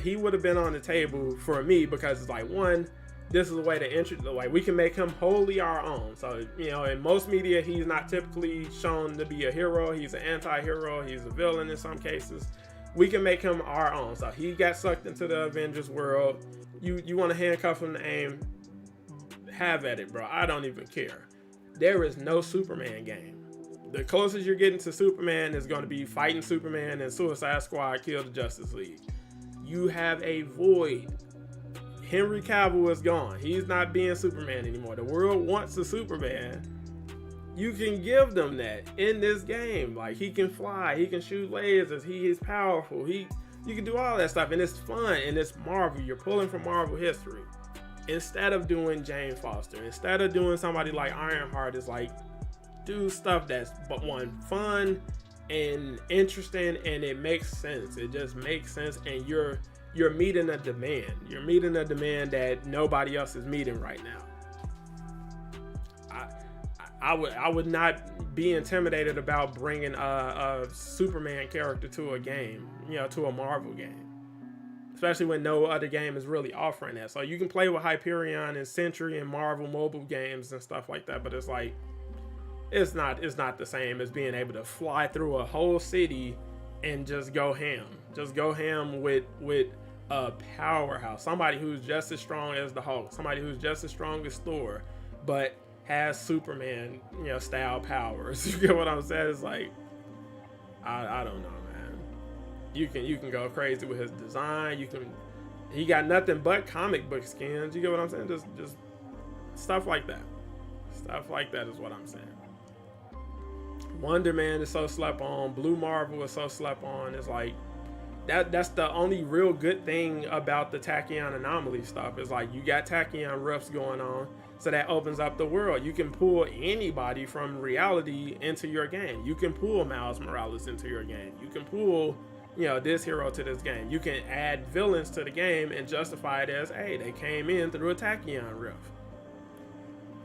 he would have been on the table for me, because it's like, one, this is a way to introduce, like, we can make him wholly our own. So, you know, in most media, he's not typically shown to be a hero. He's an anti-hero. He's a villain in some cases. We can make him our own. So he got sucked into the Avengers world. You want to handcuff him to AIM? Have at it, bro. I don't even care. There is no Superman game. The closest you're getting to Superman is going to be fighting Superman and Suicide Squad Kill the Justice League. You have a void. Henry Cavill is gone. He's not being Superman anymore. The world wants a Superman. You can give them that in this game. Like, he can fly, he can shoot lasers, he is powerful. You can do all that stuff, and it's fun, and it's Marvel. You're pulling from Marvel history. Instead of doing Jane Foster, instead of doing somebody like Ironheart, it's like, do stuff that's fun and interesting, and it makes sense. It just makes sense, and you're meeting a demand. You're meeting a demand that nobody else is meeting right now. I would not be intimidated about bringing a Superman character to a game, you know, to a Marvel game, especially when no other game is really offering that. So you can play with Hyperion and Sentry and Marvel mobile games and stuff like that, but it's like, it's not the same as being able to fly through a whole city and just go ham. Just go ham with a powerhouse, somebody who's just as strong as the Hulk, somebody who's just as strong as Thor, but has Superman, you know, style powers. You get what I'm saying? It's like, I don't know, man. You can go crazy with his design. He got nothing but comic book skins. You get what I'm saying? Just stuff like that. Stuff like that is what I'm saying. Wonder Man is so slept on. Blue Marvel is so slept on. It's like, that's the only real good thing about the Tachyon Anomaly stuff. Is like, you got Tachyon Rifts going on, so that opens up the world. You can pull anybody from reality into your game. You can pull Miles Morales into your game. You can pull, you know, this hero to this game. You can add villains to the game and justify it as, hey, they came in through a Tachyon Rift.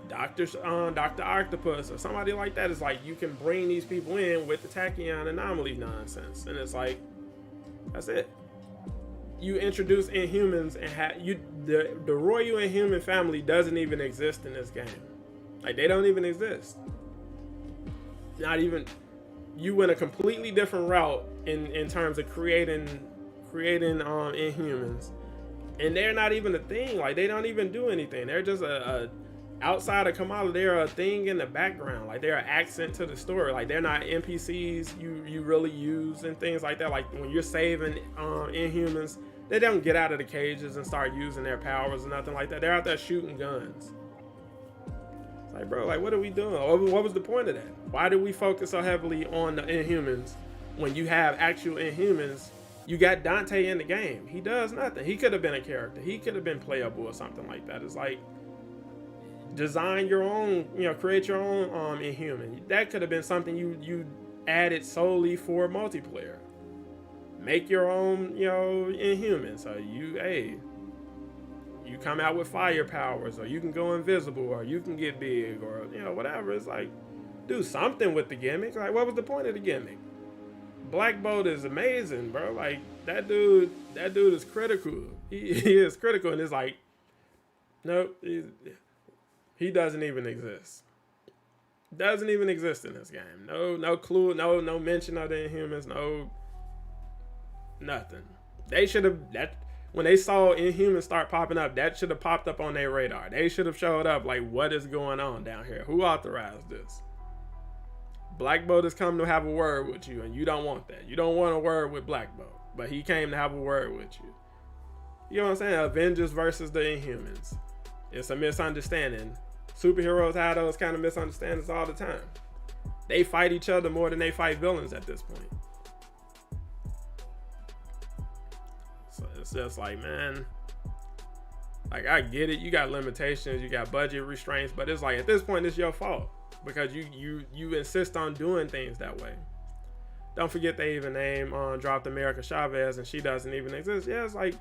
Dr. Octopus or somebody like that. Is like, you can bring these people in with the Tachyon Anomaly nonsense, and it's like, that's it. You introduce Inhumans, and the Royal Inhuman family doesn't even exist in this game. Like, they don't even exist. Not even. You went a completely different route in terms of creating Inhumans, and they're not even a thing. Like, they don't even do anything. They're just outside of Kamala, they're a thing in the background. Like, they're an accent to the story. Like, they're not NPCs you really use and things like that. Like, when you're saving Inhumans, they don't get out of the cages and start using their powers or nothing like that. They're out there shooting guns. It's like, bro, like, what are we doing? What was the point of that? Why did we focus so heavily on the Inhumans when you have actual Inhumans? You got Dante in the game. He does nothing. He could have been a character. He could have been playable or something like that. It's like, design your own, you know, create your own Inhuman. That could have been something you added solely for multiplayer. Make your own, you know, Inhuman. So you come out with fire powers, or you can go invisible, or you can get big, or, you know, whatever. It's like, do something with the gimmick. Like, what was the point of the gimmick? Black Bolt is amazing, bro. Like, that dude is critical. He is critical, and it's like, nope. He doesn't even exist. Doesn't even exist in this game. No clue. No mention of the Inhumans. No nothing. They should have, when they saw Inhumans start popping up, that should have popped up on their radar. They should have showed up like, what is going on down here? Who authorized this? Black Bolt is coming to have a word with you, and you don't want that. You don't want a word with Black Bolt. but he came to have a word with you. You know what I'm saying? Avengers versus the Inhumans. It's a misunderstanding. Superheroes have those kind of misunderstandings all the time. They fight each other more than they fight villains at this point. So it's just like, man, like, I get it. You got limitations, you got budget restraints, but it's like, at this point, it's your fault because you insist on doing things that way. Don't forget they even dropped America Chavez, and she doesn't even exist. Yeah, it's like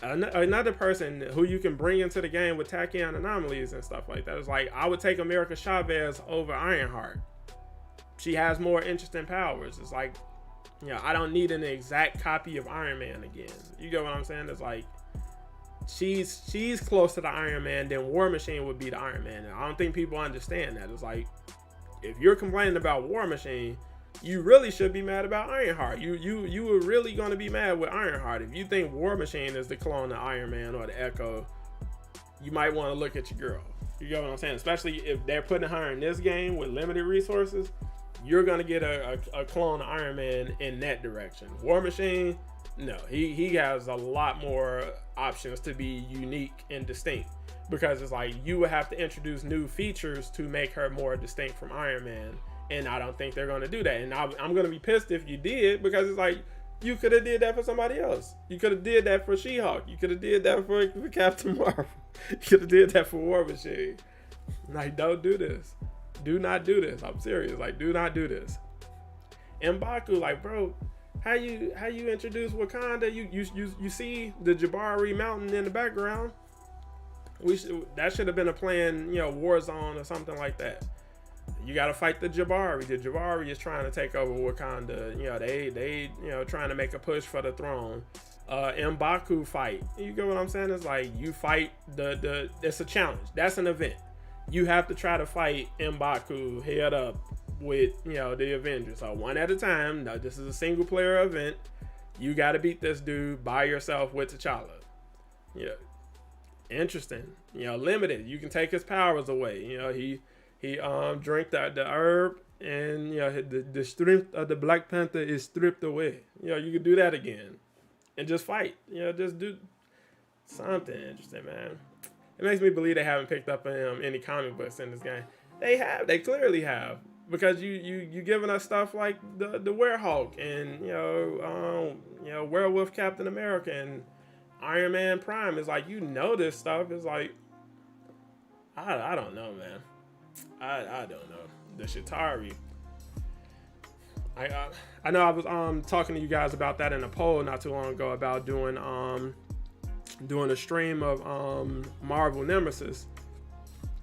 another person who you can bring into the game with tachyon anomalies and stuff like that. It's like, I would take America Chavez over Ironheart. She has more interesting powers. It's like, you know, I don't need an exact copy of Iron Man again. You get what I'm saying? It's like, she's close to the Iron Man than War Machine would be the Iron Man. And I don't think people understand that. It's like, if you're complaining about War Machine, you really should be mad about Ironheart. You were really going to be mad with Ironheart. If you think War Machine is the clone of Iron Man or the Echo, you might want to look at your girl. You get what I'm saying? Especially if they're putting her in this game with limited resources, you're going to get a clone of Iron Man in that direction. War Machine, no. He has a lot more options to be unique and distinct, because it's like, you would have to introduce new features to make her more distinct from Iron Man. And I don't think they're going to do that. And I'm going to be pissed if you did, because it's like, you could have did that for somebody else. You could have did that for She-Hulk. You could have did that for Captain Marvel. You could have did that for War Machine. Like, don't do this. Do not do this. I'm serious. Like, do not do this. And M'Baku, like, bro, how you introduce Wakanda? You see the Jabari mountain in the background. That should have been a planned, you know, war zone or something like that. You got to fight the Jabari. The Jabari is trying to take over Wakanda. You know, they you know, trying to make a push for the throne. M'Baku fight. You get what I'm saying? It's like, you fight it's a challenge. That's an event. You have to try to fight M'Baku head up with, you know, the Avengers. So one at a time. Now, this is a single player event. You got to beat this dude by yourself with T'Challa. Yeah. Interesting. You know, limited. You can take his powers away. You know, he drank the herb, and, you know, the strength of the Black Panther is stripped away. You know, you can do that again and just fight. You know, just do something interesting, man. It makes me believe they haven't picked up any comic books in this game. They have. They clearly have, because you giving us stuff like the Werehulk and, you know, Werewolf Captain America and Iron Man Prime. Is like, you know, this stuff is like, I don't know, man. I don't know. The Chitauri. I know I was talking to you guys about that in a poll not too long ago about doing a stream of Marvel Nemesis.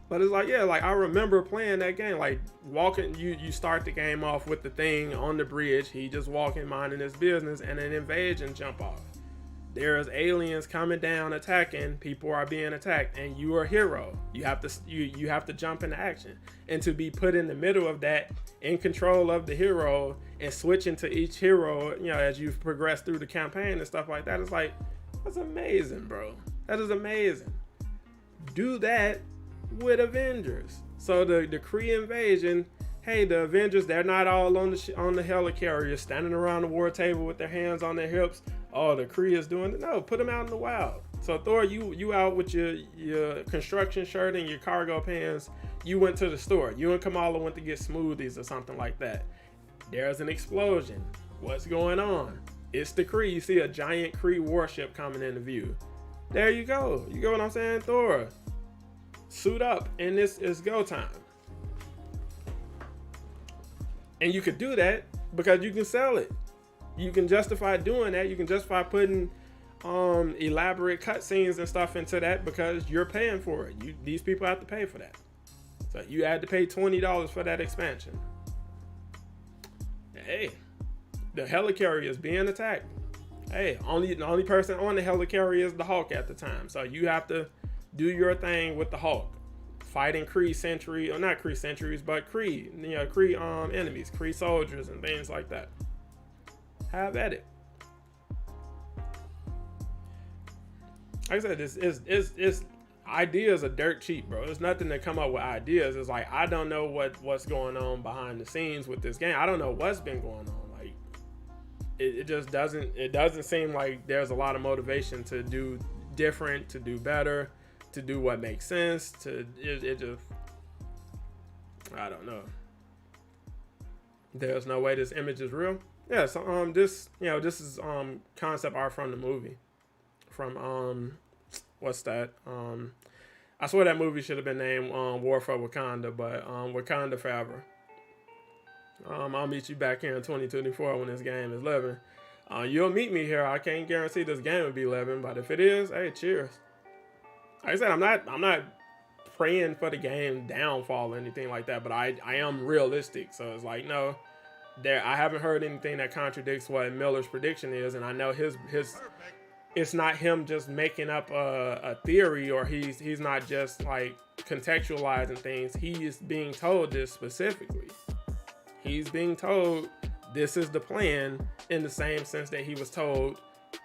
But it's like, yeah, like, I remember playing that game, like, walking, you start the game off with the Thing on the bridge, he just walking, minding his business, and an invasion jump off. There's aliens coming down, attacking. People are being attacked, and you are a hero. You have to jump into action, and to be put in the middle of that, in control of the hero, and switching to each hero, you know, as you've progressed through the campaign and stuff like that. It's like, that's amazing, bro. That is amazing. Do that with Avengers. So the Kree invasion. Hey, the Avengers, they're not all on the helicarrier standing around the war table with their hands on their hips. Oh, the Kree is doing it. No, put them out in the wild. So Thor, you out with your construction shirt and your cargo pants. You went to the store. You and Kamala went to get smoothies or something like that. There's an explosion. What's going on? It's the Kree. You see a giant Kree warship coming into view. There you go. You get what I'm saying? Thor, suit up, and this is go time. And you could do that because you can sell it. You can justify doing that. You can justify putting elaborate cutscenes and stuff into that because you're paying for it. These people have to pay for that. So you had to pay $20 for that expansion. Hey, the helicarrier is being attacked. Hey, the only person on the helicarrier is the Hulk at the time. So you have to do your thing with the Hulk. Fighting Kree sentry, or not Kree sentries, but Kree, you know, Kree enemies, Kree soldiers and things like that. Have at it. Like I said, it's ideas are dirt cheap, bro. It's nothing to come up with ideas. It's like, I don't know what's going on behind the scenes with this game. I don't know what's been going on. Like, it just doesn't seem like there's a lot of motivation to do different, to do better, to do what makes sense. It just, I don't know. There's no way this image is real. Yeah, so this is concept art from the movie. From what's that? I swear that movie should have been named War for Wakanda, but Wakanda Forever. I'll meet you back here in 2024 when this game is living. You'll meet me here. I can't guarantee this game will be living, but if it is, hey, cheers. Like I said, I'm not praying for the game downfall or anything like that, but I am realistic. So it's like, no, I haven't heard anything that contradicts what Miller's prediction is, and I know his it's not him just making up a theory, or he's not just like contextualizing things. He is being told this specifically. He's being told this is the plan, in the same sense that he was told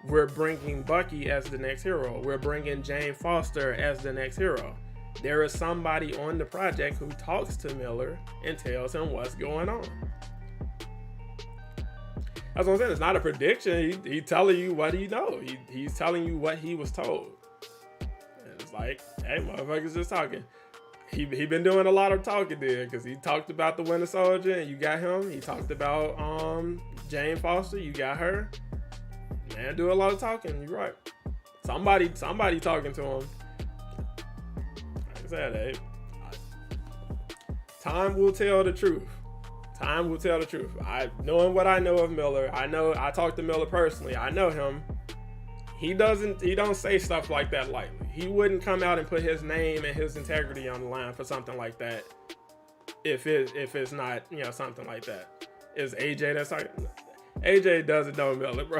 we're bringing Bucky as the next hero. We're bringing Jane Foster as the next hero. There is somebody on the project who talks to Miller and tells him what's going on. That's what I'm saying. It's not a prediction. He's telling you what he knows. He's telling you what he was told. And it's like, hey, motherfuckers just talking. He been doing a lot of talking there, because he talked about the Winter Soldier and you got him. He talked about Jane Foster, you got her. Man, do a lot of talking. You're right. Somebody talking to him. Like I said, hey, time will tell the truth. Time will tell the truth. Knowing what I know of Miller, I talked to Miller personally. I know him. He don't say stuff like that lightly. He wouldn't come out and put his name and his integrity on the line for something like that. If it's not, something like that. Is AJ that's talking? AJ doesn't know Miller, bro.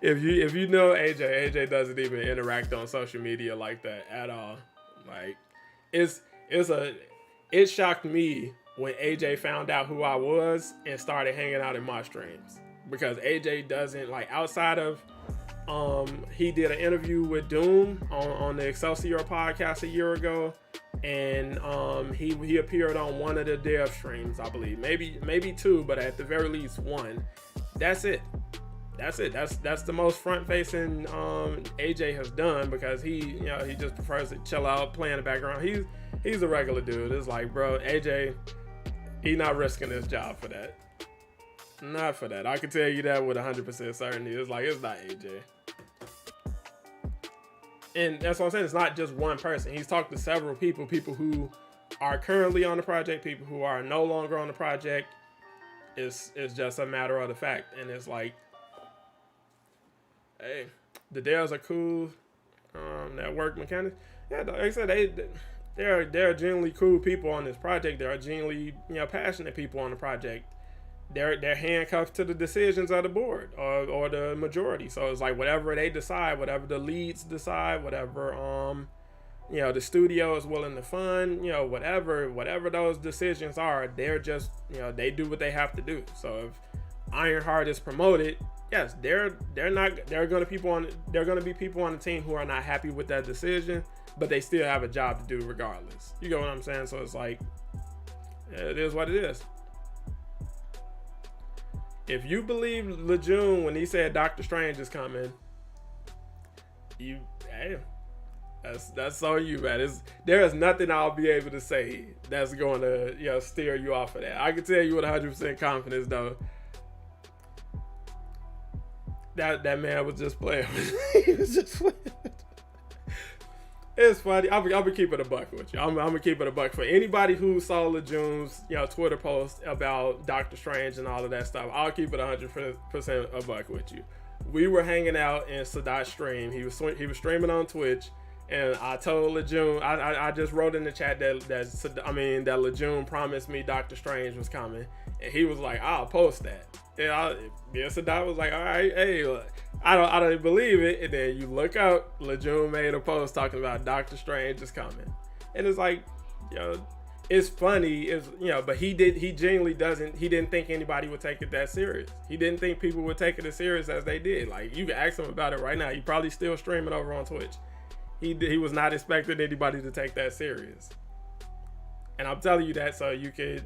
If you know AJ doesn't even interact on social media like that at all. Like, it shocked me when AJ found out who I was and started hanging out in my streams, because AJ doesn't, like, outside of he did an interview with Doom on the Excelsior podcast a year ago, and he appeared on one of the dev streams, I believe, maybe two, but at the very least one. That's it. That's the most front facing AJ has done, because he just prefers to chill out, play in the background. He's a regular dude. It's like, bro, AJ, he's not risking his job for that. Not for that. I can tell you that with 100% certainty. It's like, it's not AJ. And that's what I'm saying. It's not just one person. He's talked to several people who are currently on the project, people who are no longer on the project. It's just a matter of the fact. And it's like, hey, the devs are cool. Network mechanics. Yeah, like I said, they're genuinely cool people on this project. There are genuinely, passionate people on the project. They're handcuffed to the decisions of the board or the majority. So it's like, whatever they decide, whatever the leads decide, whatever the studio is willing to fund, whatever those decisions are, they're just, they do what they have to do. So if Ironheart is promoted, yes, there are going to be people on the team who are not happy with that decision, but they still have a job to do regardless. You get what I'm saying? So it's like, it is what it is. If you believe Lejeune when he said Doctor Strange is coming, that's on you, man. There is nothing I'll be able to say that's going to steer you off of that. I can tell you with 100% confidence, though, that man was just playing. He was just playing. It's funny. I'm gonna keep it a buck with you. I'm gonna keep it a buck for anybody who saw Lejeune's Twitter post about Doctor Strange and all of that stuff. I'll keep it 100% a buck with you. We were hanging out in Sadat's stream. He was streaming on Twitch, and I told Lejeune. I just wrote in the chat that Lejeune promised me Doctor Strange was coming, and he was like, "I'll post that." And Sadat was like, "All right, hey." I don't believe it. And then you look up, Lejeune made a post talking about Doctor Strange is coming. And it's like, it's funny, but he genuinely didn't think anybody would take it that serious. He didn't think people would take it as serious as they did. Like, you can ask him about it right now. He probably still streaming over on Twitch. He was not expecting anybody to take that serious. And I'm telling you that so you could,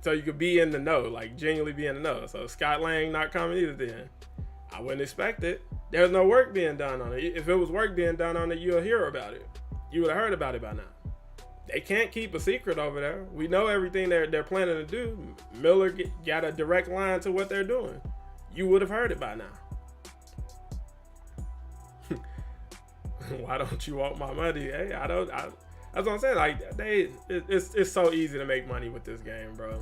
so you could be in the know, like genuinely be in the know. So Scott Lang not coming either. Then I wouldn't expect it. There's no work being done on it. If it was work being done on it, you'll hear about it. You would have heard about it by now. They can't keep a secret over there. We know everything they're planning to do. Miller got a direct line to what they're doing. You would have heard it by now. Why don't you want my money? Hey, that's what I'm saying. Like it's so easy to make money with this game, bro.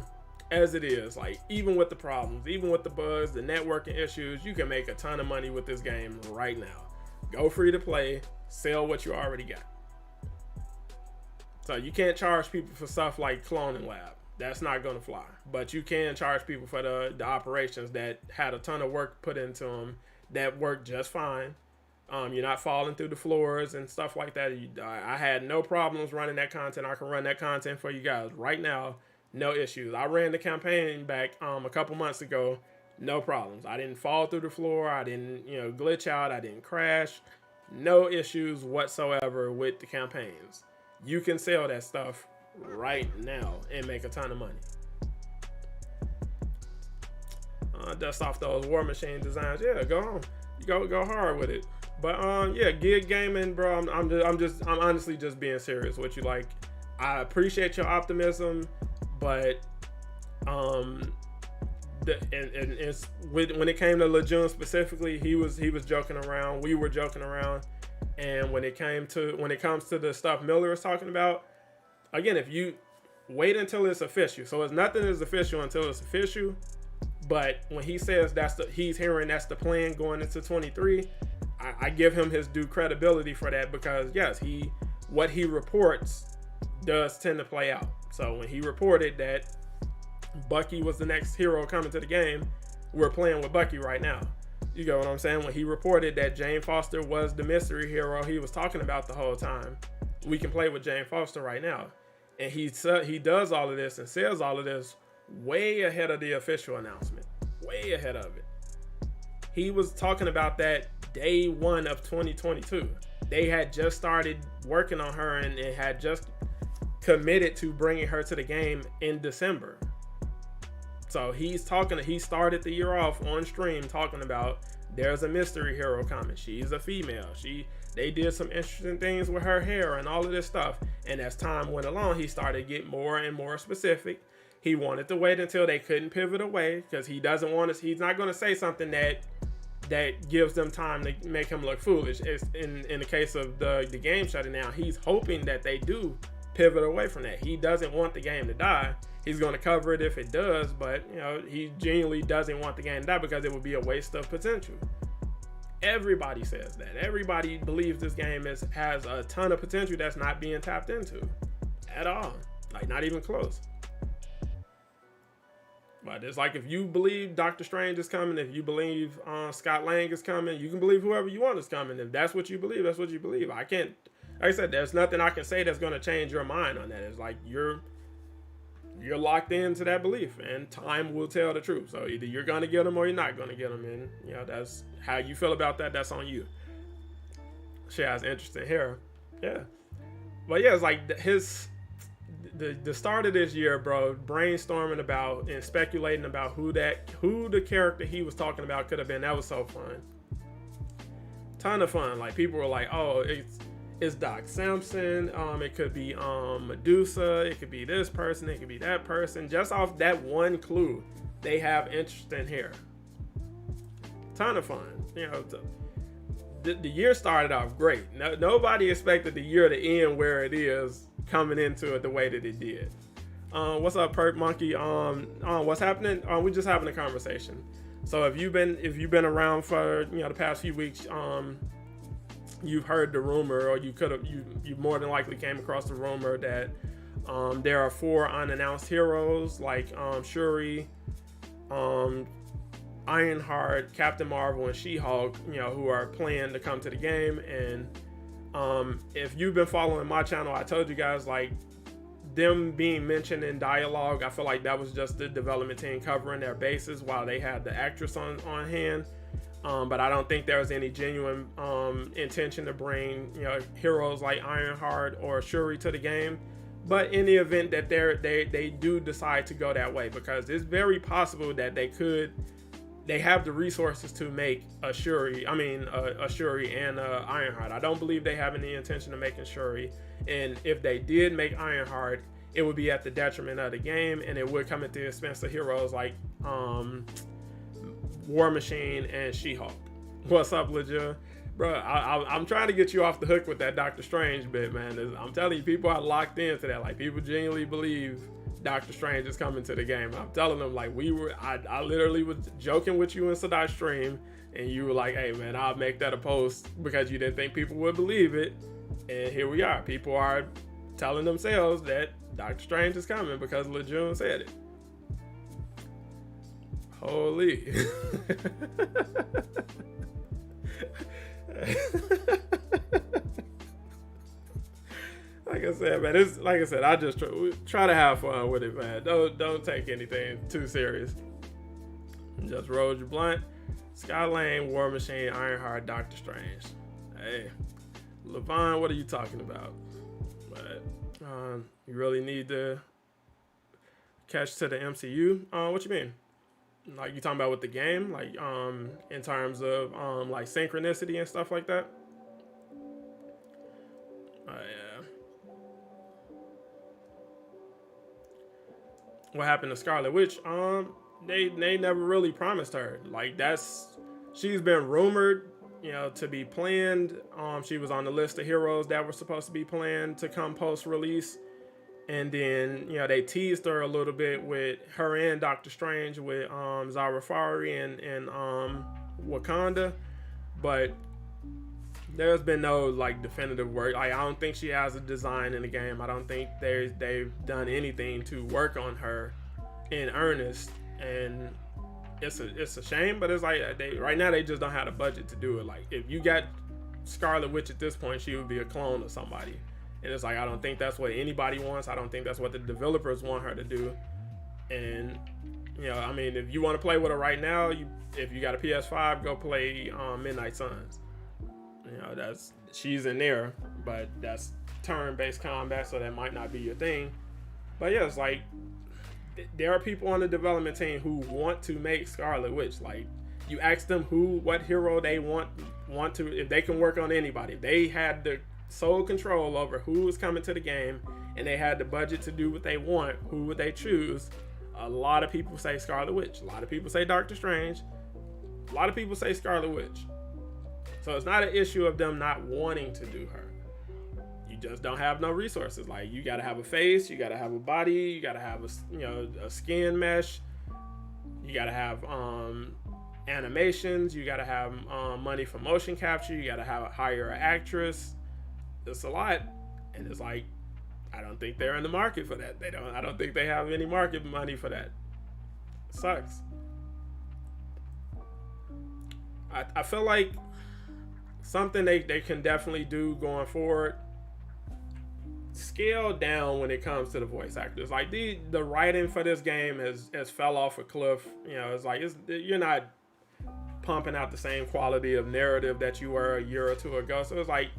As it is, like even with the problems, even with the bugs, the networking issues, you can make a ton of money with this game right now. Go free to play, sell what you already got. So you can't charge people for stuff like Cloning Lab. That's not gonna fly. But you can charge people for the operations that had a ton of work put into them that worked just fine. You're not falling through the floors and stuff like that. I had no problems running that content. I can run that content for you guys right now. No issues. I ran the campaign back a couple months ago. No problems. I didn't fall through the floor. I didn't, glitch out. I didn't crash. No issues whatsoever with the campaigns. You can sell that stuff right now and make a ton of money. Dust off those War Machine designs. Yeah, go on. Go hard with it. But yeah, gig gaming, bro. I'm honestly just being serious with you. Like, I appreciate your optimism, but when it came to Lejeune specifically, he was joking around. We were joking around, and when it comes to the stuff Miller is talking about, again, if you wait until it's official, so it's nothing is official until it's official. But when he says he's hearing that's the plan going into 23. I give him his due credibility for that, because yes, what he reports does tend to play out. So when he reported that Bucky was the next hero coming to the game, we're playing with Bucky right now. You get what I'm saying? When he reported that Jane Foster was the mystery hero he was talking about the whole time, we can play with Jane Foster right now. And he does all of this and says all of this way ahead of the official announcement. Way ahead of it. He was talking about that day one of 2022. They had just started working on her and had just committed to bringing her to the game in December. So he started the year off on stream talking about there's a mystery hero coming. She's a female. They did some interesting things with her hair and all of this stuff. And as time went along, he started getting more and more specific. He wanted to wait until they couldn't pivot away, because he's not going to say something that gives them time to make him look foolish. It's in the case of the game shutting down, he's hoping that they do pivot away from that. He doesn't want the game to die. He's going to cover it if it does, but he genuinely doesn't want the game to die because it would be a waste of potential. Everybody says that. Everybody believes this game has a ton of potential that's not being tapped into at all. Like, not even close. But it's like, if you believe Doctor Strange is coming, if you believe Scott Lang is coming, you can believe whoever you want is coming. If that's what you believe, that's what you believe. I can't, like I said, there's nothing I can say that's going to change your mind on that. It's like you're locked into that belief, and time will tell the truth. So either you're going to get them or you're not going to get them. And that's how you feel about that. That's on you. She has interesting hair. Yeah. But yeah, it's like the start of this year, bro, brainstorming about and speculating about who the character he was talking about could have been. That was so fun. Ton of fun. Like, people were like, oh, it's Doc Samson. It could be Medusa. It could be this person. It could be that person. Just off that one clue, they have interesting hair. Ton of fun. The year started off great. Nobody expected the year to end where it is, coming into it the way that it did. What's up, Perk Monkey? What's happening? We're just having a conversation. So if you've been around for the past few weeks, you've heard the rumor, or you more than likely came across the rumor that there are 4 unannounced heroes like Shuri, Ironheart, Captain Marvel, and She-Hulk, who are planned to come to the game. And if you've been following my channel, I told you guys, like, them being mentioned in dialogue, I feel like that was just the development team covering their bases while they had the actress on hand. But I don't think there was any genuine intention to bring heroes like Ironheart or Shuri to the game. But in the event that they do decide to go that way, because it's very possible that they have the resources to make a Shuri and Ironheart. I don't believe they have any intention of making Shuri, and if they did make Ironheart, it would be at the detriment of the game, and it would come at the expense of heroes like War Machine and She-Hulk. What's up, Lejeune? Bro, I'm trying to get you off the hook with that Doctor Strange bit, man. I'm telling you, people are locked into that. Like, people genuinely believe Doctor Strange is coming to the game. I'm telling them, like, I literally was joking with you in Sadai's stream, and you were like, hey, man, I'll make that a post because you didn't think people would believe it. And here we are. People are telling themselves that Doctor Strange is coming because Lejeune said it. Holy. Like I said, man, it's like I said, I just try to have fun with it, man. Don't take anything too serious. Just roll your blunt. Sky Lane, War Machine, Ironheart, Doctor Strange. Hey, Levon, what are you talking about? But you really need to catch to the MCU. What you mean? Like, you talking about with the game, like in terms of like synchronicity and stuff like that? Yeah. What happened to Scarlet Witch? They never really promised her. Like, she's been rumored, to be planned. She was on the list of heroes that were supposed to be planned to come post-release. And then, they teased her a little bit with her and Doctor Strange with Zarafari and Wakanda. But there's been no, like, definitive work. Like, I don't think she has a design in the game. I don't think they've done anything to work on her in earnest. And it's a shame, but it's like right now they just don't have the budget to do it. Like, if you got Scarlet Witch at this point, she would be a clone of somebody. And it's like, I don't think that's what anybody wants. I don't think that's what the developers want her to do. And, if you want to play with her right now, if you got a PS5, go play Midnight Suns. She's in there, but that's turn-based combat, so that might not be your thing. But yeah, it's like, there are people on the development team who want to make Scarlet Witch. Like, you ask them what hero they want to, if they can work on anybody. They had the sole control over who was coming to the game, and they had the budget to do what they want. Who would they choose? A lot of people say Scarlet Witch. A lot of people say Doctor Strange. A lot of people say Scarlet Witch. So it's not an issue of them not wanting to do her. You just don't have no resources. Like, you gotta have a face, you gotta have a body, you gotta have a skin mesh, you gotta have animations, you gotta have money for motion capture, you gotta hire an actress. It's a lot, and it's like, I don't think they're in the market for that. I don't think they have any market money for that. It sucks. I feel like something they can definitely do going forward, scale down when it comes to the voice actors. Like, the writing for this game has fell off a cliff. It's like, you're not pumping out the same quality of narrative that you were a year or two ago. So it's like,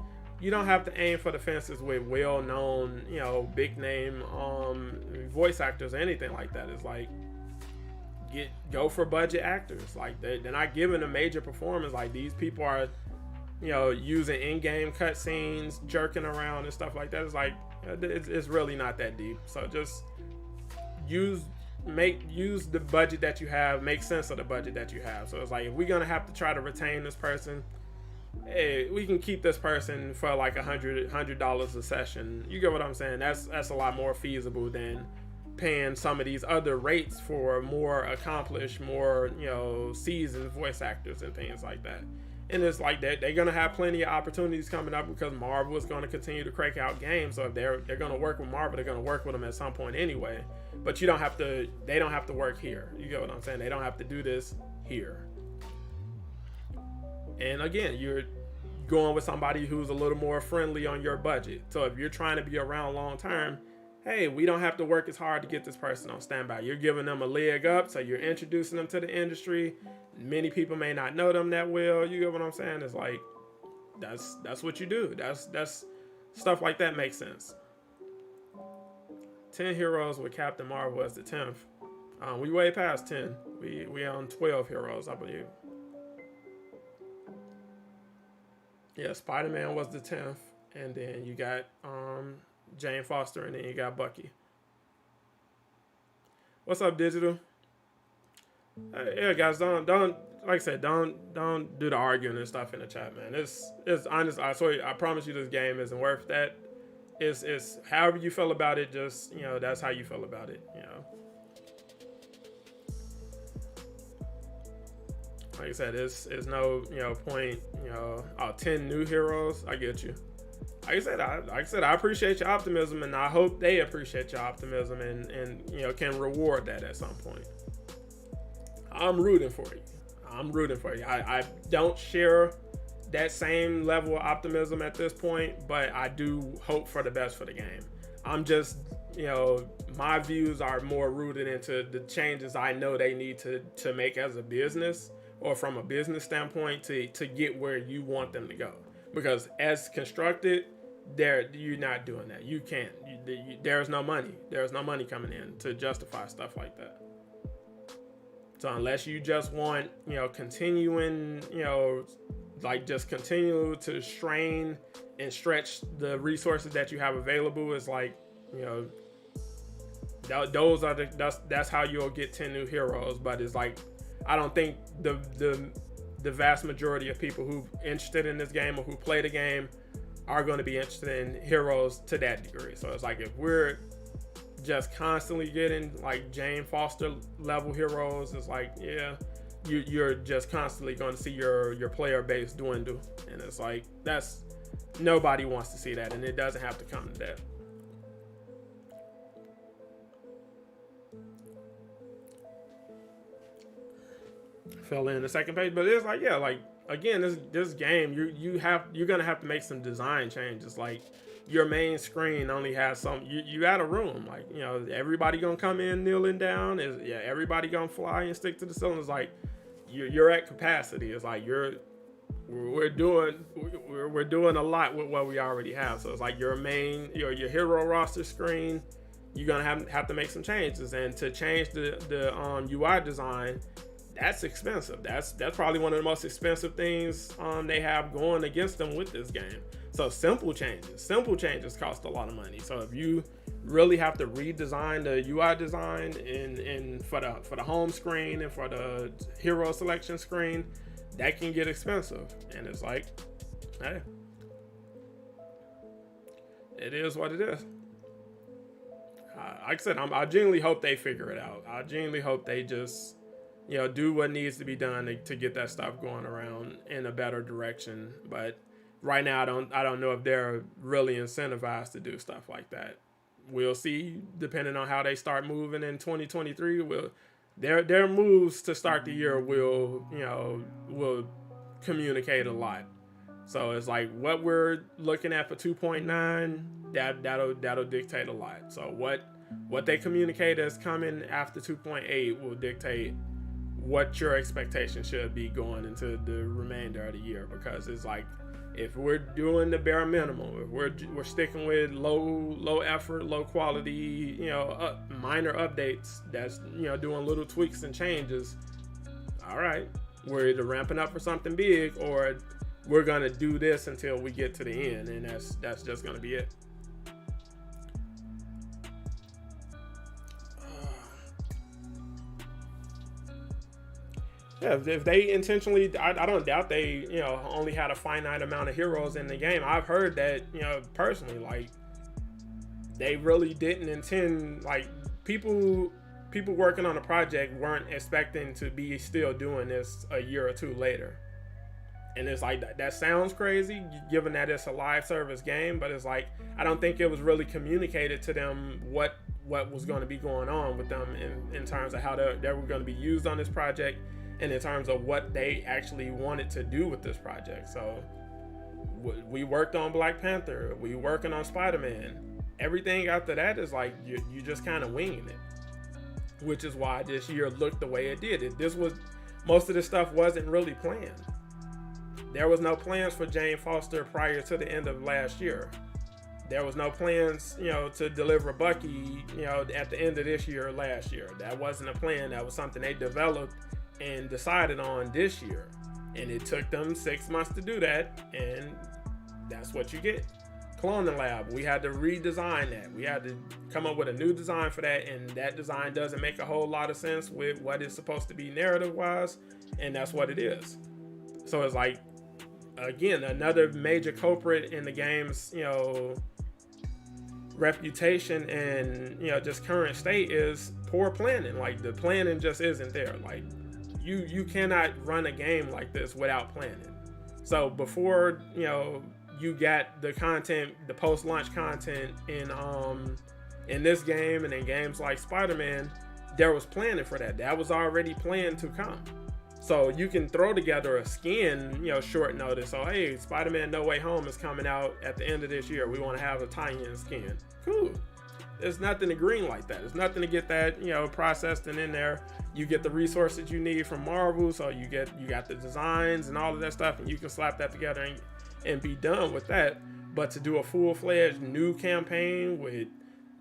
you don't have to aim for the fences with well-known, big name voice actors or anything like that. It's like, go for budget actors. Like, they're not giving a major performance. Like, these people are, using in-game cutscenes, jerking around and stuff like that. It's like, it's really not that deep. So just use the budget that you have, make sense of the budget that you have. So it's like, if we're gonna have to try to retain this person, hey, we can keep this person for like $100 a session. You get what I'm saying? That's a lot more feasible than paying some of these other rates for more accomplished, more seasoned voice actors and things like that. And it's like they're gonna have plenty of opportunities coming up because Marvel is gonna continue to crank out games. So if they're gonna work with Marvel, they're gonna work with them at some point anyway. But they don't have to work here. You get what I'm saying? They don't have to do this here. And again, you're going with somebody who's a little more friendly on your budget. So if you're trying to be around long term, hey, we don't have to work as hard to get this person on standby. You're giving them a leg up, so you're introducing them to the industry. Many people may not know them that well. You get what I'm saying? It's like, that's what you do. That's stuff like that makes sense. 10 heroes with Captain Marvel as the 10th. We way past 10. We on 12 heroes, I believe. Yeah, Spider-Man was the 10th, and then you got Jane Foster, and then you got Bucky. What's up, Digital? Yeah, guys, don't like I said, don't do the arguing and stuff in the chat, man. It's honest. I promise you, this game isn't worth that. It's however you feel about it. Just that's how you feel about it. Like I said, it's no point. 10 new heroes. I get you. Like I said, I appreciate your optimism, and I hope they appreciate your optimism, and can reward that at some point. I'm rooting for you. I don't share that same level of optimism at this point, but I do hope for the best for the game. I'm just, my views are more rooted into the changes I know they need to make as a business, or from a business standpoint, to get where you want them to go. Because as constructed, you're not doing that. You can't. There's no money. There's no money coming in to justify stuff like that. So unless you just want, continuing, just continue to strain and stretch the resources that you have available, is like, those are that's how you'll get 10 new heroes. But it's like, I don't think the vast majority of people who interested in this game or who play the game are going to be interested in heroes to that degree. So it's like, if we're just constantly getting like Jane Foster level heroes, it's like, yeah, you're just constantly going to see your player base dwindle, and it's like, that's, nobody wants to see that, and it doesn't have to come to that. Fell in the second page, but it's like, yeah, like, again, this game, you're gonna have to make some design changes. Like, your main screen only has some, you got a room, like, everybody gonna come in kneeling down, everybody gonna fly and stick to the cylinders. Like, you're at capacity. It's like, we're doing a lot with what we already have. So it's like, your main your hero roster screen, you're gonna have to make some changes, and to change the UI design, that's expensive. That's probably one of the most expensive things they have going against them with this game. So simple changes cost a lot of money. So if you really have to redesign the UI design and for the home screen and for the hero selection screen, that can get expensive. And it's like, hey, it is what it is. Like I said, I genuinely hope they figure it out. I genuinely hope they just do what needs to be done to get that stuff going around in a better direction. But right now, I don't know if they're really incentivized to do stuff like that. We'll see, depending on how they start moving in 2023. Their moves to start the year will communicate a lot. So it's like, what we're looking at for 2.9, that'll dictate a lot. So what they communicate as coming after 2.8 will dictate what your expectations should be going into the remainder of the year. Because it's like, if we're doing the bare minimum, if we're sticking with low effort, low quality, minor updates, that's doing little tweaks and changes, all right, we're either ramping up for something big, or we're gonna do this until we get to the end, and that's just gonna be it. Yeah, if they intentionally, I don't doubt they, only had a finite amount of heroes in the game. I've heard that, personally, like, they really didn't intend, like, people working on a project weren't expecting to be still doing this a year or two later. And it's like, that sounds crazy, given that it's a live service game, but it's like, I don't think it was really communicated to them what was going to be going on with them in terms of how they were going to be used on this project, and in terms of what they actually wanted to do with this project. So we worked on Black Panther, we working on Spider-Man. Everything after that is like, you just kind of winging it, which is why this year looked the way it did. Most of this stuff wasn't really planned. There was no plans for Jane Foster prior to the end of last year. There was no plans, to deliver Bucky, at the end of this year or last year. That wasn't a plan. That was something they developed and decided on this year. And it took them 6 months to do that. And that's what you get. Cloning Lab, we had to redesign that. We had to come up with a new design for that. And that design doesn't make a whole lot of sense with what it's supposed to be narrative-wise. And that's what it is. So it's like, again, another major culprit in the game's, reputation and just current state is poor planning. Like, the planning just isn't there. Like, you cannot run a game like this without planning. So before you got the content, the post-launch content in this game and in games like Spider-Man, there was planning for that. That was already planned to come. So you can throw together a skin, short notice. So, hey, Spider-Man No Way Home is coming out at the end of this year. We want to have a tie-in skin. Cool. There's nothing to green like that. There's nothing to get that, processed and in there. You get the resources you need from Marvel. So you got the designs and all of that stuff, and you can slap that together and be done with that. But to do a full-fledged new campaign with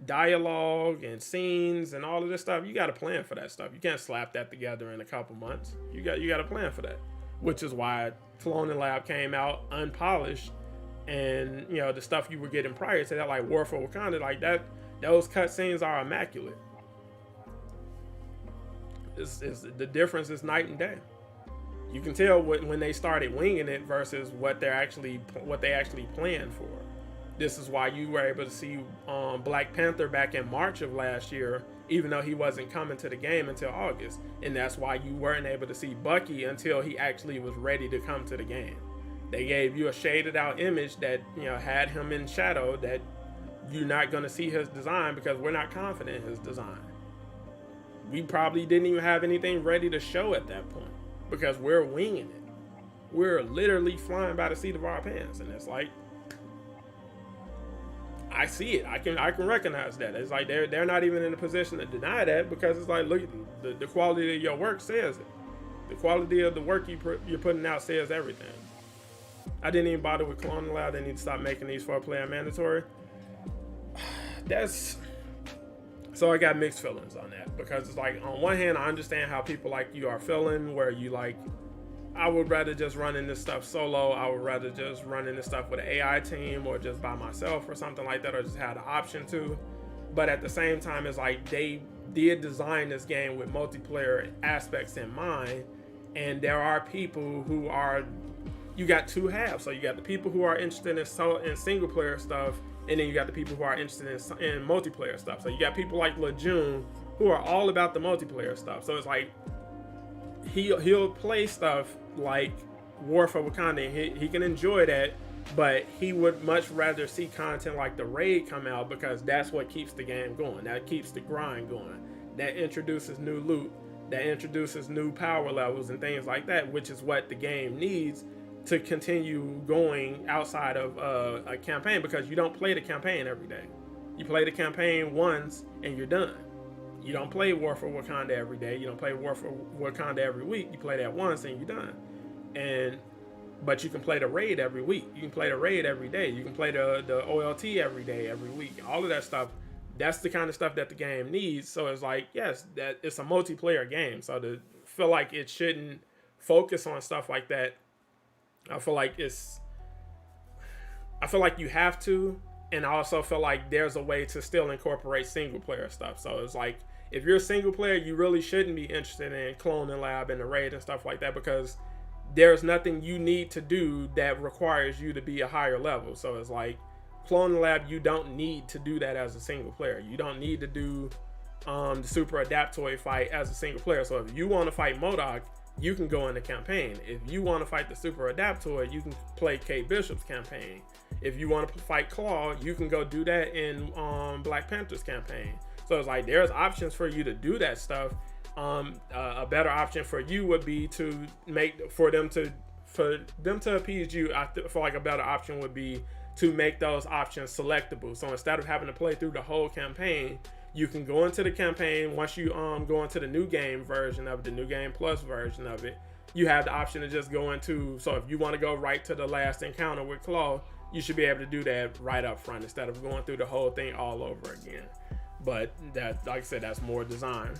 dialogue and scenes and all of this stuff, you got to plan for that stuff. You can't slap that together in a couple months. You got to plan for that, which is why Cloning Lab came out unpolished, and the stuff you were getting prior to that, like War for Wakanda, like that, those cutscenes are immaculate. The difference is night and day. You can tell when they started winging it versus what they actually planned for. This is why you were able to see Black Panther back in March of last year, even though he wasn't coming to the game until August. And that's why you weren't able to see Bucky until he actually was ready to come to the game. They gave you a shaded out image that had him in shadow, that you're not going to see his design because we're not confident in his design. We probably didn't even have anything ready to show at that point because we're winging it. We're literally flying by the seat of our pants. And it's like, I see it. I can recognize that. It's like they're not even in a position to deny that because it's like, look, the quality of your work says it. The quality of the work you're putting out says everything. I didn't even bother with Cloning Lab. They need to stop making these 4-player mandatory. So I got mixed feelings on that because it's like, on one hand, I understand how people like you are feeling, where you like, I would rather just running this stuff solo. I would rather just running this stuff with an AI team or just by myself or something like that, or just have the option to. But at the same time, it's like they did design this game with multiplayer aspects in mind. And there are people who are, you got two halves. So you got the people who are interested in single player stuff, and then you got the people who are interested in multiplayer stuff. So you got people like Lejeune who are all about the multiplayer stuff. So it's like, he'll play stuff like War for Wakanda, and he can enjoy that, but he would much rather see content like the raid come out because that's what keeps the game going. That keeps the grind going. That introduces new loot. That introduces new power levels and things like that, which is what the game needs to continue going outside of a campaign, because you don't play the campaign every day. You play the campaign once and you're done. You don't play War for Wakanda every day. You don't play War for Wakanda every week. You play that once and you're done. But you can play the raid every week. You can play the raid every day. You can play the OLT every day, every week. All of that stuff, that's the kind of stuff that the game needs. So it's like, yes, that it's a multiplayer game. So to feel like it shouldn't focus on stuff like that, I feel like you have to. And I also feel like there's a way to still incorporate single player stuff. So it's like, if you're a single player, you really shouldn't be interested in Cloning Lab and the raid and stuff like that, because there's nothing you need to do that requires you to be a higher level. So it's like, Cloning Lab, you don't need to do that as a single player. You don't need to do the Super Adaptoid fight as a single player. So if you want to fight MODOK, you can go in the campaign. If you want to fight the Super Adaptoid, you can play Kate Bishop's campaign. If you want to fight Claw, you can go do that in Black Panther's campaign. So it's like, there's options for you to do that stuff. A better option for you would be to for them to appease you. I feel like a better option would be to make those options selectable. So instead of having to play through the whole campaign, you can go into the campaign. Once you go into the new game version of it, the new game plus version of it, you have the option to just go into. So if you want to go right to the last encounter with Claw, you should be able to do that right up front instead of going through the whole thing all over again. But that, like I said, that's more design.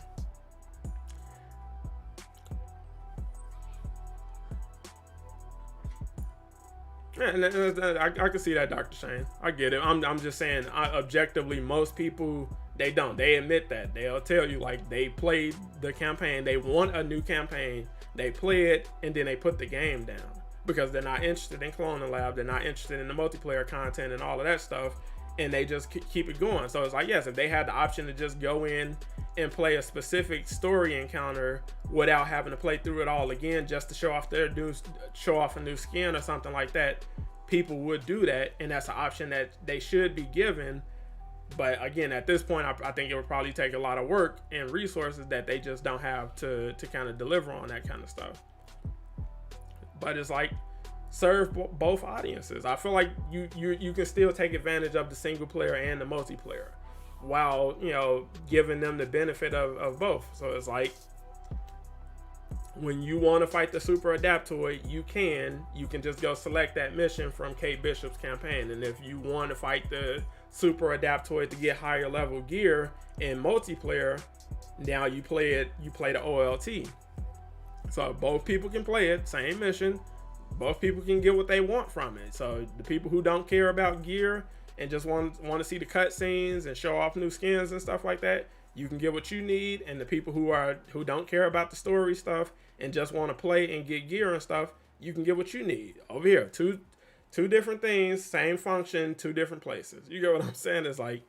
Yeah, and I can see that, Dr. Shane. I get it. I'm just saying, objectively, most people, they don't. They admit that. They'll tell you, like, they played the campaign, they want a new campaign, they play it, and then they put the game down because they're not interested in Cloning Lab, they're not interested in the multiplayer content and all of that stuff, and they just keep it going. So it's like, yes, if they had the option to just go in and play a specific story encounter without having to play through it all again just to show off a new skin or something like that, people would do that, and that's an option that they should be given. But again, at this point, I think it would probably take a lot of work and resources that they just don't have to kind of deliver on that kind of stuff. But it's like, serve both audiences. I feel like you can still take advantage of the single player and the multiplayer while, you know, giving them the benefit of both. So it's like, when you want to fight the Super Adaptoid, you can just go select that mission from Kate Bishop's campaign. And if you want to fight the Super Adaptoid to get higher level gear in multiplayer, now you play the OLT. So both people can play it, same mission. Both people can get what they want from it. So the people who don't care about gear and just want to see the cutscenes and show off new skins and stuff like that, you can get what you need. And the people who don't care about the story stuff and just want to play and get gear and stuff, you can get what you need. Over here, two different things, same function, two different places. You get what I'm saying? It's like,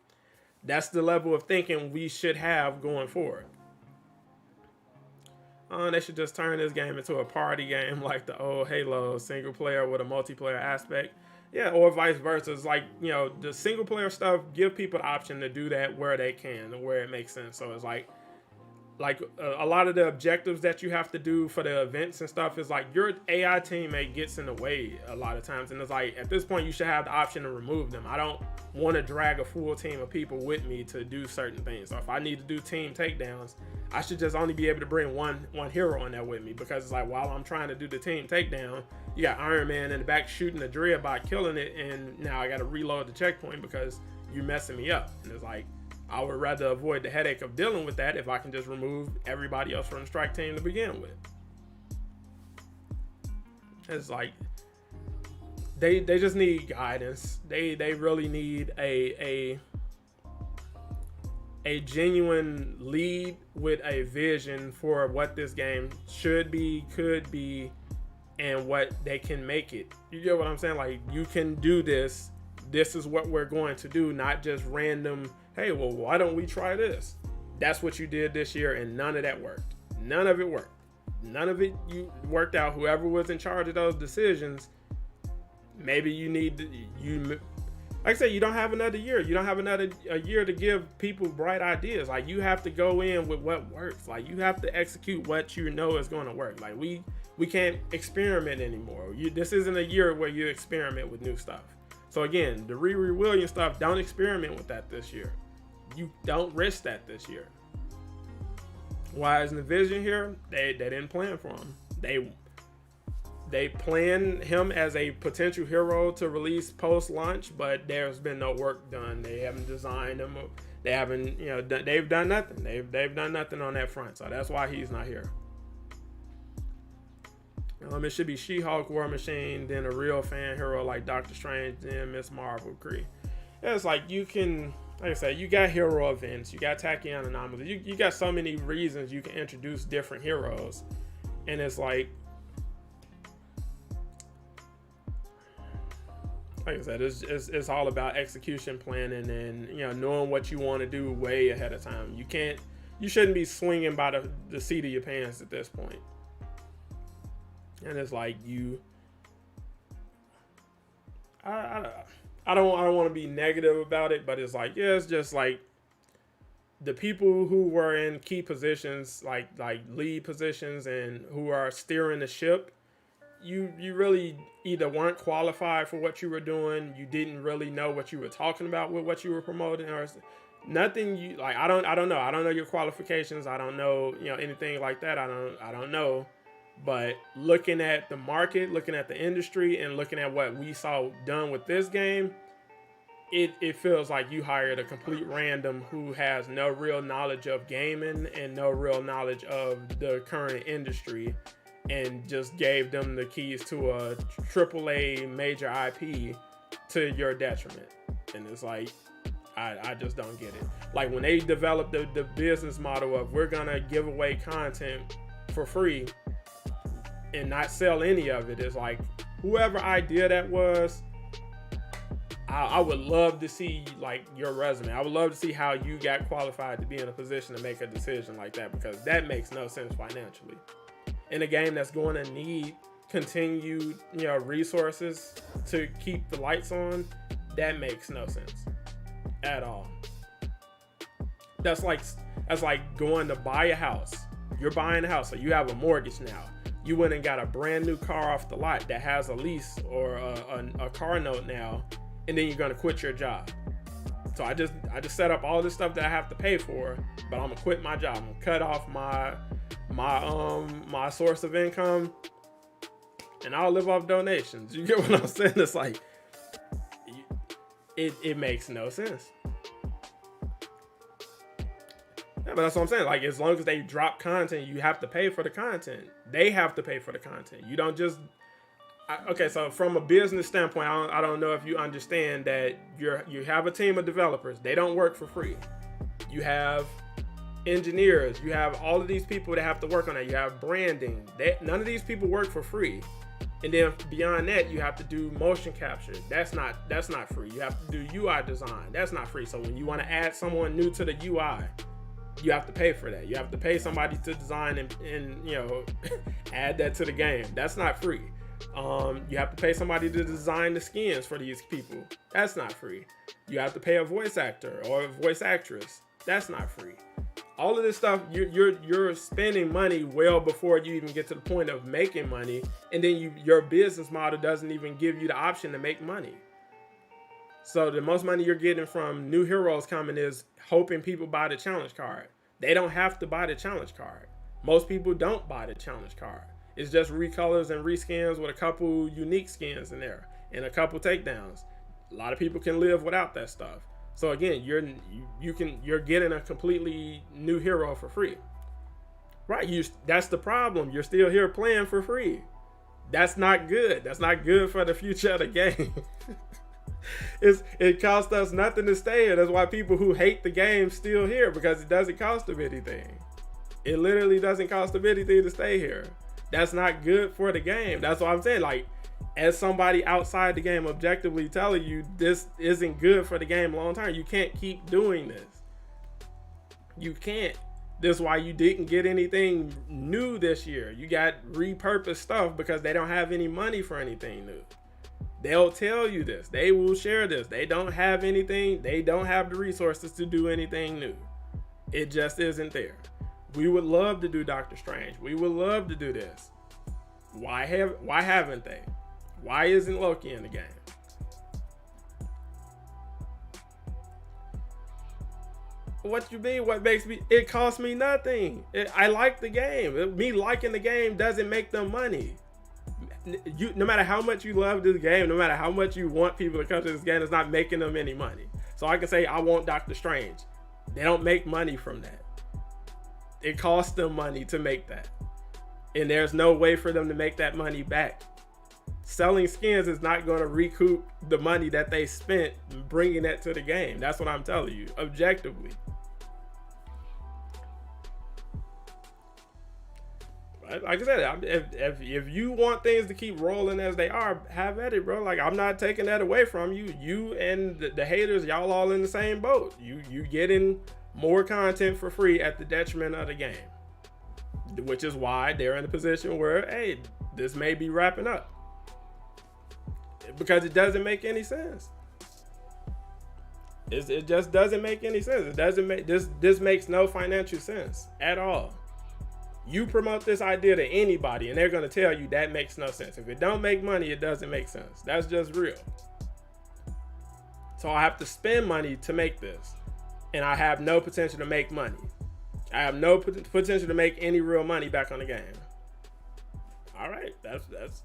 that's the level of thinking we should have going forward. They should just turn this game into a party game like the old Halo, single player with a multiplayer aspect. Yeah, or vice versa. It's like, you know, the single player stuff, give people the option to do that where they can and where it makes sense. So it's like a lot of the objectives that you have to do for the events and stuff is like your AI teammate gets in the way a lot of times. And it's like, at this point, you should have the option to remove them. I don't want to drag a full team of people with me to do certain things. So if I need to do team takedowns, I should just only be able to bring one hero in there with me, because it's like, while I'm trying to do the team takedown, you got Iron Man in the back shooting the Dread bot, killing it, and now I got to reload the checkpoint because you're messing me up. And it's like, I would rather avoid the headache of dealing with that if I can just remove everybody else from the strike team to begin with. It's like, they just need guidance. They really need a genuine lead with a vision for what this game should be, could be, and what they can make it. You get what I'm saying? Like, you can do this. This is what we're going to do, not just random, hey, well, why don't we try this? That's what you did this year, and none of that worked. None of it worked. None of it you worked out. Whoever was in charge of those decisions, maybe you need to, like I said, you don't have another year. You don't have a year to give people bright ideas. Like, you have to go in with what works. Like, you have to execute what you know is going to work. Like, we can't experiment anymore. This isn't a year where you experiment with new stuff. So again, the Riri Williams stuff, don't experiment with that this year. You don't risk that this year. Why isn't the Vision here? They didn't plan for him. They planned him as a potential hero to release post-launch, but there's been no work done. They haven't designed him. They haven't, they've done nothing. They've done nothing on that front. So that's why he's not here. It should be She-Hulk, War Machine, then a real fan hero like Doctor Strange, then Miss Marvel, Kree. It's like, you can, like I said, you got hero events, you got Tachyon Anomaly, you got so many reasons you can introduce different heroes. And it's like I said, it's all about execution planning and, knowing what you want to do way ahead of time. You shouldn't be swinging by the seat of your pants at this point. And it's like, I don't want to be negative about it, but it's like, yeah, it's just like the people who were in key positions, like lead positions, and who are steering the ship, you really either weren't qualified for what you were doing, you didn't really know what you were talking about with what you were promoting, or nothing. I don't know your qualifications. I don't know anything like that. I don't know. But looking at the market, looking at the industry, and looking at what we saw done with this game, it feels like you hired a complete random who has no real knowledge of gaming and no real knowledge of the current industry, and just gave them the keys to a AAA major IP to your detriment. And it's like, I just don't get it. Like when they developed the business model of we're gonna give away content for free and not sell any of it, it's like whoever idea that was, I would love to see like your resume. I would love to see how you got qualified to be in a position to make a decision like that, because that makes no sense financially. In a game that's going to need continued, resources to keep the lights on, that makes no sense at all. That's like going to buy a house. You're buying a house, so you have a mortgage now. You went and got a brand new car off the lot that has a lease or a car note now, and then you're gonna quit your job. So I just set up all this stuff that I have to pay for, but I'm gonna quit my job. I'm gonna cut off my source of income, and I'll live off donations. You get what I'm saying? It's like it makes no sense. Yeah, but that's what I'm saying. Like, as long as they drop content, you have to pay for the content. They have to pay for the content. You don't just... Okay, so from a business standpoint, I don't know if you understand that you have a team of developers. They don't work for free. You have engineers. You have all of these people that have to work on that. You have branding. None of these people work for free. And then beyond that, you have to do motion capture. That's not free. You have to do UI design. That's not free. So when you want to add someone new to the UI, you have to pay for that. You have to pay somebody to design and add that to the game. That's not free. You have to pay somebody to design the skins for these people. That's not free. You have to pay a voice actor or a voice actress. That's not free. All of this stuff, you're spending money well before you even get to the point of making money, and then your business model doesn't even give you the option to make money. So the most money you're getting from new heroes coming is hoping people buy the challenge card. They don't have to buy the challenge card. Most people don't buy the challenge card. It's just recolors and reskins with a couple unique skins in there and a couple takedowns. A lot of people can live without that stuff. So again, you're getting a completely new hero for free. Right, that's the problem. You're still here playing for free. That's not good. That's not good for the future of the game. It costs us nothing to stay here. That's why people who hate the game still here, because it doesn't cost them anything. It literally doesn't cost them anything to stay here. That's not good for the game. That's what I'm saying. Like, as somebody outside the game objectively telling you this isn't good for the game long term, you can't keep doing this. You can't. This is why you didn't get anything new this year. You got repurposed stuff because they don't have any money for anything new. They'll tell you this. They will share this. They don't have anything. They don't have the resources to do anything new. It just isn't there. We would love to do Doctor Strange. We would love to do this. Why haven't they? Why isn't Loki in the game? What you mean? What makes me? It costs me nothing. I like the game. Me liking the game doesn't make them money. No matter how much you love this game, no matter how much you want people to come to this game, it's not making them any money. So I can say I want Doctor Strange. They don't make money from that. It costs them money to make that. And there's no way for them to make that money back. Selling skins is not going to recoup the money that they spent bringing that to the game. That's what I'm telling you, objectively. Like I said, if you want things to keep rolling as they are, have at it, bro. Like, I'm not taking that away from you. You and the haters, y'all all in the same boat. You getting more content for free at the detriment of the game, which is why they're in a position where, hey, this may be wrapping up, because it doesn't make any sense. It just doesn't make any sense. It doesn't make this makes no financial sense at all. You promote this idea to anybody and they're going to tell you that makes no sense. If it don't make money, it doesn't make sense. That's just real. So I have to spend money to make this, and I have no potential to make money. I have no potential to make any real money back on the game. all right, that's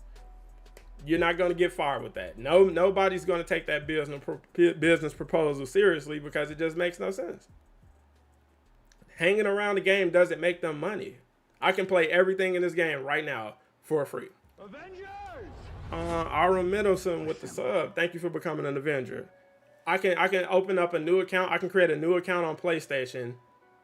you're not going to get far with that. Nobody's going to take that business proposal seriously because it just makes no sense. Hanging around the game doesn't make them money. I can play everything in this game right now for free. Avengers! Aaron Middleton with the sub. Thank you for becoming an Avenger. I can open up a new account. I can create a new account on PlayStation,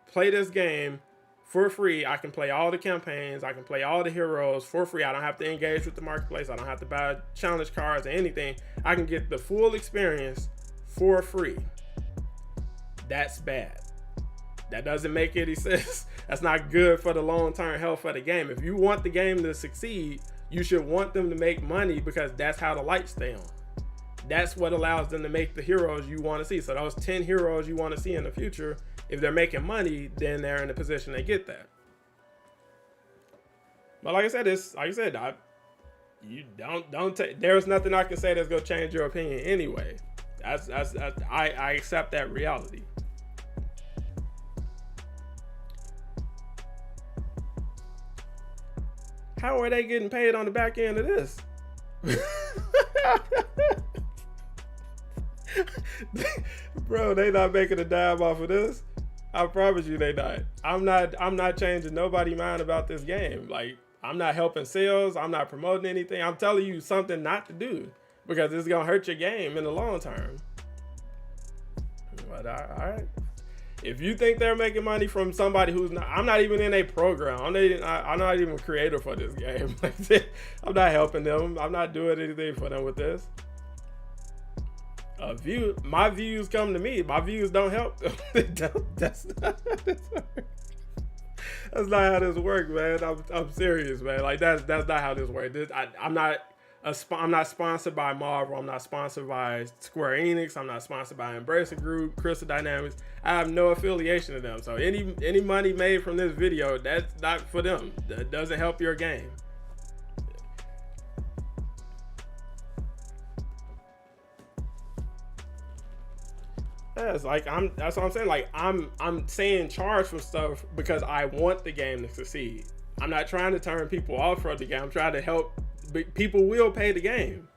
play this game for free. I can play all the campaigns. I can play all the heroes for free. I don't have to engage with the marketplace. I don't have to buy challenge cards or anything. I can get the full experience for free. That's bad. That doesn't make any sense. That's not good for the long-term health of the game. If you want the game to succeed, you should want them to make money because that's how the lights stay on. That's what allows them to make the heroes you want to see. So those 10 heroes you want to see in the future, if they're making money, then they're in a position to get that. But like I said, you don't take. There's nothing I can say that's gonna change your opinion anyway. I accept that reality. How are they getting paid on the back end of this? Bro, they not making a dime off of this. I promise you they not. I'm not changing nobody's mind about this game. Like, I'm not helping sales. I'm not promoting anything. I'm telling you something not to do because it's gonna hurt your game in the long term. But all right. If you think they're making money from somebody who's not, I'm not even in a program. I'm not even a creator for this game. I'm not helping them. I'm not doing anything for them with this. My views come to me. My views don't help them. That's not how this works. That's not how this works, man. I'm serious, man. Like that's not how this works. I'm not sponsored by Marvel. I'm not sponsored by Square Enix. I'm not sponsored by Embracer Group, Crystal Dynamics. I have no affiliation to them. So any money made from this video, that's not for them. That doesn't help your game. Yeah, it's like that's what I'm saying. Like I'm saying charge for stuff because I want the game to succeed. I'm not trying to turn people off from the game. I'm trying to help. People will pay the game.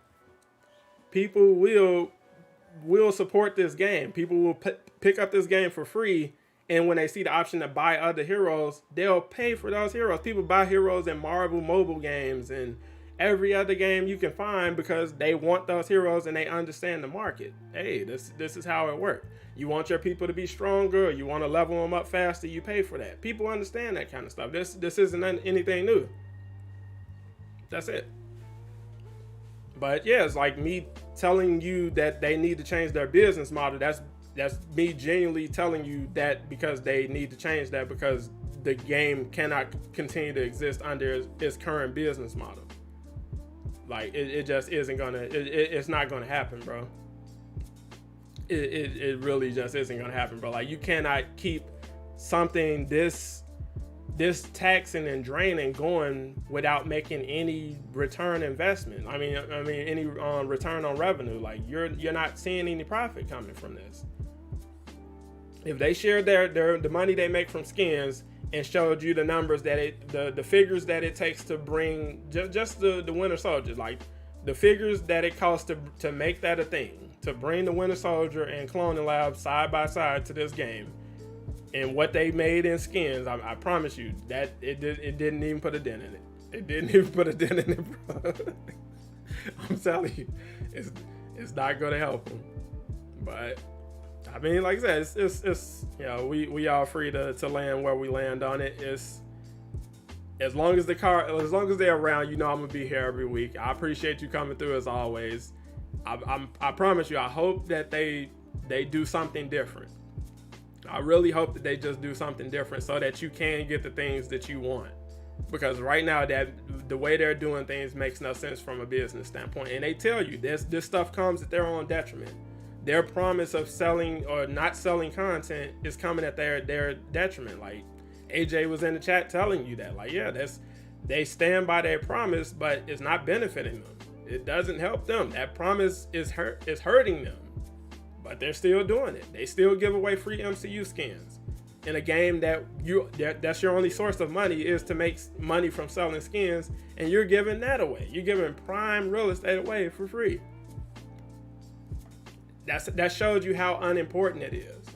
People will support this game. People will pick up this game for free, and when they see the option to buy other heroes, they'll pay for those heroes. People buy heroes in Marvel mobile games and every other game you can find because they want those heroes and they understand the market. Hey, this is how it works. You want your people to be stronger, or you want to level them up faster, you pay for that. People understand that kind of stuff. This isn't anything new. That's it. But yeah, it's like me telling you that they need to change their business model. That's me genuinely telling you that because they need to change that because the game cannot continue to exist under its current business model. Like it just isn't gonna. It's not gonna happen, bro. It really just isn't gonna happen, bro. Like you cannot keep something this taxing and draining going without making any return investment. I mean any return on revenue. Like you're not seeing any profit coming from this. If they shared the money they make from skins and showed you the numbers that the figures that it takes to bring just the Winter Soldier, like the figures that it costs to make that a thing, to bring the Winter Soldier and Cloning Lab side by side to this game. And what they made in skins, I promise you that it didn't even put a dent in it. It didn't even put a dent in it, bro. I'm telling you, it's not gonna help them. But I mean, like I said, it's you know, we all free to land where we land on it. It's as long as they're around, you know, I'm gonna be here every week. I appreciate you coming through as always. I promise you, I hope that they do something different. I really hope that they just do something different so that you can get the things that you want. Because right now, that the way they're doing things makes no sense from a business standpoint. And they tell you this stuff comes at their own detriment. Their promise of selling or not selling content is coming at their detriment. Like AJ was in the chat telling you that. Like, yeah, they stand by their promise, but it's not benefiting them. It doesn't help them. That promise is hurting them. But they're still doing it. They still give away free MCU skins. in a game that's your only source of money, is to make money from selling skins, and you're giving that away. You're giving prime real estate away for free. That shows you how unimportant it is.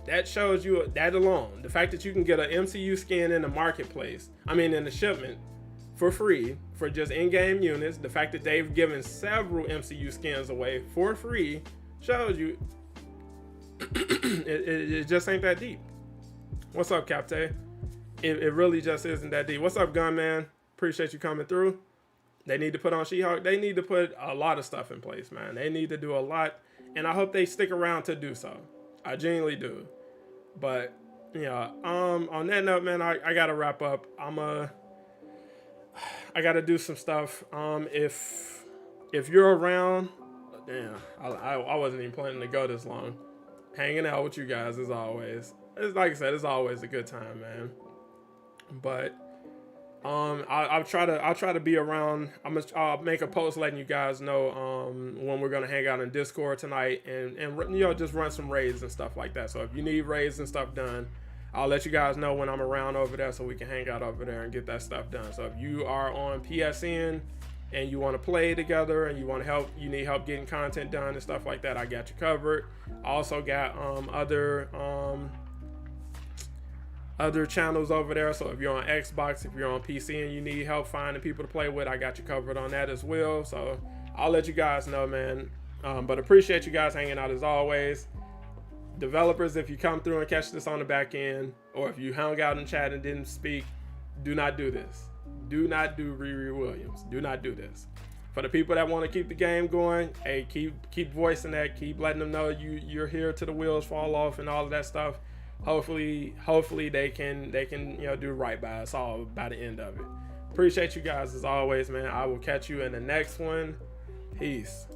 That shows you, that alone, the fact that you can get an MCU skin in the marketplace, in the shipment, for free, for just in-game units. The fact that they've given several MCU skins away for free shows you it just ain't that deep. What's up, Captain? It really just isn't that deep. What's up, Gunman? Appreciate you coming through. They need to put on She-Hulk. They need to put a lot of stuff in place, man. They need to do a lot, and I hope they stick around to do so. I genuinely do. But on that note, man, I gotta wrap up. I gotta do some stuff. If you're around, damn, I wasn't even planning to go this long. Hanging out with you guys as always. It's like I said, it's always a good time, man. But I'll try to be around. I'll make a post letting you guys know when we're gonna hang out in Discord tonight, and just run some raids and stuff like that. So if you need raids and stuff done, I'll let you guys know when I'm around over there, so we can hang out over there and get that stuff done. So if you are on PSN and you want to play together and you need help getting content done and stuff like that, I got you covered. I also got other channels over there. So if you're on Xbox, if you're on PC and you need help finding people to play with, I got you covered on that as well. So I'll let you guys know, man. But appreciate you guys hanging out as always. Developers, if you come through and catch this on the back end, or if you hung out in chat and didn't speak, do not do this. Do not do Riri Williams. Do not do this. For the people that want to keep the game going, hey, keep voicing that. Keep letting them know you're here till the wheels fall off and all of that stuff. Hopefully they can do right by us all by the end of it. Appreciate you guys as always, man. I will catch you in the next one. Peace.